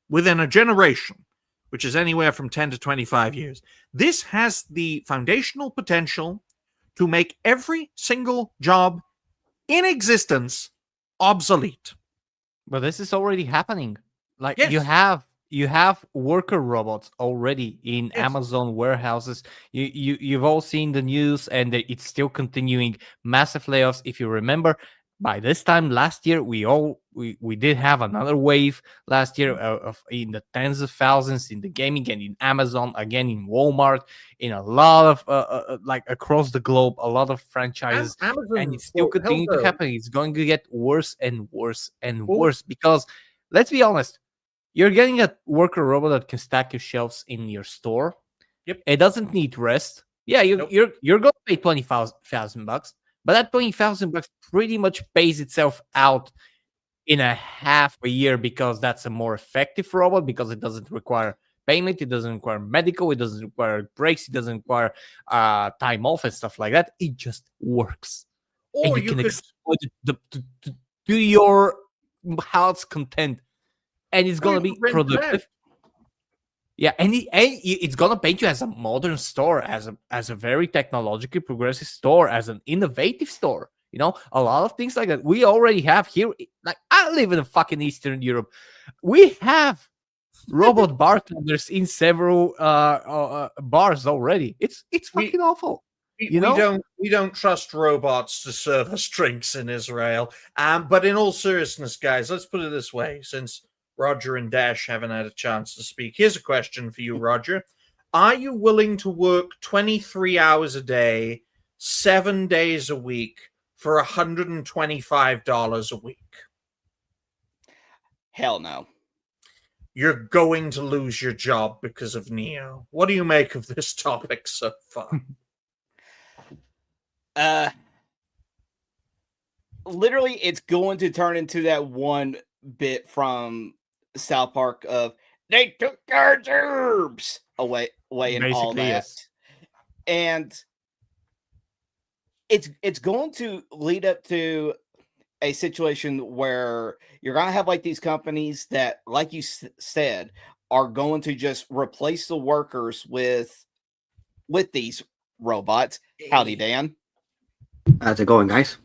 Speaker 6: within a generation, which is anywhere from 10 to 25 years. This has the foundational potential to make every single job in existence obsolete.
Speaker 2: But this is already happening. Like
Speaker 6: Yes.
Speaker 2: you have worker robots already in Amazon warehouses. You've all seen the news, and it's still continuing. Massive layoffs. If you remember, by this time last year, we did have another wave last year of in the tens of thousands in the gaming and in Amazon, again in Walmart, in a lot of like across the globe, a lot of franchises, and it's still continuing to happen. It's going to get worse and worse and worse because let's be honest, you're getting a worker robot that can stack your shelves in your store.
Speaker 6: Yep,
Speaker 2: it doesn't need rest. Yeah, you're going to pay $20,000. But that $20,000 pretty much pays itself out in a half a year because that's a more effective robot, because it doesn't require payment, it doesn't require medical, it doesn't require breaks, it doesn't require time off and stuff like that. It just works.
Speaker 6: Or
Speaker 2: and you can exploit it to your heart's content. And it's going to be productive. Yeah, and it's gonna paint you as a modern store, as a very technologically progressive store, as an innovative store. You know, a lot of things like that we already have here. Like I live in fucking Eastern Europe, we have robot bartenders in several bars already. It's fucking awful.
Speaker 6: We don't trust robots to serve us drinks in Israel. But in all seriousness, guys, let's put it this way: since Roger and Dash haven't had a chance to speak, here's a question for you, Roger. Are you willing to work 23 hours a day, 7 days a week for $125 a week?
Speaker 3: Hell no.
Speaker 6: You're going to lose your job because of Neo. What do you make of this topic so far?
Speaker 3: Literally, it's going to turn into that one bit from South Park of they took our jobs away and
Speaker 2: Basically,
Speaker 3: all that.
Speaker 2: yes.
Speaker 3: And it's going to lead up to a situation where you're going to have like these companies that, like you said, are going to just replace the workers with these robots. Howdy, Dan.
Speaker 8: How's it going, guys?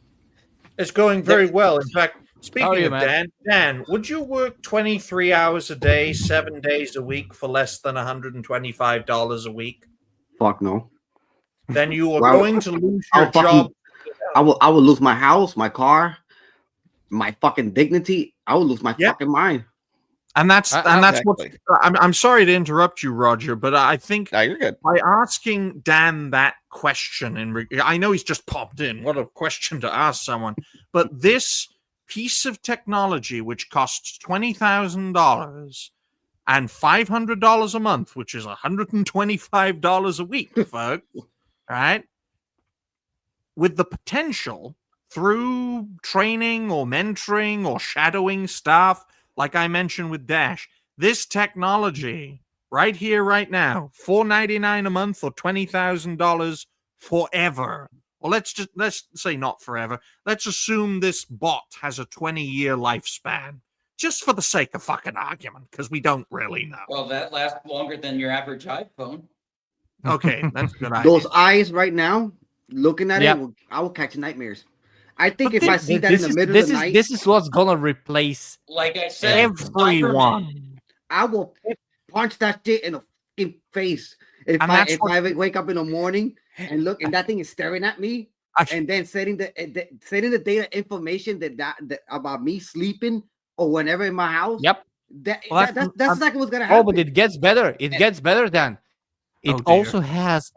Speaker 6: It's going very well. In fact, speaking
Speaker 2: you,
Speaker 6: of
Speaker 2: man?
Speaker 6: Dan, would you work 23 hours a day, 7 days a week for less than $125 a week?
Speaker 8: Fuck no.
Speaker 6: Then you are going to lose your job.
Speaker 8: I will lose my house, my car, my fucking dignity. I will lose my fucking mind.
Speaker 6: And that's what I'm sorry to interrupt you, Roger, but I think
Speaker 3: you're good.
Speaker 6: By asking Dan that question, I know he's just popped in. What a question to ask someone! But this piece of technology, which costs $20,000 and $500 a month, which is $125 a week, folks, right? With the potential through training or mentoring or shadowing staff, like I mentioned with Dash, this technology right here, right now, $4.99 a month or $20,000 forever. Well, let's say not forever. Let's assume this bot has a 20-year lifespan, just for the sake of fucking argument, because we don't really know.
Speaker 10: Well, that lasts longer than your average iPhone.
Speaker 6: Okay, that's a good idea.
Speaker 8: Those eyes right now, looking at it, I will catch nightmares. I think if I see that in the middle of the night,
Speaker 2: this is what's gonna replace,
Speaker 10: like I said,
Speaker 2: everyone.
Speaker 8: I will punch that shit in the fucking face. If I wake up in the morning and look and that thing is staring at me, and then setting the data information that about me sleeping or whenever in my house.
Speaker 2: Yep. Well,
Speaker 11: that's exactly what's gonna happen.
Speaker 2: Oh, but it gets better. It gets better then. It
Speaker 9: Oh, dear.
Speaker 2: also has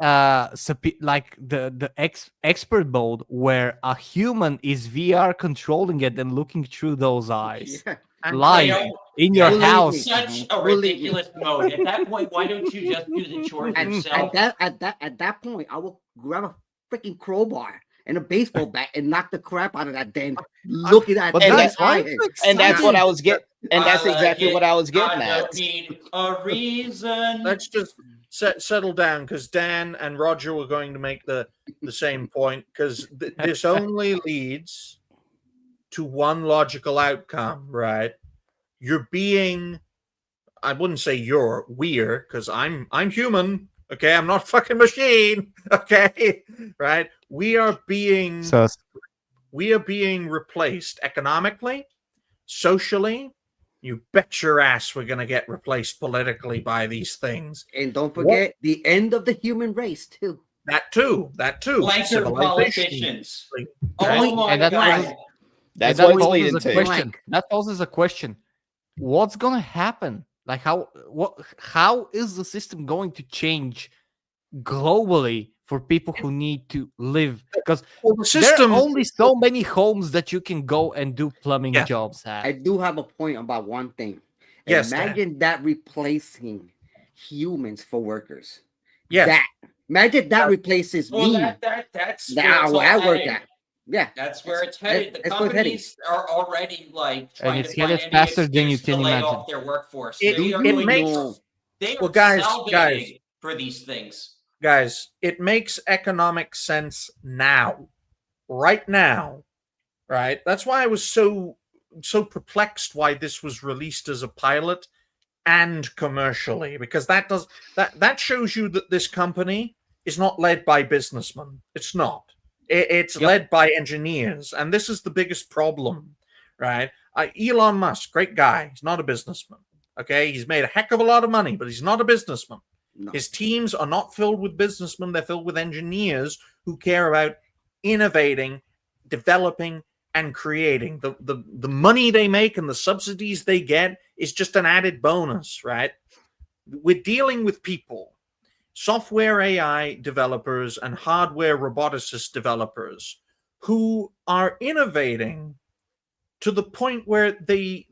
Speaker 2: like the expert mode where a human is VR controlling it and looking through those eyes
Speaker 11: Yeah.
Speaker 2: live in your
Speaker 11: Believe me.
Speaker 2: house.
Speaker 10: Such a
Speaker 11: Believe me.
Speaker 10: ridiculous mode. At that point, why don't you just do the chores yourself?
Speaker 11: At that point, I will grab a freaking crowbar and a baseball bat and knock the crap out of that den. Looking at
Speaker 2: But
Speaker 3: And
Speaker 11: every
Speaker 3: that's
Speaker 11: eye.
Speaker 3: And that's what I was getting. And that's exactly what I was getting
Speaker 10: I
Speaker 3: at.
Speaker 10: don't need a reason.
Speaker 6: Let's just settle down, because Dan and Roger were going to make the same point, because this only leads to one logical outcome, right? You're being, I wouldn't say we're, because I'm human. Okay, I'm not a fucking machine. Okay, right? We are being replaced economically, socially. You bet your ass we're gonna get replaced politically by these things.
Speaker 11: And don't forget the end of the human race too.
Speaker 6: That too.
Speaker 10: Blanker
Speaker 6: Civilization.
Speaker 10: politicians.
Speaker 6: Right?
Speaker 10: Oh my
Speaker 2: And that
Speaker 10: god.
Speaker 2: poses-
Speaker 3: That's
Speaker 2: that
Speaker 3: what it's
Speaker 2: poses
Speaker 3: leading
Speaker 2: a
Speaker 3: to.
Speaker 2: question. That poses a question. What's gonna happen? Like how is the system going to change globally for people who need to live? Because
Speaker 6: the
Speaker 2: there are only so many homes that you can go and do plumbing
Speaker 6: Yeah.
Speaker 2: jobs at.
Speaker 11: I do have a point about one thing.
Speaker 6: Yes, Dan.
Speaker 11: Imagine that replacing humans for workers.
Speaker 6: Yes.
Speaker 11: Imagine that replaces
Speaker 10: Well,
Speaker 11: me.
Speaker 10: that's
Speaker 11: Now
Speaker 10: where
Speaker 11: I
Speaker 10: it's all
Speaker 11: work
Speaker 10: headed.
Speaker 11: at. Yeah.
Speaker 10: That's where it's headed. The
Speaker 11: That's where it's heading.
Speaker 10: companies are already like trying
Speaker 2: it's
Speaker 10: to find
Speaker 2: headed
Speaker 10: any
Speaker 2: faster than you
Speaker 10: excuse to
Speaker 2: can
Speaker 10: lay
Speaker 2: imagine.
Speaker 10: off their workforce.
Speaker 6: It
Speaker 10: They are
Speaker 6: makes-
Speaker 10: they are
Speaker 6: Well, guys,
Speaker 10: salivating for these things.
Speaker 6: Guys, it makes economic sense now, right now, right? That's why I was so perplexed why this was released as a pilot and commercially, because that shows you that this company is not led by businessmen. It's not. It's led by engineers, and this is the biggest problem, right? Elon Musk, great guy. He's not a businessman. Okay, he's made a heck of a lot of money, but he's not a businessman.
Speaker 11: No.
Speaker 6: His teams are not filled with businessmen. They're filled with engineers who care about innovating, developing, and creating. The money they make and the subsidies they get is just an added bonus, right? We're dealing with people, software AI developers and hardware roboticist developers who are innovating to the point where they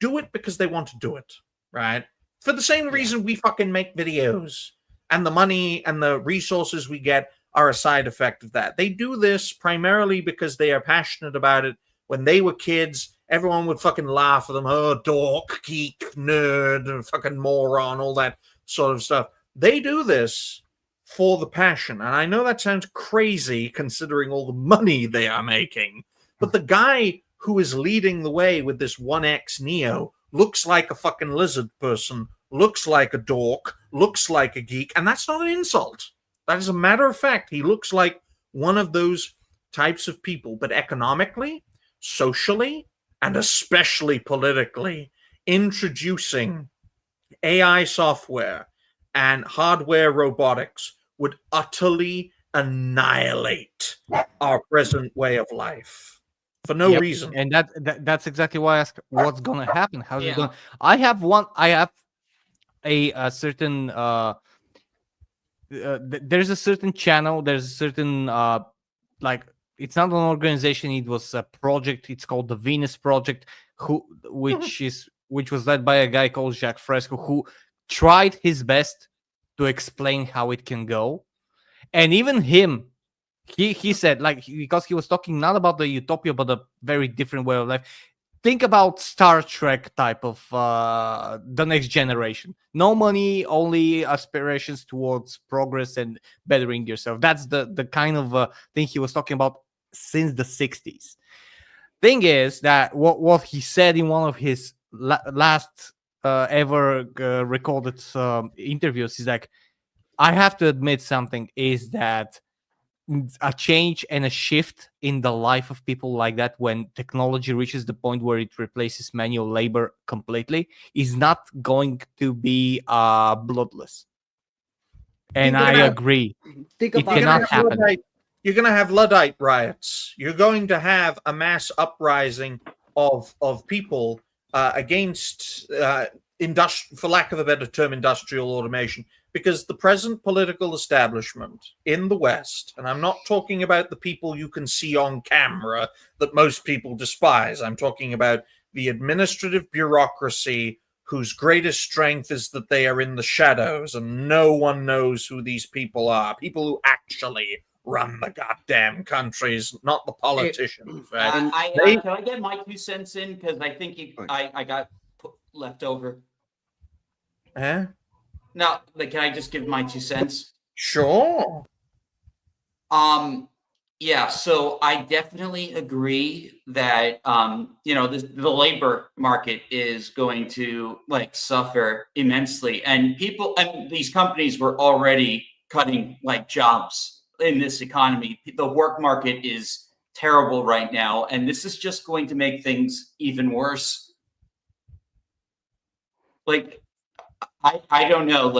Speaker 6: do it because they want to do it, right? For the same reason we fucking make videos, and the money and the resources we get are a side effect of that. They do this primarily because they are passionate about it. When they were kids, everyone would fucking laugh at them. Oh, dork, geek, nerd, fucking moron, all that sort of stuff. They do this for the passion. And I know that sounds crazy considering all the money they are making. But the guy who is leading the way with this 1X Neo looks like a fucking lizard person, looks like a dork, looks like a geek. And that's not an insult. That is a matter of fact. He looks like one of those types of people. But economically, socially, and especially politically, introducing AI software and hardware robotics would utterly annihilate our present way of life for no reason.
Speaker 2: And that's exactly why I asked what's gonna happen. How's it
Speaker 10: Yeah.
Speaker 2: going? I have a certain there's a certain channel, there's a certain like, it's not an organization, it was a project. It's called the Venus Project, which was led by a guy called Jacques Fresco, who tried his best to explain how it can go. And even him, he said, like, because he was talking not about the utopia, but a very different way of life. Think about Star Trek type of the next generation. No money, only aspirations towards progress and bettering yourself. That's the kind of thing he was talking about since the 60s. Thing is that what he said in one of his last ever recorded interviews is like, I have to admit something, is that a change and a shift in the life of people like that, when technology reaches the point where it replaces manual labor completely, is not going to be bloodless. And I agree.
Speaker 11: Think
Speaker 2: It
Speaker 11: about
Speaker 2: cannot happen.
Speaker 6: You're going to have Luddite riots. You're going to have a mass uprising of people against, for lack of a better term, industrial automation, because the present political establishment in the West, and I'm not talking about the people you can see on camera that most people despise, I'm talking about the administrative bureaucracy whose greatest strength is that they are in the shadows and no one knows who these people are. People who actually run the goddamn countries, not the politicians. Right?
Speaker 10: Can I get my 2 cents in? Because I think I got left over.
Speaker 6: Huh?
Speaker 10: No, can I just give my 2 cents?
Speaker 6: Sure.
Speaker 10: Yeah, so I definitely agree that the labor market is going to suffer immensely, and these companies were already cutting jobs in this economy. The work market is terrible right now, and this is just going to make things even worse. I don't know,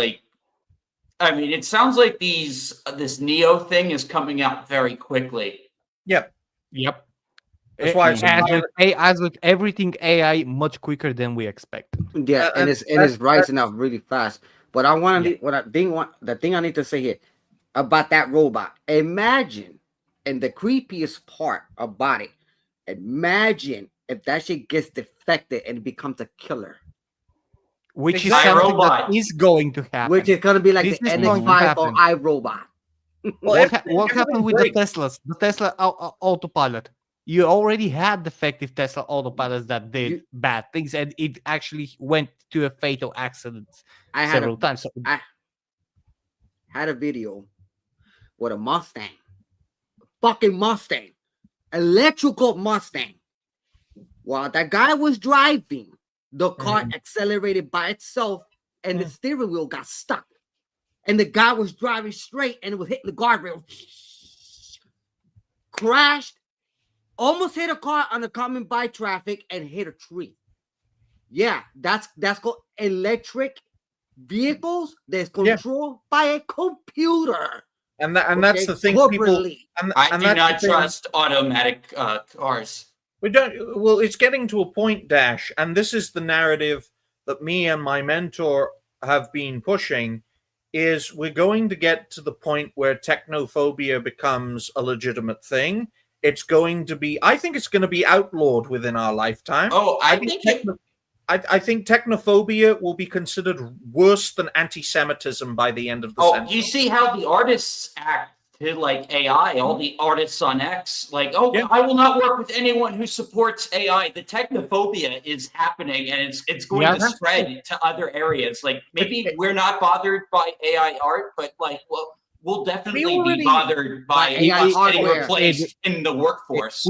Speaker 10: it sounds like this Neo thing is coming out very quickly.
Speaker 2: Yep.
Speaker 6: That's why
Speaker 2: as with everything AI, much quicker than we expected.
Speaker 11: Yeah, and it's rising up really fast. But the thing I need to say here about that robot. Imagine, and the creepiest part about it, imagine if that shit gets defected and becomes a killer.
Speaker 2: Which is something that is going to happen.
Speaker 11: Which is going to be like the NX5 or iRobot.
Speaker 2: What happened with the Teslas? The Tesla autopilot. You already had defective Tesla autopilots that did bad things, and it actually went to a fatal accident several times. So
Speaker 11: I had a video with a Mustang, fucking Mustang, electrical Mustang. While that guy was driving, the car accelerated by itself, and the steering wheel got stuck. And the guy was driving straight, and it was hitting the guardrail. Crashed, almost hit a car on the coming by traffic, and hit a tree. Yeah, that's called electric vehicles that's controlled by a computer.
Speaker 6: And that's the thing, people.
Speaker 10: I do not trust automatic cars.
Speaker 6: We don't. Well, it's getting to a point, Dash, and this is the narrative that me and my mentor have been pushing. Is we're going to get to the point where technophobia becomes a legitimate thing. It's going to be. I think it's going to be outlawed within our lifetime.
Speaker 10: Oh, I
Speaker 6: think technophobia will be considered worse than anti-Semitism by the end of the century.
Speaker 10: You see how the artists act to AI, all the artists on X, I will not work with anyone who supports AI. The technophobia is happening, and it's going to spread to other areas. Maybe we're not bothered by AI art, but we'll definitely be bothered by AI getting replaced in the workforce.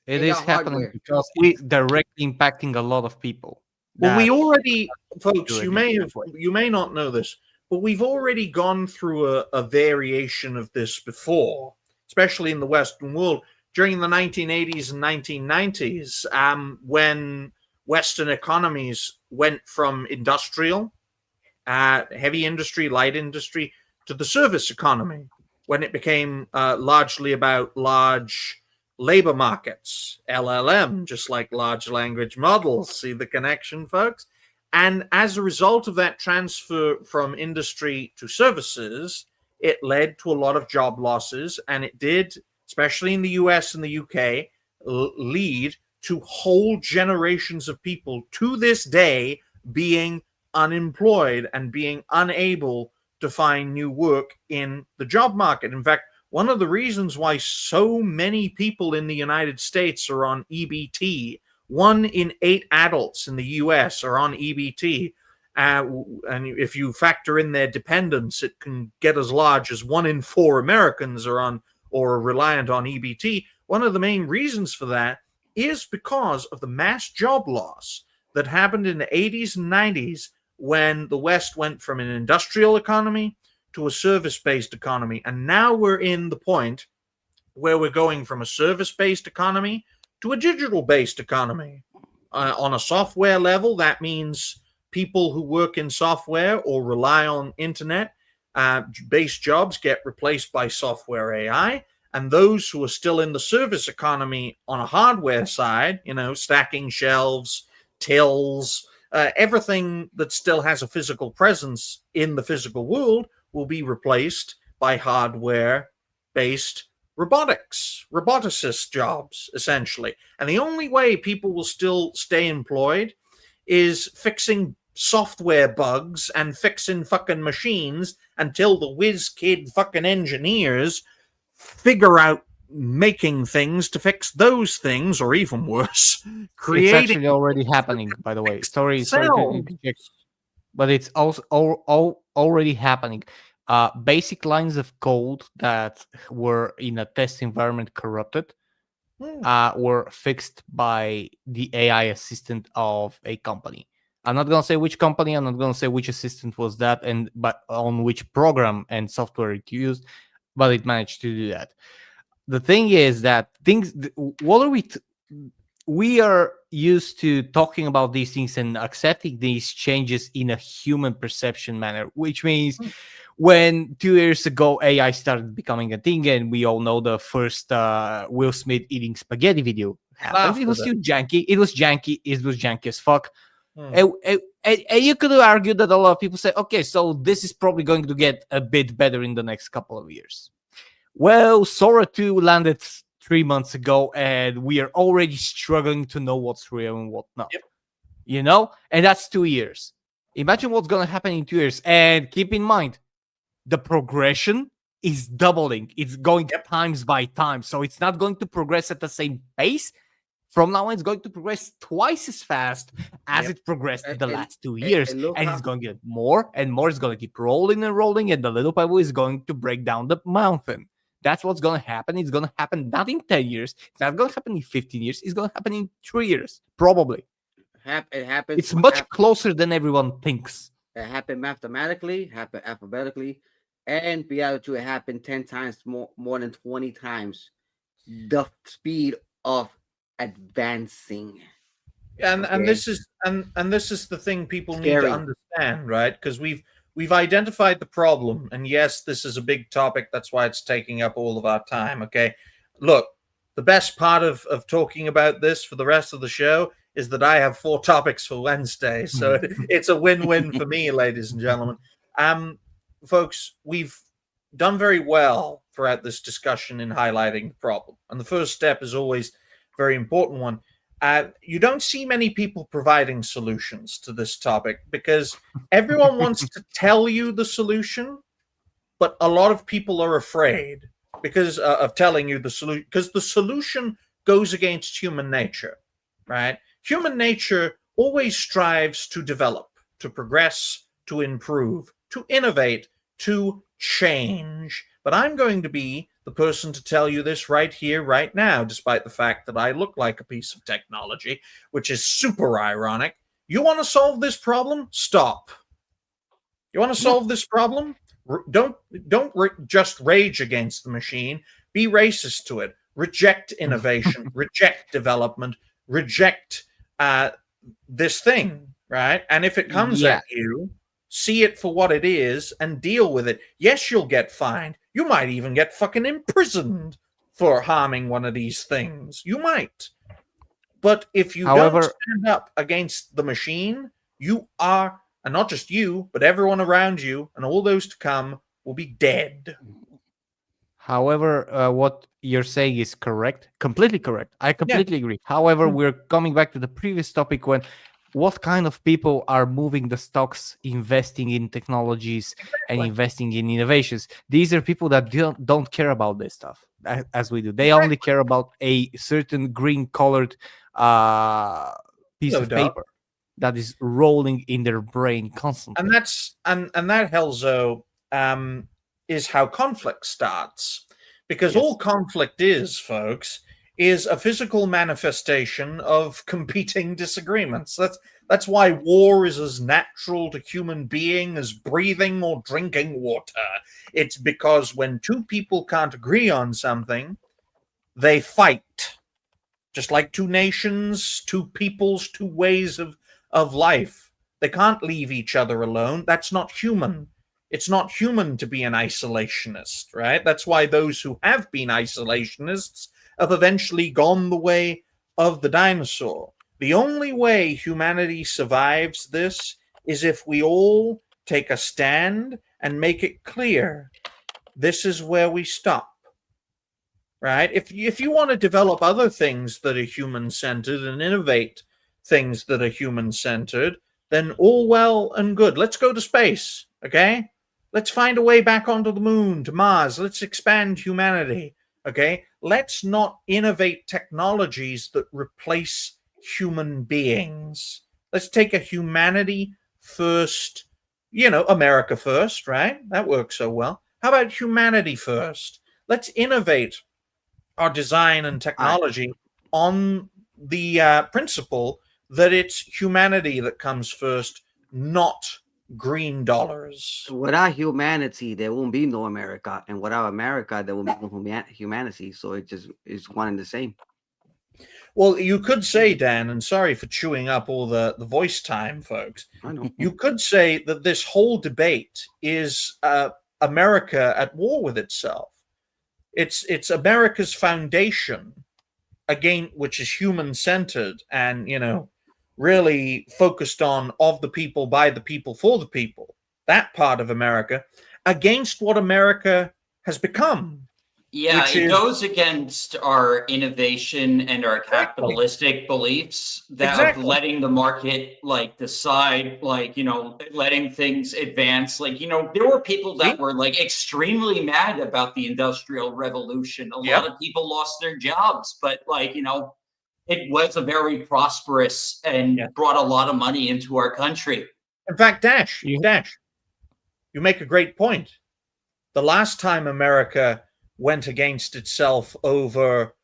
Speaker 2: It is happening because it's directly impacting a lot of people.
Speaker 6: Well, we already, folks, you may not know this, but we've already gone through a variation of this before, especially in the Western world during the 1980s and 1990s, when Western economies went from industrial, heavy industry, light industry, to the service economy, when it became largely about large labor markets, LLM, just like large language models. See the connection, folks? And as a result of that transfer from industry to services, it led to a lot of job losses. And it did, especially in the US and the UK, lead to whole generations of people to this day being unemployed and being unable to find new work in the job market. In fact, one of the reasons why so many people in the United States are on EBT, 1 in 8 adults in the US are on EBT. And if you factor in their dependents, it can get as large as 1 in 4 Americans are on or are reliant on EBT. One of the main reasons for that is because of the mass job loss that happened in the 80s and 90s when the West went from an industrial economy to a service-based economy. And now we're in the point where we're going from a service-based economy to a digital-based economy. On a software level, that means people who work in software or rely on internet-based jobs get replaced by software AI. And those who are still in the service economy on a hardware side, stacking shelves, tills, everything that still has a physical presence in the physical world will be replaced by hardware-based roboticist jobs, essentially. And the only way people will still stay employed is fixing software bugs and fixing fucking machines until the whiz kid fucking engineers figure out making things to fix those things, or even worse, creating.
Speaker 2: It's actually already happening, by the way. Sorry to interject, but it's also already happening. Basic lines of code that were in a test environment corrupted were fixed by the AI assistant of a company. I'm not gonna say which company. I'm not gonna say which assistant was that, but on which program and software it used. But it managed to do that. The thing is that what are we are used to talking about these things and accepting these changes in a human perception manner, which means when 2 years ago AI started becoming a thing, and we all know the first Will Smith eating spaghetti video happened. It was still janky. It was janky as fuck. And you could argue that a lot of people say, okay, so this is probably going to get a bit better in the next couple of years. Well, Sora 2 landed 3 months ago, and we are already struggling to know what's real and what not. Yep. You know? And that's 2 years. Imagine what's going to happen in 2 years. And keep in mind, the progression is doubling. It's going times by time. So it's not going to progress at the same pace. From now on, it's going to progress twice as fast as it progressed in the last 2 years. And it's going to get more and more. It's going to keep rolling and rolling, and the little pebble is going to break down the mountain. That's what's going to happen. It's going to happen not in 10 years. It's not going to happen in 15 years. It's going to happen in 3 years, probably.
Speaker 11: It happens.
Speaker 2: It's much closer than everyone thinks.
Speaker 11: It happened mathematically, happened alphabetically, and be able to happen 10 times more than 20 times the speed of advancing.
Speaker 6: And this is the thing people need to understand, right? Because we've identified the problem, and yes, this is a big topic. That's why it's taking up all of our time. Okay, look, the best part of talking about this for the rest of the show is that I have 4 topics for Wednesday, so it's a win-win for me, ladies and gentlemen. Folks, we've done very well throughout this discussion in highlighting the problem, and the first step is always a very important one. You don't see many people providing solutions to this topic because everyone wants to tell you the solution, but a lot of people are afraid because of telling you the solution, because the solution goes against human nature, right? Human nature always strives to develop, to progress, to improve, to innovate, to change. But I'm going to be the person to tell you this right here, right now, despite the fact that I look like a piece of technology, which is super ironic. You want to solve this problem? Stop. You want to solve this problem? Don't just rage against the machine. Be racist to it. Reject innovation. Reject development. Reject this thing, right? And if it comes at you, see it for what it is and deal with it. Yes, you'll get fined. You might even get fucking imprisoned for harming one of these things. You might. But if you don't stand up against the machine, you are, and not just you, but everyone around you and all those to come will be dead.
Speaker 2: However, what you're saying is correct, completely correct. I completely agree. However, we're coming back to the previous topic when what kind of people are moving the stocks, investing in technologies and investing in innovations? These are people that don't care about this stuff as we do. They only care about a certain green-colored piece of paper that is rolling in their brain constantly.
Speaker 6: And that, Helzo, is how conflict starts. Because all conflict is, folks, is a physical manifestation of competing disagreements. That's why war is as natural to human being as breathing or drinking water. It's because when two people can't agree on something, they fight. Just like two nations, two peoples, two ways of life. They can't leave each other alone. That's not human. It's not human to be an isolationist, right? That's why those who have been isolationists have eventually gone the way of the dinosaur. The only way humanity survives this is if we all take a stand and make it clear this is where we stop. Right? If you want to develop other things that are human-centered and innovate things that are human-centered, then all well and good. Let's go to space, okay? Let's find a way back onto the moon, to Mars. Let's expand humanity, okay? Let's not innovate technologies that replace human beings. Let's take a humanity first, America first, right? That works so well. How about humanity first? Let's innovate our design and technology on the principle that it's humanity that comes first, not green dollars.
Speaker 11: Without humanity, there won't be no America, and without America, there will be no humanity. So it just is one and the same.
Speaker 6: Well, you could say, Dan, and sorry for chewing up all the voice time, folks.
Speaker 11: I know.
Speaker 6: You could say that this whole debate is America at war with itself. It's America's foundation, again, which is human-centered and, really focused on of the people, by the people, for the people, that part of America, against what America has become.
Speaker 10: Yeah, it goes against our innovation and our capitalistic beliefs that of letting the market decide, letting things advance. There were people that were extremely mad about the Industrial Revolution. A lot of people lost their jobs, but it was a very prosperous and brought a lot of money into our country.
Speaker 6: In fact, Dash, you make a great point. The last time America went against itself over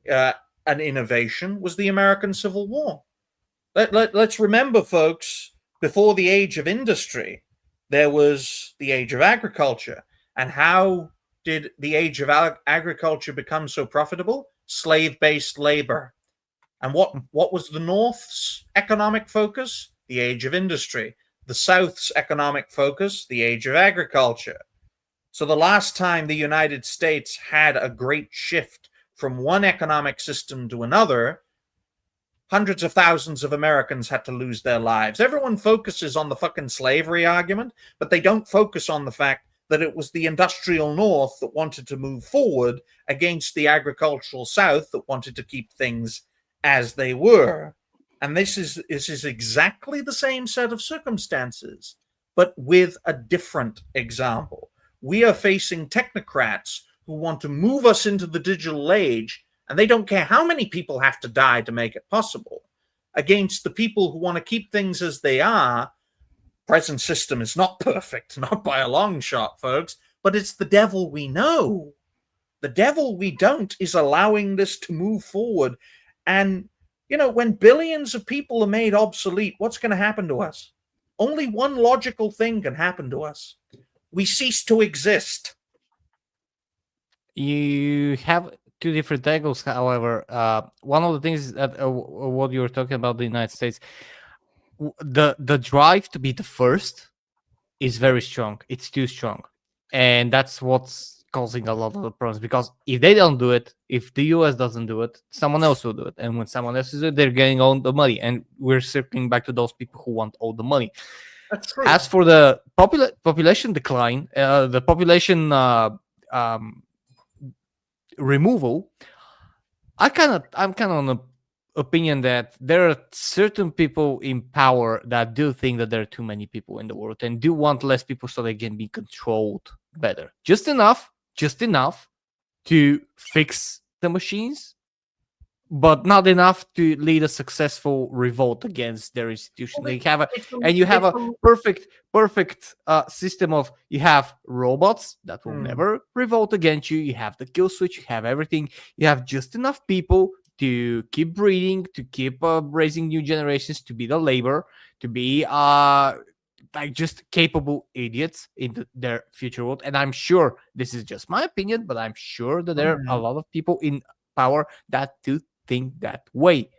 Speaker 6: an innovation was the American Civil War. Let's remember, folks, before the age of industry, there was the age of agriculture. And how did the age of agriculture become so profitable? Slave-based labor. And what was the North's economic focus? The age of industry. The South's economic focus? The age of agriculture. So the last time the United States had a great shift from one economic system to another, hundreds of thousands of Americans had to lose their lives. Everyone focuses on the fucking slavery argument, but they don't focus on the fact that it was the industrial North that wanted to move forward against the agricultural South that wanted to keep things as they were. And this is exactly the same set of circumstances, but with a different example. We are facing technocrats who want to move us into the digital age, and they don't care how many people have to die to make it possible, against the people who want to keep things as they are. Present system is not perfect, not by a long shot, folks, but it's the devil we know. The devil we don't is allowing this to move forward. And, when billions of people are made obsolete, what's going to happen to us? Only one logical thing can happen to us. We cease to exist.
Speaker 2: You have two different angles, however. One of the things that what you were talking about the United States, the drive to be the first is very strong. It's too strong, and that's what's causing a lot of the problems. Because if they don't do it, if the US doesn't do it, someone else will do it, and when someone else does it, they're getting all the money, and we're circling back to those people who want all the money.
Speaker 6: That's true.
Speaker 2: As for the population decline, the population removal, I'm kind of on the opinion that there are certain people in power that do think that there are too many people in the world and do want less people so they can be controlled better. Just enough to fix the machines, but not enough to lead a successful revolt against their institution. You have a perfect system of, you have robots that will never revolt against you. You have the kill switch. You have everything. You have just enough people to keep breeding, to keep raising new generations, to be the labor, to be just capable idiots in their future world. And I'm sure this is just my opinion, but I'm sure that there are a lot of people in power that do think that way.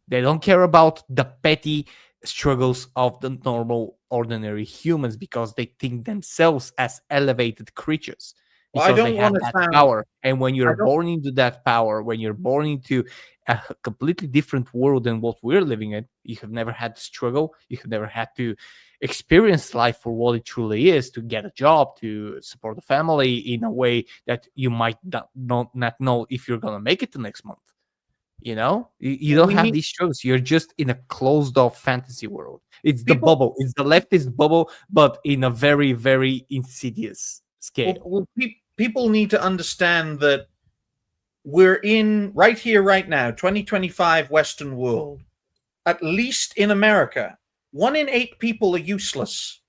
Speaker 2: They don't care about the petty struggles of the normal, ordinary humans because they think themselves as elevated creatures.
Speaker 6: Well, I
Speaker 2: because
Speaker 6: don't
Speaker 2: they have
Speaker 6: want to
Speaker 2: that
Speaker 6: sound.
Speaker 2: power. And when
Speaker 6: I
Speaker 2: you're
Speaker 6: don't.
Speaker 2: born into that power, when you're born into a completely different world than what we're living in, you have never had to struggle. You have never had to experience life for what it truly is, to get a job, to support the family in a way that you might not know if you're going to make it the next month. You know, you don't
Speaker 6: We
Speaker 2: have
Speaker 6: need
Speaker 2: these struggles. You're just in a closed off fantasy world. It's the
Speaker 6: people.
Speaker 2: bubble. It's the leftist bubble, but in a very, very insidious scale.
Speaker 6: People need to understand that we're in right here, right now, 2025 Western world. At least in America, 1 in 8 people are useless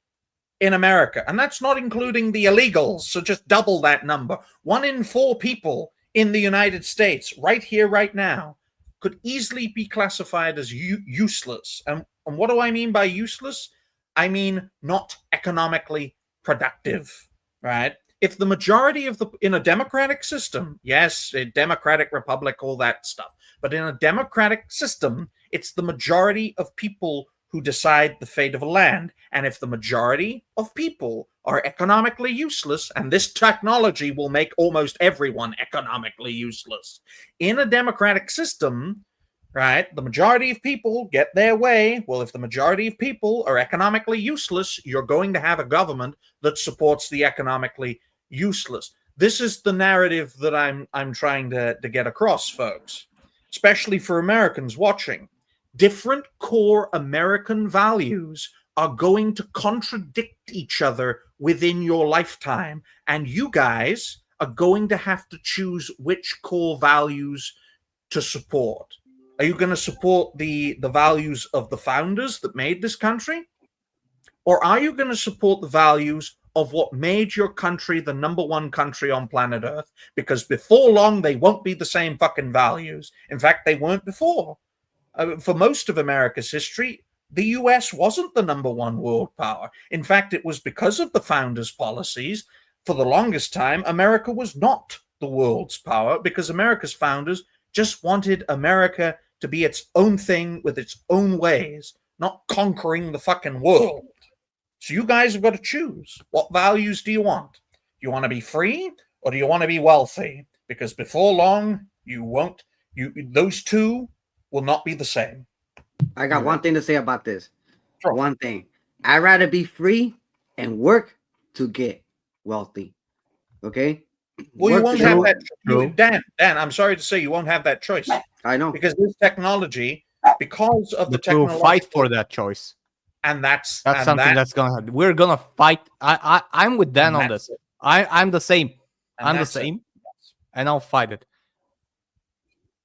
Speaker 6: in America, and that's not including the illegals. So just double that number. 1 in 4 people in the United States, right here, right now, could easily be classified as useless. And what do I mean by useless? I mean not economically productive, right? If the majority of in a democratic system, yes, a democratic republic, all that stuff, but in a democratic system, it's the majority of people who decide the fate of a land. And if the majority of people are economically useless, and this technology will make almost everyone economically useless, in a democratic system, right, the majority of people get their way. Well, if the majority of people are economically useless, you're going to have a government that supports the economically useless. This is the narrative that I'm trying to get across, folks, especially for Americans watching. Different core American values are going to contradict each other within your lifetime, and you guys are going to have to choose which core values to support. Are you going to support the values of the founders that made this country? Or are you going to support the values of what made your country the #1 country on planet Earth? Because before long, they won't be the same fucking values. In fact, they weren't before. For most of America's history, the US wasn't the #1 world power. In fact, it was because of the founders' policies. For the longest time, America was not the world's power because America's founders just wanted America to be its own thing with its own ways, not conquering the fucking world. So you guys have got to choose. What values do you want? Do you want to be free or do you want to be wealthy? Because before long, you won't. Those two will not be the same.
Speaker 11: I got one thing to say about this. Sure. One thing. I'd rather be free and work to get wealthy. Okay?
Speaker 6: Well, you won't have that choice. Dan, I'm sorry to say you won't have that choice.
Speaker 11: I know.
Speaker 6: Because this technology, because of the technology.
Speaker 2: We'll fight for that choice.
Speaker 6: And that's
Speaker 2: something that's going to happen. We're going to fight. I'm with Dan on this. I'm the same. I'm the same. And I'll fight it.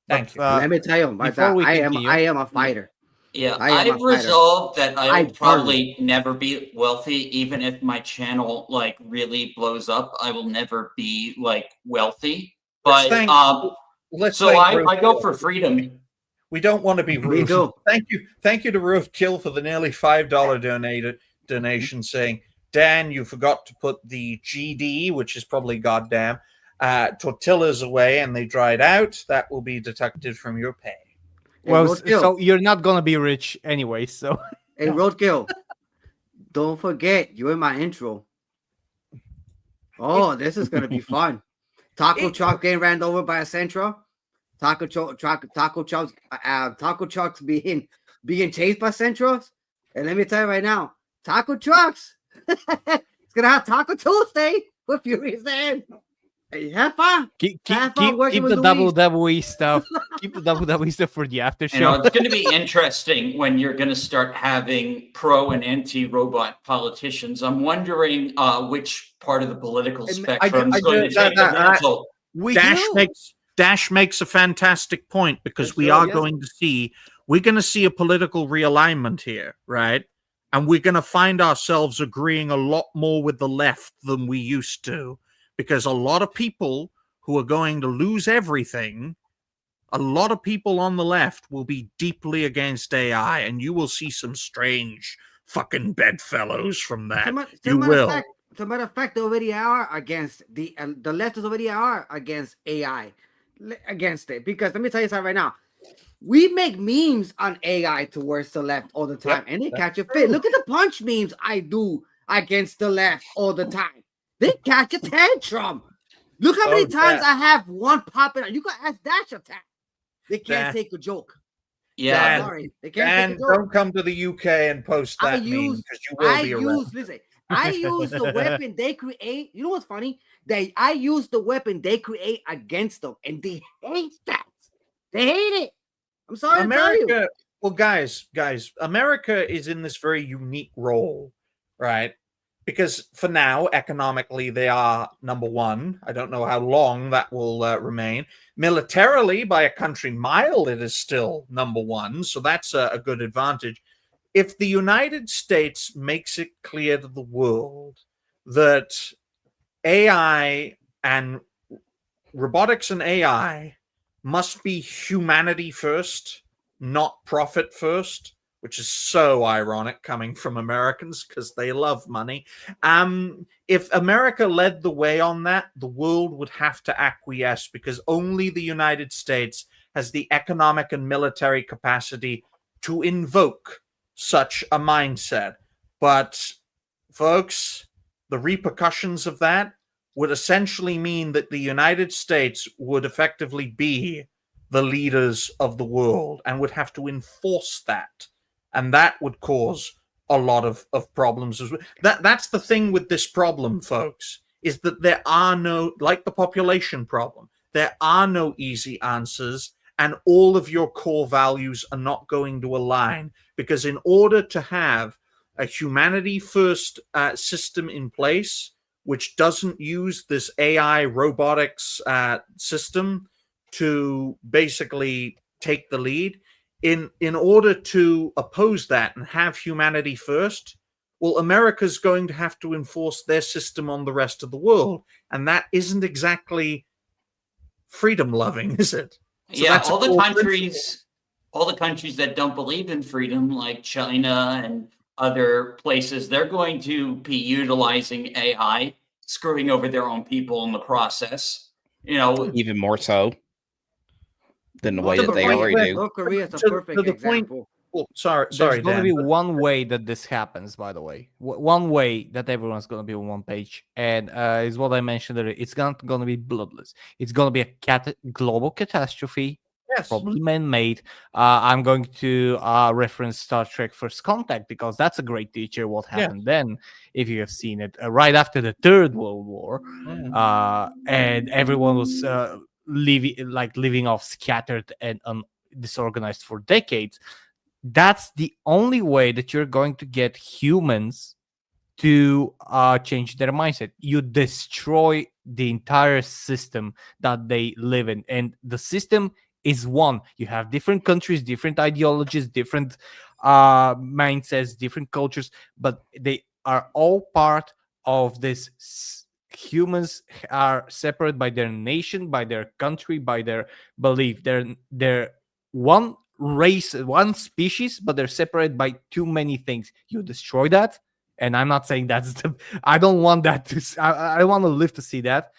Speaker 6: Thank you.
Speaker 11: Let me tell you, I am a fighter.
Speaker 10: Yeah, I've resolved that I will probably never be wealthy, even if my channel like really blows up. I will never be like wealthy. But I go for freedom.
Speaker 6: We don't want to be rude. Thank you to Roadkill for the nearly $5 donation, saying, Dan, you forgot to put the GD, which is probably goddamn, tortillas away and they dried out. That will be deducted from your pay.
Speaker 2: Well, so you're not gonna be rich anyway. So
Speaker 11: hey, Roadkill, don't forget you're in my intro. Oh, this is gonna be fun. Taco truck getting ran over by a Sentra. Taco trucks being chased by Centros. And let me tell you right now, taco trucks. It's gonna have Taco Tuesday with Furious Dan. Hey, have fun.
Speaker 2: Keep the WWE stuff. Keep the WWE stuff for the after show.
Speaker 10: You know, it's going to be interesting when you're going to start having pro and anti-robot politicians. I'm wondering which part of the political spectrum is going to take the mantle.
Speaker 6: Dash makes a fantastic point because we're going to see a political realignment here, right? And we're going to find ourselves agreeing a lot more with the left than we used to. Because a lot of people who are going to lose everything, a lot of people on the left will be deeply against AI, and you will see some strange fucking bedfellows from that. You will.
Speaker 11: As a matter of fact, they already are against the leftists already are against AI, against it. Because let me tell you something right now. We make memes on AI towards the left all the time, and they catch a fit. Look at the punch memes I do against the left all the time. They catch a tantrum. Look how many
Speaker 6: Oh,
Speaker 11: times
Speaker 6: yeah.
Speaker 11: I have one popping out. You can ask Dash Attack. They can't
Speaker 6: Dan.
Speaker 11: take a joke.
Speaker 10: Yeah.
Speaker 11: Sorry, they can't
Speaker 6: And
Speaker 11: take a joke.
Speaker 6: don't come to the UK and post that meme because you will be arrested.
Speaker 11: Listen, I use the weapon they create. You know what's funny? I use the weapon they create against them, and they hate that. They hate it. I'm sorry to tell you.
Speaker 6: America, well, guys, America is in this very unique role, right? Because for now, economically, they are number one. I don't know how long that will remain. Militarily, by a country mile, it is still number one. So that's a good advantage. If the United States makes it clear to the world that AI and robotics and AI must be humanity first, not profit first, which is so ironic coming from Americans because they love money. If America led the way on that, the world would have to acquiesce because only the United States has the economic and military capacity to invoke such a mindset. But, folks, the repercussions of that would essentially mean that the United States would effectively be the leaders of the world and would have to enforce that. And that would cause a lot of problems as well. That's the thing with this problem, folks, is that there are no, like the population problem, there are no easy answers, and all of your core values are not going to align. Because in order to have a humanity first system in place, which doesn't use this AI robotics system to basically take the lead, in order to oppose that and have humanity first, well, America's going to have to enforce their system on the rest of the world. And that isn't exactly freedom loving, is it? So
Speaker 10: Yeah,
Speaker 6: that's
Speaker 10: all the countries that don't believe in freedom, like China and other places, they're going to be utilizing AI, screwing over their own people in the process. You know,
Speaker 3: Even more so than the way
Speaker 11: To
Speaker 3: that
Speaker 11: the
Speaker 3: they
Speaker 11: point,
Speaker 3: already do.
Speaker 11: North Korea is a
Speaker 6: To
Speaker 11: perfect
Speaker 6: the point,
Speaker 11: example.
Speaker 6: well, sorry,
Speaker 2: There's going to
Speaker 6: Dan,
Speaker 2: be
Speaker 6: but-
Speaker 2: one way that this happens, by the way. One way that everyone's going to be on one page. And is what I mentioned earlier. It's not going to be bloodless. It's going to be a global catastrophe,
Speaker 6: Yes.
Speaker 2: probably man-made. I'm going to reference Star Trek First Contact because that's a great teacher what happened then, if you have seen it, right after the Third World War. And everyone was living off scattered and disorganized for decades. That's the only way that you're going to get humans to change their mindset. You destroy the entire system that they live in, and the system is one. You have different countries, different ideologies, different mindsets, different cultures, but they are all part of this. Humans are separate by their nation, by their country, by their belief. They're one race, one species, but they're separated by too many things. You destroy that, and I'm not saying that's the. I don't want that to. I want to live to see that,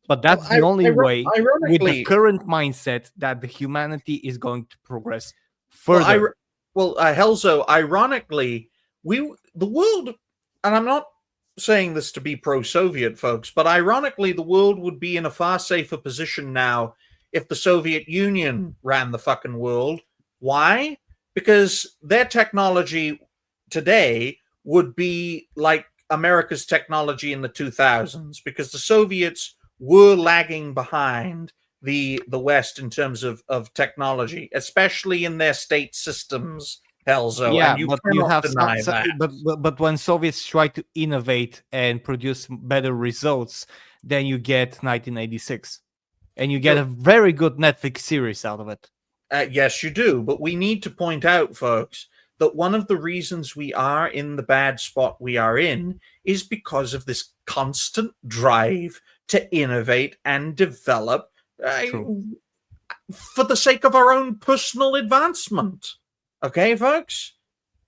Speaker 2: but that's the only way with the current mindset that the humanity is going to progress further.
Speaker 6: Helzo, ironically, the world, and I'm not saying this to be pro-Soviet, folks, but ironically, the world would be in a far safer position now if the Soviet Union ran the fucking world. Why? Because their technology today would be like America's technology in the 2000s, because the Soviets were lagging behind the West in terms of technology, especially in their state systems. Helzo,
Speaker 2: yeah,
Speaker 6: and
Speaker 2: but you have
Speaker 6: that.
Speaker 2: But when Soviets try to innovate and produce better results, then you get 1986, and you get a very good Netflix series out of it.
Speaker 6: Yes, you do. But we need to point out, folks, that one of the reasons we are in the bad spot we are in is because of this constant drive to innovate and develop for the sake of our own personal advancement. Okay, folks?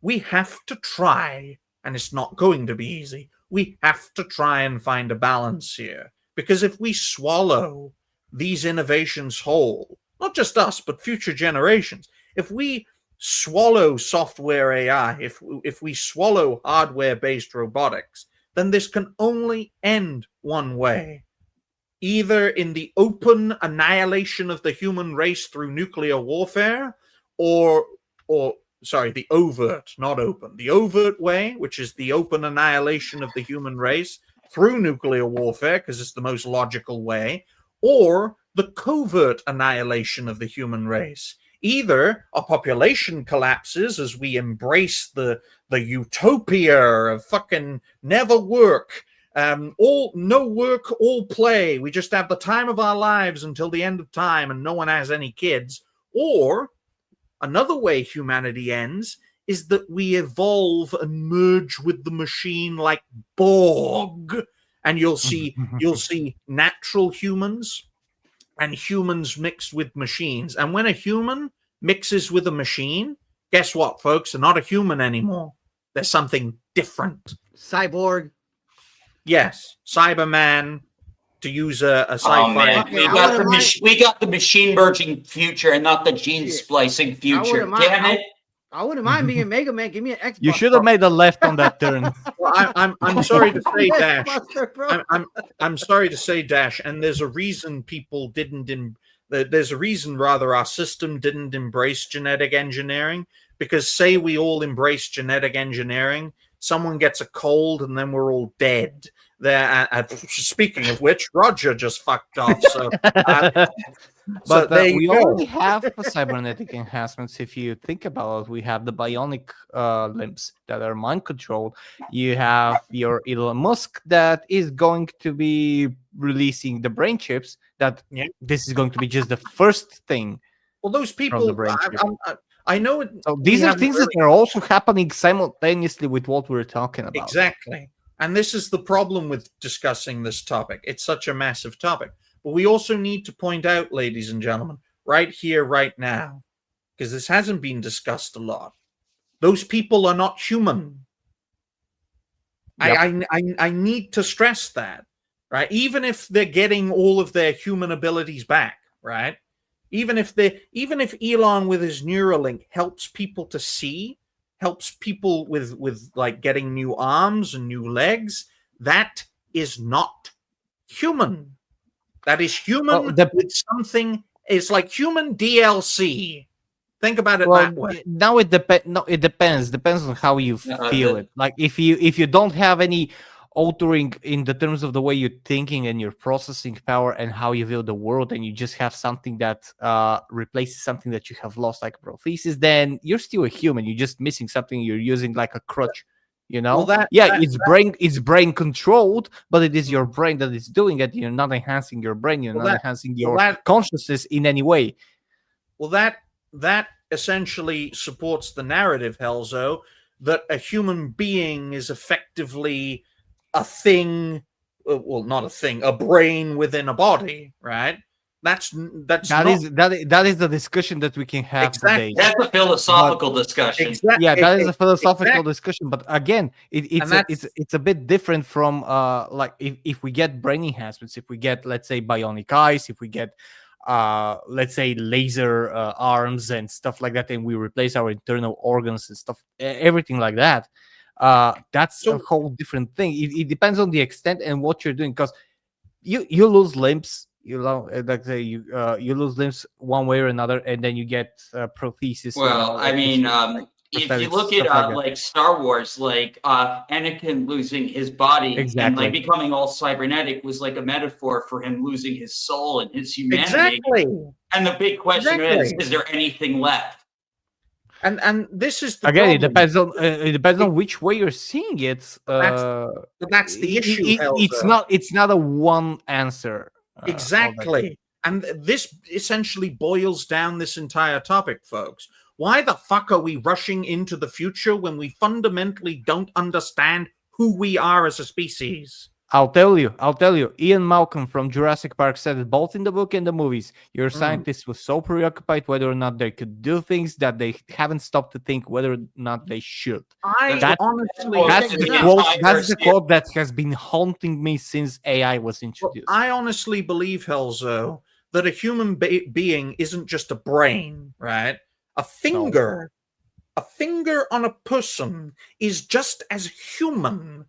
Speaker 6: We have to try, and it's not going to be easy. We have to try and find a balance here. Because if we swallow these innovations whole, not just us, but future generations, if we swallow software AI, if we swallow hardware-based robotics, then this can only end one way. either in the open annihilation of the human race through nuclear warfare, or sorry, the overt, not open, the overt way, which is the open annihilation of the human race through nuclear warfare, because it's the most logical way, or the covert annihilation of the human race. Either a population collapses as we embrace the utopia of fucking never work, all no work, all play. We just have the time of our lives until the end of time, and no one has any kids. Or another way humanity ends is that we evolve and merge with the machine like Borg, and you'll see natural humans and humans mixed with machines. And when a human mixes with a machine, guess what, folks? They're not a human anymore. They're something different.
Speaker 11: Cyborg.
Speaker 6: Yes, Cyberman, to use a sci-fi.
Speaker 10: Oh man, we got the machine merging future and not the gene splicing future. Damn it!
Speaker 11: I wouldn't mind being Mega Man. Give me an Xbox.
Speaker 2: You should have made a left on that turn.
Speaker 6: Well, I'm sorry to say, Dash. I'm sorry to say, Dash. And there's a reason people didn't. There's a reason, rather, our system didn't embrace genetic engineering. Because say we all embrace genetic engineering, someone gets a cold, and then we're all dead. Speaking of which, Roger just fucked off. So.
Speaker 2: But
Speaker 6: there
Speaker 2: we
Speaker 6: you go.
Speaker 2: already have cybernetic enhancements. If you think about it, we have the bionic limbs that are mind controlled. You have your Elon Musk that is going to be releasing the brain chips. This is going to be just the first thing.
Speaker 6: Well, those people, I know it.
Speaker 2: So these are things that are also happening simultaneously with what we're talking about.
Speaker 6: Exactly. And this is the problem with discussing this topic. It's such a massive topic. But we also need to point out, ladies and gentlemen, right here, right now, because this hasn't been discussed a lot. Those people are not human. Yep. I need to stress that, right? Even if they're getting all of their human abilities back, right? Even if Elon with his Neuralink helps people to see, helps people with like getting new arms and new legs, that is not human. That is human with something. It's like human DLC. Think about it that way.
Speaker 2: Now it depends. No, it depends. Depends on how you feel it. Like if you don't have any altering in the terms of the way you're thinking and your processing power and how you view the world, and you just have something that replaces something that you have lost, like a prosthesis, then you're still a human. You're just missing something. You're using like a crutch. You know, it's brain controlled, but it is your brain that is doing it. You're not enhancing your brain. You're not enhancing your consciousness in any way.
Speaker 6: Well, that essentially supports the narrative, Helzo, that a human being is effectively a thing. Well, not a thing, a brain within a body, right? That is the discussion that we can have today.
Speaker 10: That's a philosophical discussion.
Speaker 2: Yeah, that is a philosophical discussion. But again, it's a bit different from like if we get brain enhancements, if we get, let's say, bionic eyes, if we get let's say laser arms and stuff like that, and we replace our internal organs and stuff, everything like that. That's a whole different thing. It depends on the extent and what you're doing, because you lose limbs. You lose limbs one way or another, and then you get prosthesis.
Speaker 10: Well, I mean, if you look at like Star Wars, like Anakin losing his body and like becoming all cybernetic was like a metaphor for him losing his soul and his humanity.
Speaker 6: Exactly.
Speaker 10: And the big question is there anything left?
Speaker 6: And this is the
Speaker 2: again.
Speaker 6: problem.
Speaker 2: It depends on which way you're seeing it.
Speaker 6: That's the issue.
Speaker 2: It's not a one answer.
Speaker 6: Exactly. And this essentially boils down this entire topic, folks. Why the fuck are we rushing into the future when we fundamentally don't understand who we are as a species?
Speaker 2: I'll tell you. Ian Malcolm from Jurassic Park said it both in the book and the movies. Your scientists were so preoccupied whether or not they could do things that they haven't stopped to think whether or not they should. That's the quote that has been haunting me since AI was introduced.
Speaker 6: Well, I honestly believe, Helzo, that a human being isn't just a brain, right? A finger on a person is just as human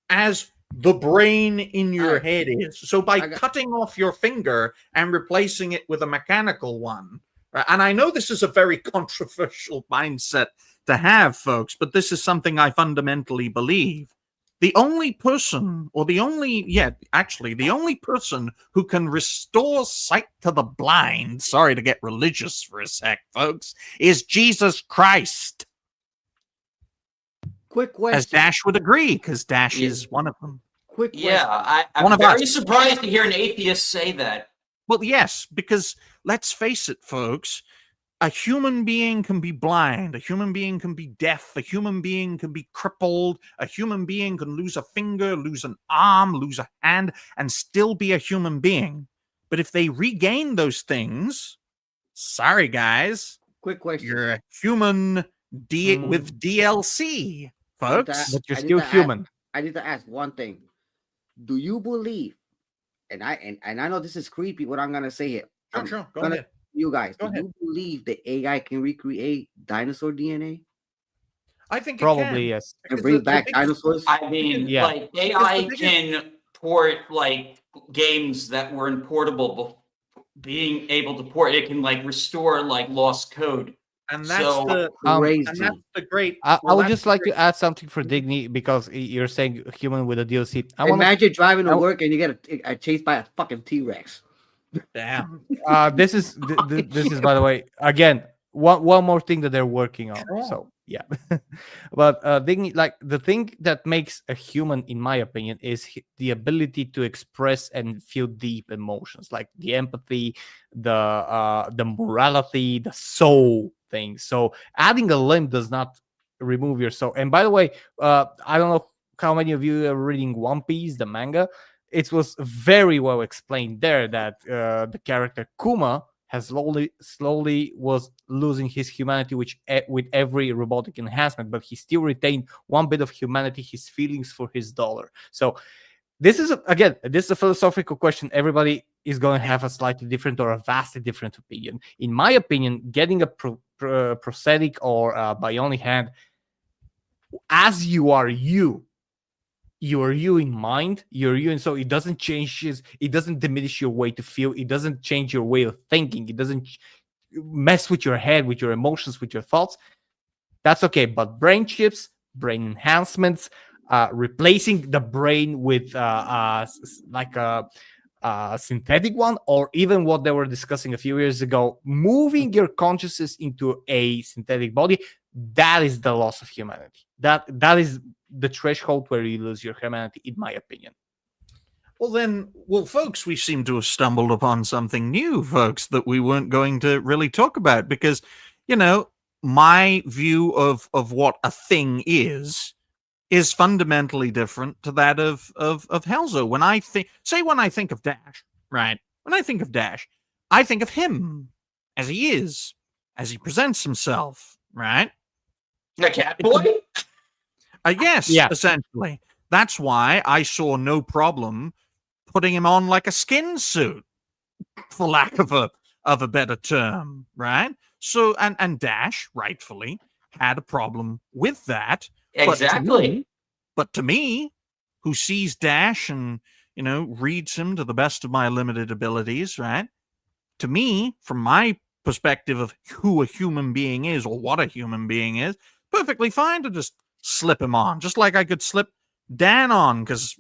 Speaker 6: as the brain in your
Speaker 11: Alright.
Speaker 6: head is. So by
Speaker 11: I got-
Speaker 6: cutting off your finger and replacing it with a mechanical one, right, and I know this is a very controversial mindset to have, folks, but this is something I fundamentally believe. The only person, or the only person who can restore sight to the blind, sorry to get religious for a sec, folks, is Jesus Christ.
Speaker 11: Quick question.
Speaker 6: As Dash would agree, because Dash
Speaker 11: Yeah.
Speaker 6: is one of them.
Speaker 11: Quick
Speaker 10: Yeah,
Speaker 11: question.
Speaker 10: I'm
Speaker 6: One of
Speaker 10: very
Speaker 6: us.
Speaker 10: surprised to hear an atheist say that.
Speaker 6: Well, yes, because let's face it, folks, a human being can be blind, a human being can be deaf, a human being can be crippled, a human being can lose a finger, lose an arm, lose a hand, and still be a human being. But if they regain those things, sorry, guys,
Speaker 11: Quick question.
Speaker 6: you're a human with DLC, folks.
Speaker 7: But you're
Speaker 11: I need
Speaker 7: still
Speaker 11: to ask-
Speaker 7: human.
Speaker 11: I need to ask one thing. Do you believe? And I know this is creepy. What I'm gonna say here. I'm
Speaker 6: Sure, go
Speaker 11: gonna-
Speaker 6: ahead.
Speaker 11: You guys,
Speaker 6: Go
Speaker 11: do
Speaker 6: ahead.
Speaker 11: you believe the AI can recreate dinosaur DNA
Speaker 6: I think it
Speaker 7: Probably
Speaker 6: can.
Speaker 7: yes.
Speaker 11: and
Speaker 6: Because
Speaker 11: bring
Speaker 6: the
Speaker 11: back
Speaker 6: biggest-
Speaker 11: dinosaurs?
Speaker 10: I mean,
Speaker 7: Yeah.
Speaker 10: like AI
Speaker 6: biggest-
Speaker 10: can port like games that were in portable, being able to port it can like restore like lost code.
Speaker 6: And that's
Speaker 10: So-
Speaker 6: the
Speaker 11: Crazy.
Speaker 6: and that's the great.
Speaker 7: I
Speaker 6: well,
Speaker 7: would
Speaker 6: that's
Speaker 7: just
Speaker 6: the
Speaker 7: like
Speaker 6: great-
Speaker 7: to add something for Digny because you're saying human with a DLC. I want
Speaker 11: Imagine driving to
Speaker 7: I-
Speaker 11: work and you get chased by a fucking T-Rex.
Speaker 6: Damn.
Speaker 7: this is this is by the way again one more thing that they're working on.
Speaker 6: Sure.
Speaker 7: So yeah, but Digny, like the thing that makes a human, in my opinion, is the ability to express and feel deep emotions, like the empathy, the morality, the soul thing. So adding a limb does not remove your soul. And by the way, I don't know how many of you are reading One Piece, the manga. It was very well explained there that the character Kuma has slowly was losing his humanity with every robotic enhancement, but he still retained one bit of humanity, his feelings for his dollar. So this is a philosophical question. Everybody is going to have a slightly different or a vastly different opinion. In my opinion, getting a prosthetic or a bionic hand, as you are you are you in mind, you're you, and so it doesn't change, it doesn't diminish your way to feel, it doesn't change your way of thinking, it doesn't mess with your head, with your emotions, with your thoughts. That's okay. But brain chips, brain enhancements, replacing the brain with like a synthetic one, or even what they were discussing a few years ago, moving your consciousness into a synthetic body, that is the loss of humanity. That is the threshold where you lose your humanity, in my opinion.
Speaker 2: Well, folks, we seem to have stumbled upon something new, folks, that we weren't going to really talk about, because, you know, my view of what a thing is fundamentally different to that of Helzo. When I think of Dash, right? When I think of Dash, I think of him as he is, as he presents himself, right?
Speaker 10: The cat boy?
Speaker 2: Yes,
Speaker 7: Yeah.
Speaker 2: essentially. That's why I saw no problem putting him on like a skin suit, for lack of a better term, right? So, and Dash, rightfully, had a problem with that.
Speaker 10: Exactly.
Speaker 2: But to me, who sees Dash and, you know, reads him to the best of my limited abilities, right? To me, from my perspective of who a human being is or what a human being is, perfectly fine to just slip him on, just like I could slip Dan on, because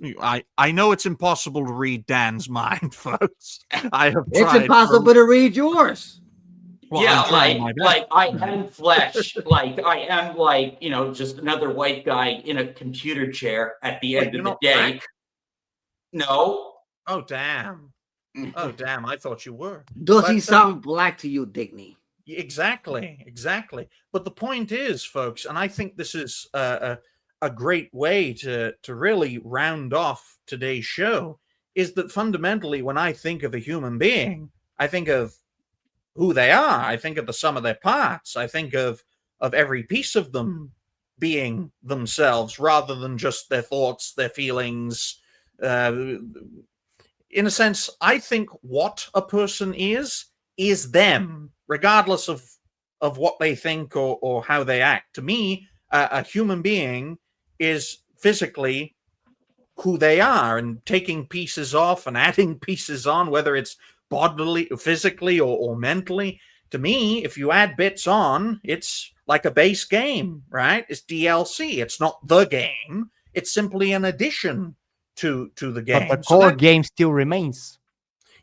Speaker 2: I know it's impossible to read Dan's mind, folks. I have tried.
Speaker 11: It's impossible to read yours.
Speaker 2: Well,
Speaker 10: yeah,
Speaker 2: I'm trying my best.
Speaker 10: like I am flesh. Like I am like, you know, just another white guy in a computer chair at the end of the day.
Speaker 6: Black?
Speaker 10: No.
Speaker 6: Oh damn! Oh damn! I thought you were.
Speaker 11: Does
Speaker 6: But,
Speaker 11: he sound black to you, Digny?
Speaker 6: Exactly. But the point is, folks, and I think this is a great way to really round off today's show, is that fundamentally, when I think of a human being, I think of who they are. I think of the sum of their parts. I think of every piece of them being themselves, rather than just their thoughts, their feelings. In a sense, I think what a person is them, regardless of what they think or how they act. To me, a human being is physically who they are and taking pieces off and adding pieces on, whether it's bodily, physically, or mentally. To me, if you add bits on, it's like a base game, right? It's DLC. It's not the game. It's simply an addition to the game.
Speaker 2: But the core game still remains.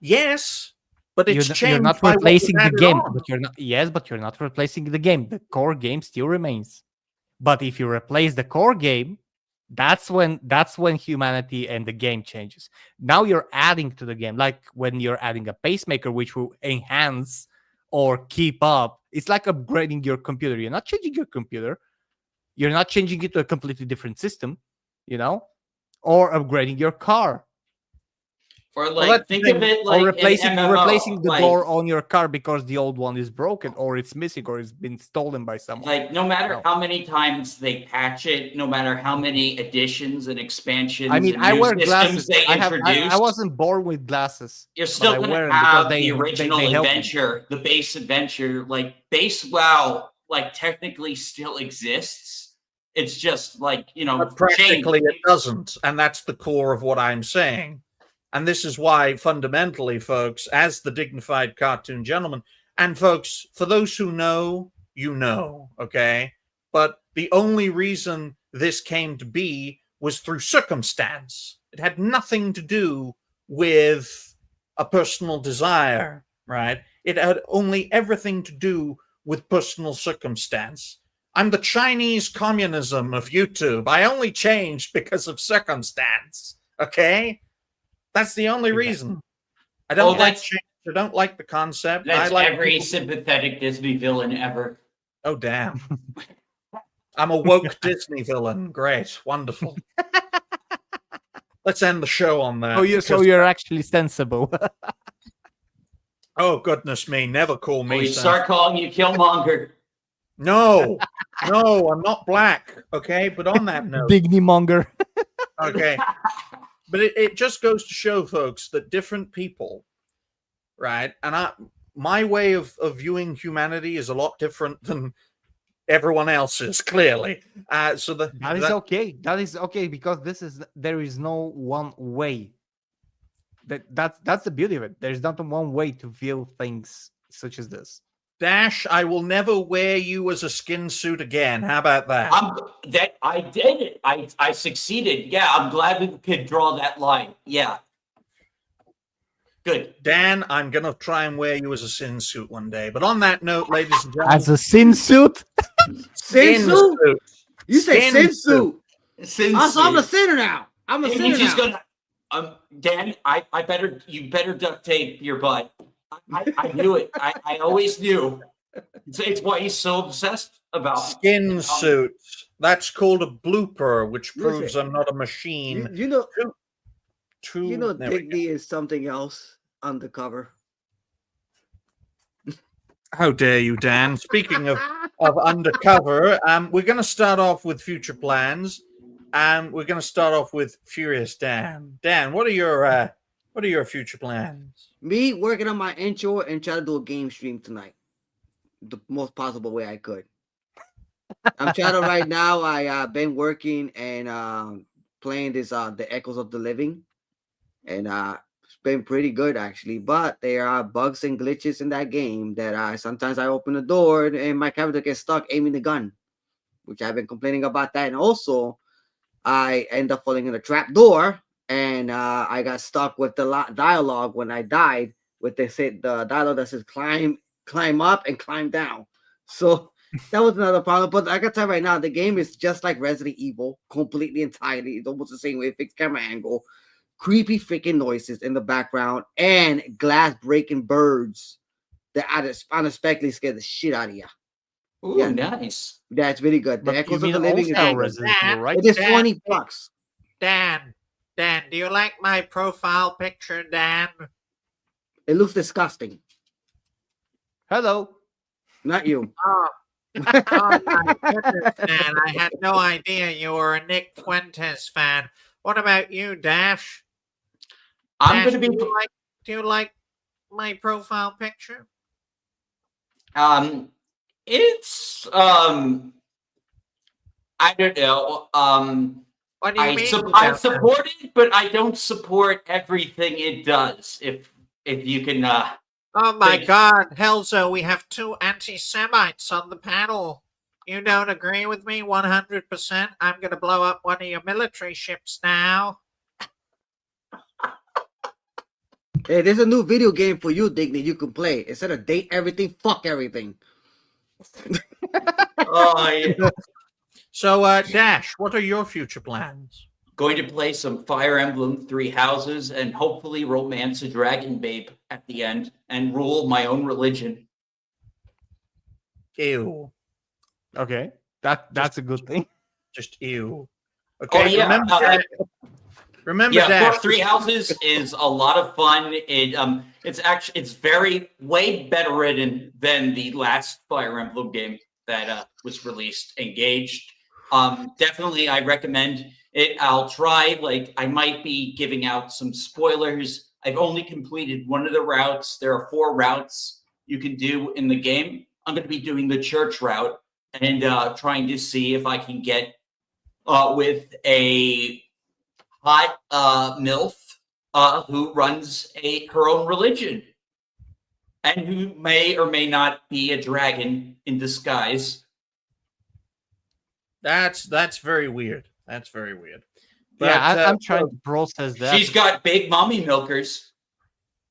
Speaker 6: Yes, but it's changed.
Speaker 2: You're not
Speaker 6: by
Speaker 2: replacing
Speaker 6: what
Speaker 2: the
Speaker 6: was
Speaker 2: game.
Speaker 6: added on.
Speaker 2: But you're not. Yes, but you're not replacing the game. The core game still remains. But if you replace the core game, that's when humanity and the game changes. Now you're adding to the game, like when you're adding a pacemaker, which will enhance or keep up. It's like upgrading your computer. You're not changing your computer. You're not changing it to a completely different system, or upgrading your car.
Speaker 10: Or like think of it like
Speaker 2: or replacing
Speaker 10: an MMO,
Speaker 2: replacing the
Speaker 10: like,
Speaker 2: door on your car because the old one is broken or it's missing or it's been stolen by someone.
Speaker 10: Like no matter
Speaker 2: No.
Speaker 10: how many times they patch it, no matter how many additions and expansions,
Speaker 2: I mean,
Speaker 10: and
Speaker 2: I
Speaker 10: new
Speaker 2: wear
Speaker 10: systems
Speaker 2: glasses.
Speaker 10: they
Speaker 2: I
Speaker 10: introduced,
Speaker 2: wasn't born with glasses.
Speaker 10: you're
Speaker 2: but I
Speaker 10: still going
Speaker 2: wear
Speaker 10: to
Speaker 2: 'em because
Speaker 10: have
Speaker 2: they
Speaker 10: the original
Speaker 2: help me.
Speaker 10: adventure, the base adventure, like base WoW, like technically still exists. It's just like
Speaker 6: But practically it doesn't, and that's the core of what I'm saying. And this is why, fundamentally, folks, as the dignified cartoon gentleman, and folks, for those who know, okay? But the only reason this came to be was through circumstance. It had nothing to do with a personal desire, right? It had only everything to do with personal circumstance. I'm the Chinese communism of YouTube. I only changed because of circumstance, okay? That's the only reason. I don't like change. I don't like the concept.
Speaker 10: That's
Speaker 6: I like
Speaker 10: every
Speaker 6: people-
Speaker 10: sympathetic Disney villain ever.
Speaker 6: Oh, damn. I'm a woke Disney villain. Great. Wonderful. Let's end the show on that.
Speaker 2: So you're actually sensible.
Speaker 6: Oh, goodness me. Never call me
Speaker 10: We
Speaker 6: sensible.
Speaker 10: start calling you Killmonger.
Speaker 6: No, I'm not black. Okay. But on that note,
Speaker 2: Dignity monger.
Speaker 6: okay. But it just goes to show, folks, that different people, right? And my way of viewing humanity is a lot different than everyone else's, clearly.
Speaker 2: That is okay. That is okay because there is no one way. That's the beauty of it. There's not one way to view things such as this.
Speaker 6: Dash, I will never wear you as a skin suit again. How about that?
Speaker 10: I did it. I succeeded. Yeah, I'm glad we could draw that line. Yeah. Good.
Speaker 6: Dan, I'm going to try and wear you as a sin suit one day. But on that note, ladies and gentlemen.
Speaker 2: As a sin suit?
Speaker 11: Sin suit? You say
Speaker 6: Skin
Speaker 11: sin suit.
Speaker 10: Sin
Speaker 11: Also, I'm a
Speaker 10: suit.
Speaker 11: sinner now. I'm a
Speaker 10: And
Speaker 11: sinner
Speaker 10: he's just
Speaker 11: now.
Speaker 10: gonna Dan, you better duct tape your butt. I knew it. I always knew. It's why he's so obsessed about
Speaker 6: Skin suit. That's called a blooper, which proves
Speaker 11: Listen,
Speaker 6: I'm not a machine.
Speaker 11: You know,
Speaker 6: There we
Speaker 11: Digby is something else undercover.
Speaker 6: How dare you, Dan? Speaking of undercover, we're going to start off with future plans. We're going to start off with Furious Dan. Dan, what are your future plans?
Speaker 11: Me working on my intro and try to do a game stream tonight, the most possible way I could. I'm trying to right now. I been working and playing this the Echoes of the Living, and it's been pretty good actually. But there are bugs and glitches in that game that sometimes I open the door and my character gets stuck aiming the gun, which I've been complaining about that. And also, I end up falling in a trap door, and I got stuck with the dialogue when I died. With the dialogue that says climb up and climb down. So that was another problem. But I can tell you right now, the game is just like Resident Evil, completely entirely. It's almost the same way, fixed camera angle, creepy freaking noises in the background, and glass breaking birds that unexpectedly scare the shit out of you.
Speaker 10: Ooh,
Speaker 11: Yeah.
Speaker 10: nice.
Speaker 11: That's really good. The
Speaker 2: But you
Speaker 11: Echoes of
Speaker 2: mean
Speaker 11: the Living is
Speaker 2: also
Speaker 11: really good.
Speaker 2: Resident Evil, right?
Speaker 11: It is
Speaker 4: Dan,
Speaker 11: $20.
Speaker 4: Dan, do you like my profile picture, Dan?
Speaker 11: It looks disgusting.
Speaker 2: Hello.
Speaker 11: Not you.
Speaker 4: Oh, my goodness, Dan, I had no idea you were a Nick Fuentes fan. What about you, Dash?
Speaker 10: I'm
Speaker 4: Dash,
Speaker 10: gonna be
Speaker 4: do you like my profile picture?
Speaker 10: it's I don't know.
Speaker 4: What do you mean?
Speaker 10: I support it, but I don't support everything it does. If you can.
Speaker 4: Oh my God, Helzo, we have 2 anti-Semites on the panel. You don't agree with me 100%? I'm going to blow up one of your military ships now.
Speaker 11: Hey, there's a new video game for you, Digny. You can play. Instead of date everything, fuck everything.
Speaker 10: Oh, yeah.
Speaker 6: So, Dash, what are your future plans?
Speaker 10: Going to play some Fire Emblem 3 Houses and hopefully romance a dragon babe at the end and rule my own religion.
Speaker 6: Ew.
Speaker 2: Okay, that's a good thing.
Speaker 6: Just ew. Okay,
Speaker 10: Oh, yeah.
Speaker 6: remember
Speaker 10: Yeah,
Speaker 6: Dash.
Speaker 10: 3 Houses is a lot of fun. It's very way better written than the last Fire Emblem game that was released. Engaged. Definitely, I recommend it. I'll try. I might be giving out some spoilers. I've only completed one of the routes. There are 4 routes you can do in the game. I'm going to be doing the church route and trying to see if I can get with a hot MILF who runs her own religion and who may or may not be a dragon in disguise.
Speaker 6: That's very weird. That's very weird.
Speaker 2: Yeah, I'm trying to process that.
Speaker 10: She's got big mommy milkers.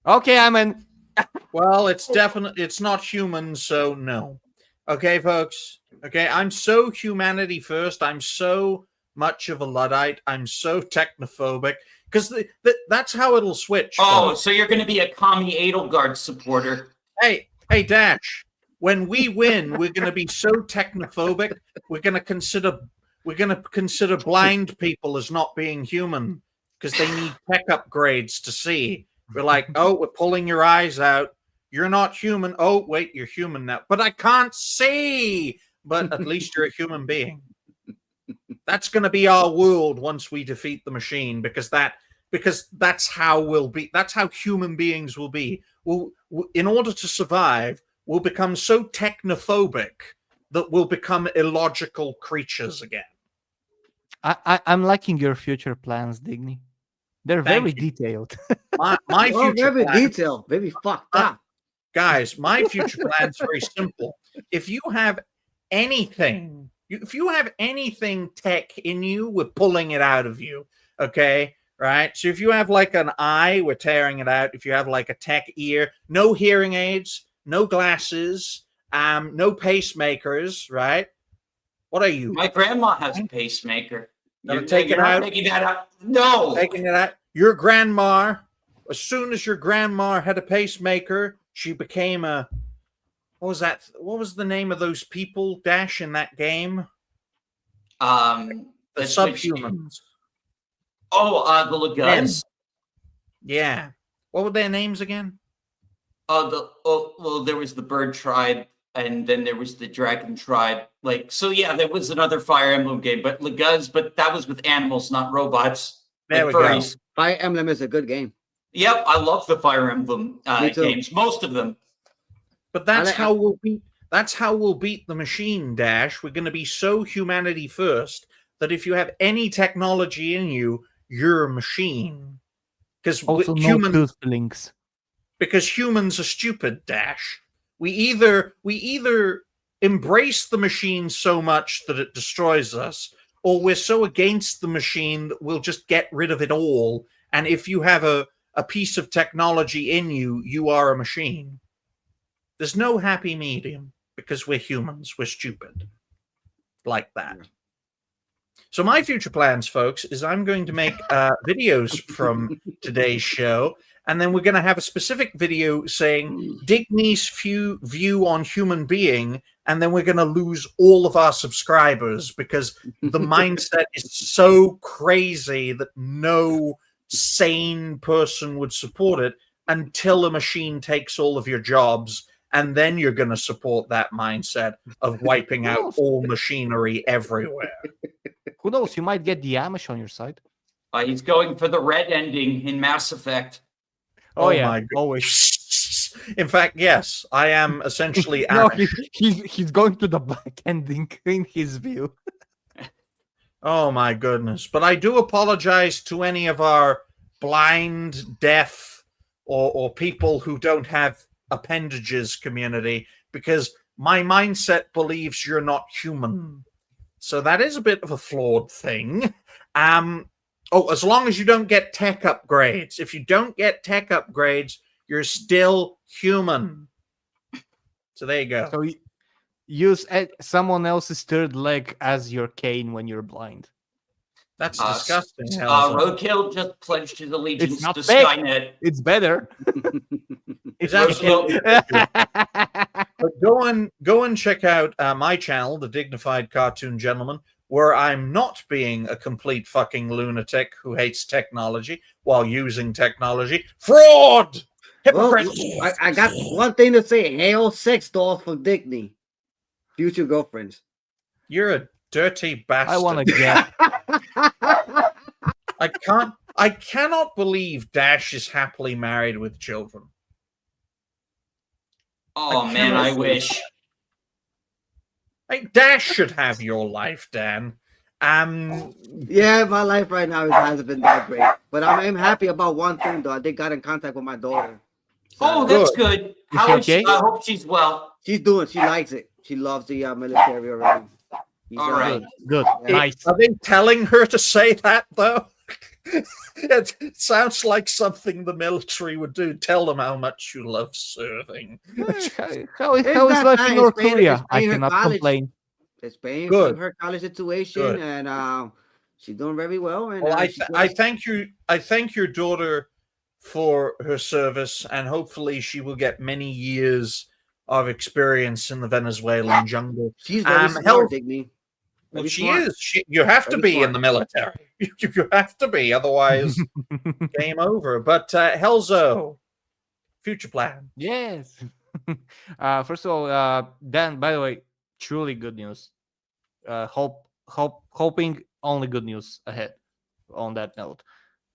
Speaker 2: Okay, I'm in.
Speaker 6: Well, it's not human, so no. Okay, folks. Okay, I'm so humanity first. I'm so much of a Luddite. I'm so technophobic because that's how it'll switch.
Speaker 10: Oh, so you're going to be a Commie Edelgard supporter.
Speaker 6: Hey, Dash. When we win, we're going to be so technophobic. We're going to consider blind people as not being human because they need tech upgrades to see. We're like, oh, we're pulling your eyes out. You're not human. Oh, wait, you're human now. But I can't see. But at least you're a human being. That's going to be our world once we defeat the machine because that's how we'll be. That's how human beings will be. In order to survive, we'll become so technophobic that we'll become illogical creatures again.
Speaker 2: I'm liking your future plans, Digny. They're very detailed.
Speaker 6: My future
Speaker 11: very
Speaker 6: plans,
Speaker 11: detailed, very fucked up.
Speaker 6: Guys, my future plan is very simple. If you have anything tech in you, we're pulling it out of you. Okay, right? So if you have like an eye, we're tearing it out. If you have like a tech ear, no hearing aids, no glasses, no pacemakers, right? What are you?
Speaker 10: My grandma has a pacemaker.
Speaker 6: You're taking
Speaker 10: that out. No.
Speaker 6: Taking it out. Your grandma, as soon as your grandma had a pacemaker, she became a what was that? What was the name of those people, Dash, in that game? The subhumans.
Speaker 10: The Laguns.
Speaker 6: Yeah. What were their names again?
Speaker 10: There was the bird tribe, and then there was the dragon tribe. There was another Fire Emblem game, but Laguz, but that was with animals, not robots.
Speaker 6: There we
Speaker 10: furries.
Speaker 6: go.
Speaker 11: Fire Emblem is a good game.
Speaker 10: Yep, I love the Fire Emblem games, most of them.
Speaker 6: But that's how we'll beat. That's how we'll beat the machine, Dash. We're going to be so humanity first that if you have any technology in you, you're a machine. Because humans. Because humans are stupid, Dash. We either embrace the machine so much that it destroys us, or we're so against the machine that we'll just get rid of it all. And if you have a piece of technology in you, you are a machine. There's no happy medium because we're humans. We're stupid. Like that. So my future plans, folks, is I'm going to make videos from today's show. And then we're going to have a specific video saying Digny's view on human being. And then we're going to lose all of our subscribers because the mindset is so crazy that no sane person would support it until a machine takes all of your jobs. And then you're going to support that mindset of wiping out all machinery everywhere.
Speaker 2: Who knows? You might get the Amish on your side.
Speaker 10: He's going for the red ending in Mass Effect.
Speaker 2: Oh yeah,
Speaker 6: my God.
Speaker 2: Always.
Speaker 6: In fact, yes, I am essentially
Speaker 2: No,
Speaker 6: Amish.
Speaker 2: he's going to the black ending in his view.
Speaker 6: Oh my goodness. But I do apologize to any of our blind, deaf, or people who don't have appendages community, because my mindset believes you're not human. So that is a bit of a flawed thing. As long as you don't get tech upgrades. If you don't get tech upgrades, you're still human. So there you go.
Speaker 2: So use someone else's third leg as your cane when you're blind.
Speaker 6: That's disgusting.
Speaker 10: Roadkill just pledged his allegiance
Speaker 2: It's not
Speaker 10: to
Speaker 2: fake.
Speaker 10: Skynet.
Speaker 2: It's better.
Speaker 6: It's absolutely But go and check out my channel, The Dignified Cartoon Gentleman, where I'm not being a complete fucking lunatic who hates technology while using technology. Fraud! Hypocrite!
Speaker 11: Well, I got one thing to say. Hail sex dolls for Dignity. Future girlfriends.
Speaker 6: You're a dirty bastard.
Speaker 2: I want to get.
Speaker 6: I cannot believe Dash is happily married with children.
Speaker 10: Oh man, I wish.
Speaker 6: Hey, Dash should have your life, Dan.
Speaker 11: Yeah, my life right now hasn't been that great. But I'm happy about one thing, though. I did got in contact with my daughter.
Speaker 10: Oh, that's good. How is she? I hope she's well.
Speaker 11: She likes it. She loves the military already.
Speaker 10: All right.
Speaker 2: Good.
Speaker 6: Nice. Are they telling her to say that, though? It sounds like something the military would do. Tell them how much you love serving.
Speaker 2: How is life in North Korea? I cannot complain.
Speaker 11: It's paying for her college situation, and she's doing very well. And
Speaker 6: well, I thank you. I thank your daughter for her service, and hopefully she will get many years of experience in the Venezuelan jungle.
Speaker 11: She's very smart, Digby.
Speaker 6: Well, she is. You have to be in the military. You have to be, otherwise, game over. But Helzo, future plan.
Speaker 2: Yes. First of all, Dan. By the way, truly good news. Hoping only good news ahead. On that note,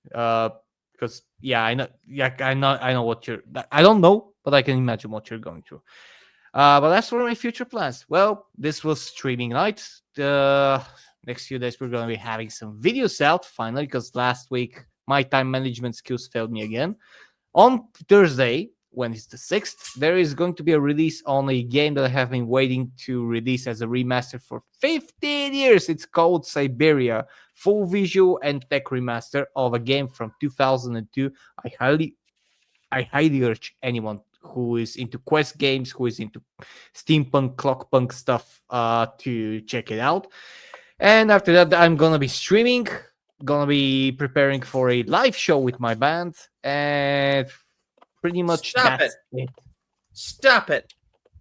Speaker 2: because I know what you're. I don't know, but I can imagine what you're going through. But as for my future plans, well, this was streaming night. Next few days we're going to be having some videos out finally, because last week my time management skills failed me again. On Thursday, when it's the 6th, there is going to be a release on a game that I have been waiting to release as a remaster for 15 years. It's called Siberia, full visual and tech remaster of a game from 2002. I highly urge anyone who is into quest games, who is into steampunk, clockpunk stuff, to check it out. And after that, I'm gonna be streaming, gonna be preparing for a live show with my band, and pretty much
Speaker 6: Stop
Speaker 2: that's
Speaker 6: it. Stop it.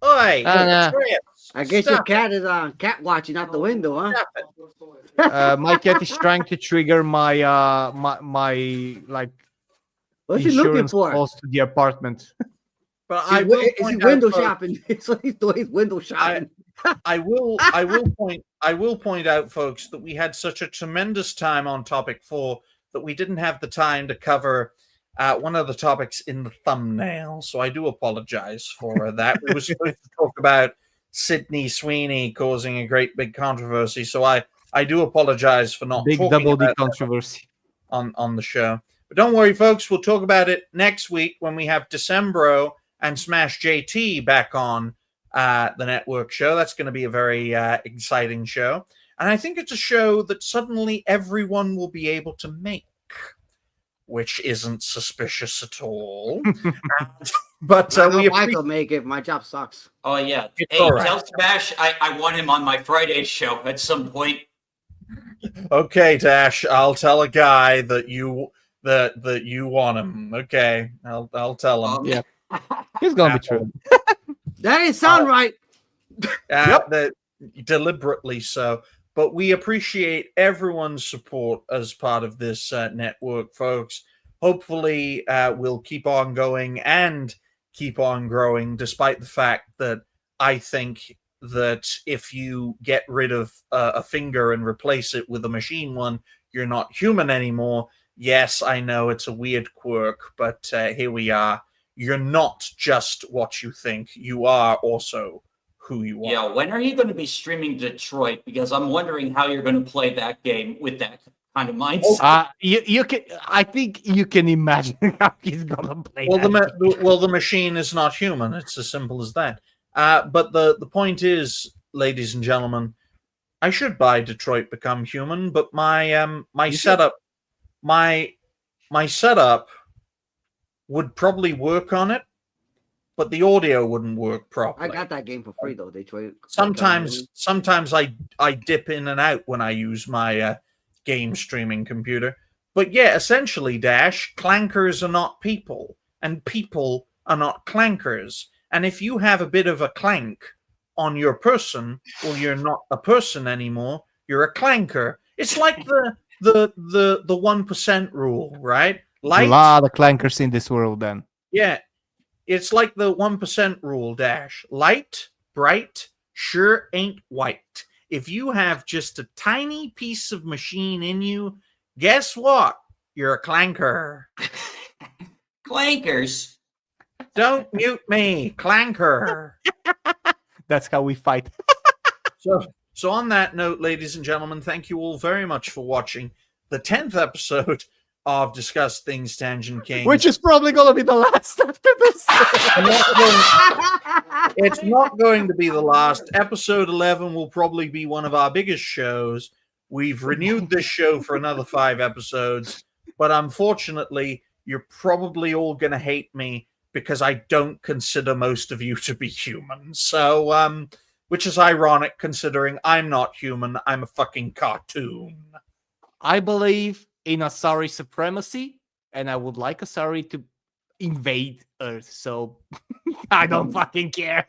Speaker 6: Oi,
Speaker 11: I guess your cat is cat watching out the window,
Speaker 2: huh? My cat is trying to trigger my my like
Speaker 11: what's he looking
Speaker 2: insurance
Speaker 11: for?
Speaker 2: calls to the apartment.
Speaker 6: But
Speaker 11: is he window shopping? So he's doing his window shopping.
Speaker 6: I will point out, folks, that we had such a tremendous time on topic 4 that we didn't have the time to cover one of the topics in the thumbnail. So I do apologize for that. We were supposed to talk about Sydney Sweeney causing a great big controversy. So I do apologize for not
Speaker 2: big
Speaker 6: talking
Speaker 2: double D
Speaker 6: about
Speaker 2: controversy
Speaker 6: on the show. But don't worry, folks. We'll talk about it next week when we have Decembro and Smash JT back on the network show. That's going to be a very exciting show. And I think it's a show that suddenly everyone will be able to make, which isn't suspicious at all. But
Speaker 11: I can make it. My job sucks.
Speaker 10: Oh, yeah. Hey,
Speaker 6: right.
Speaker 10: tell Smash I want him on my Friday show at some point.
Speaker 6: Okay, Dash, I'll tell a guy that you want him. Okay, I'll tell him.
Speaker 2: Yeah. It's gonna be true.
Speaker 11: That didn't sound right.
Speaker 6: Deliberately so. But we appreciate everyone's support as part of this network, folks. Hopefully, we'll keep on going and keep on growing, despite the fact that I think that if you get rid of a finger and replace it with a machine one, you're not human anymore. Yes, I know it's a weird quirk, but here we are. You're not just what you think. You are also who you are.
Speaker 10: Yeah, when are you going to be streaming Detroit? Because I'm wondering how you're going to play that game with that kind of mindset.
Speaker 2: You can. I think you can imagine how he's gonna play.
Speaker 6: Well,
Speaker 2: that
Speaker 6: the machine is not human. It's as simple as that. But the point is, ladies and gentlemen, I should buy Detroit Become Human, but my setup would probably work on it, but the audio wouldn't work properly.
Speaker 11: I got that game for free though. Detroit.
Speaker 6: Sometimes I dip in and out when I use my game streaming computer. But yeah, essentially, Dash, clankers are not people, and people are not clankers. And if you have a bit of a clank on your person, well, you're not a person anymore. You're a clanker. It's like the 1% rule, right?
Speaker 2: a lot of clankers in this world. Then
Speaker 6: Yeah, it's like the 1% rule, Dash. Light, bright, sure ain't white. If you have just a tiny piece of machine in you, guess what? You're a clanker.
Speaker 10: Clankers.
Speaker 6: Don't mute me, clanker.
Speaker 2: that's how we fight.
Speaker 6: So on that note, ladies and gentlemen, thank you all very much for watching the 10th episode of Discuss Things Tangent King.
Speaker 2: Which is probably gonna be the last after this.
Speaker 6: It's not going to be the last. Episode 11 will probably be one of our biggest shows. We've renewed this show for another 5 episodes, but unfortunately, you're probably all going to hate me because I don't consider most of you to be human. So, which is ironic considering I'm not human. I'm a fucking cartoon.
Speaker 2: I believe in Asari supremacy, and I would like Asari to invade Earth. So I don't fucking care.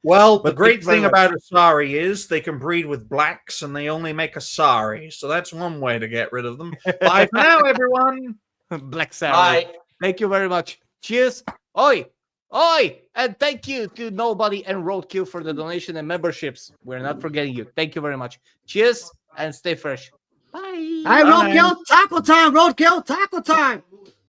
Speaker 6: Well, the
Speaker 2: But
Speaker 6: great
Speaker 2: thank you very
Speaker 6: thing
Speaker 2: much.
Speaker 6: about Asari is they can breed with blacks and they only make Asari. So that's one way to get rid of them. Bye for now, everyone.
Speaker 2: Black Sarah.
Speaker 10: Bye.
Speaker 2: Thank you very much. Cheers. Oi. Oi. And thank you to Nobody and Roadkill for the donation and memberships. We're not forgetting you. Thank you very much. Cheers and stay fresh. Bye.
Speaker 11: Hey, roadkill, taco time, roadkill, taco time.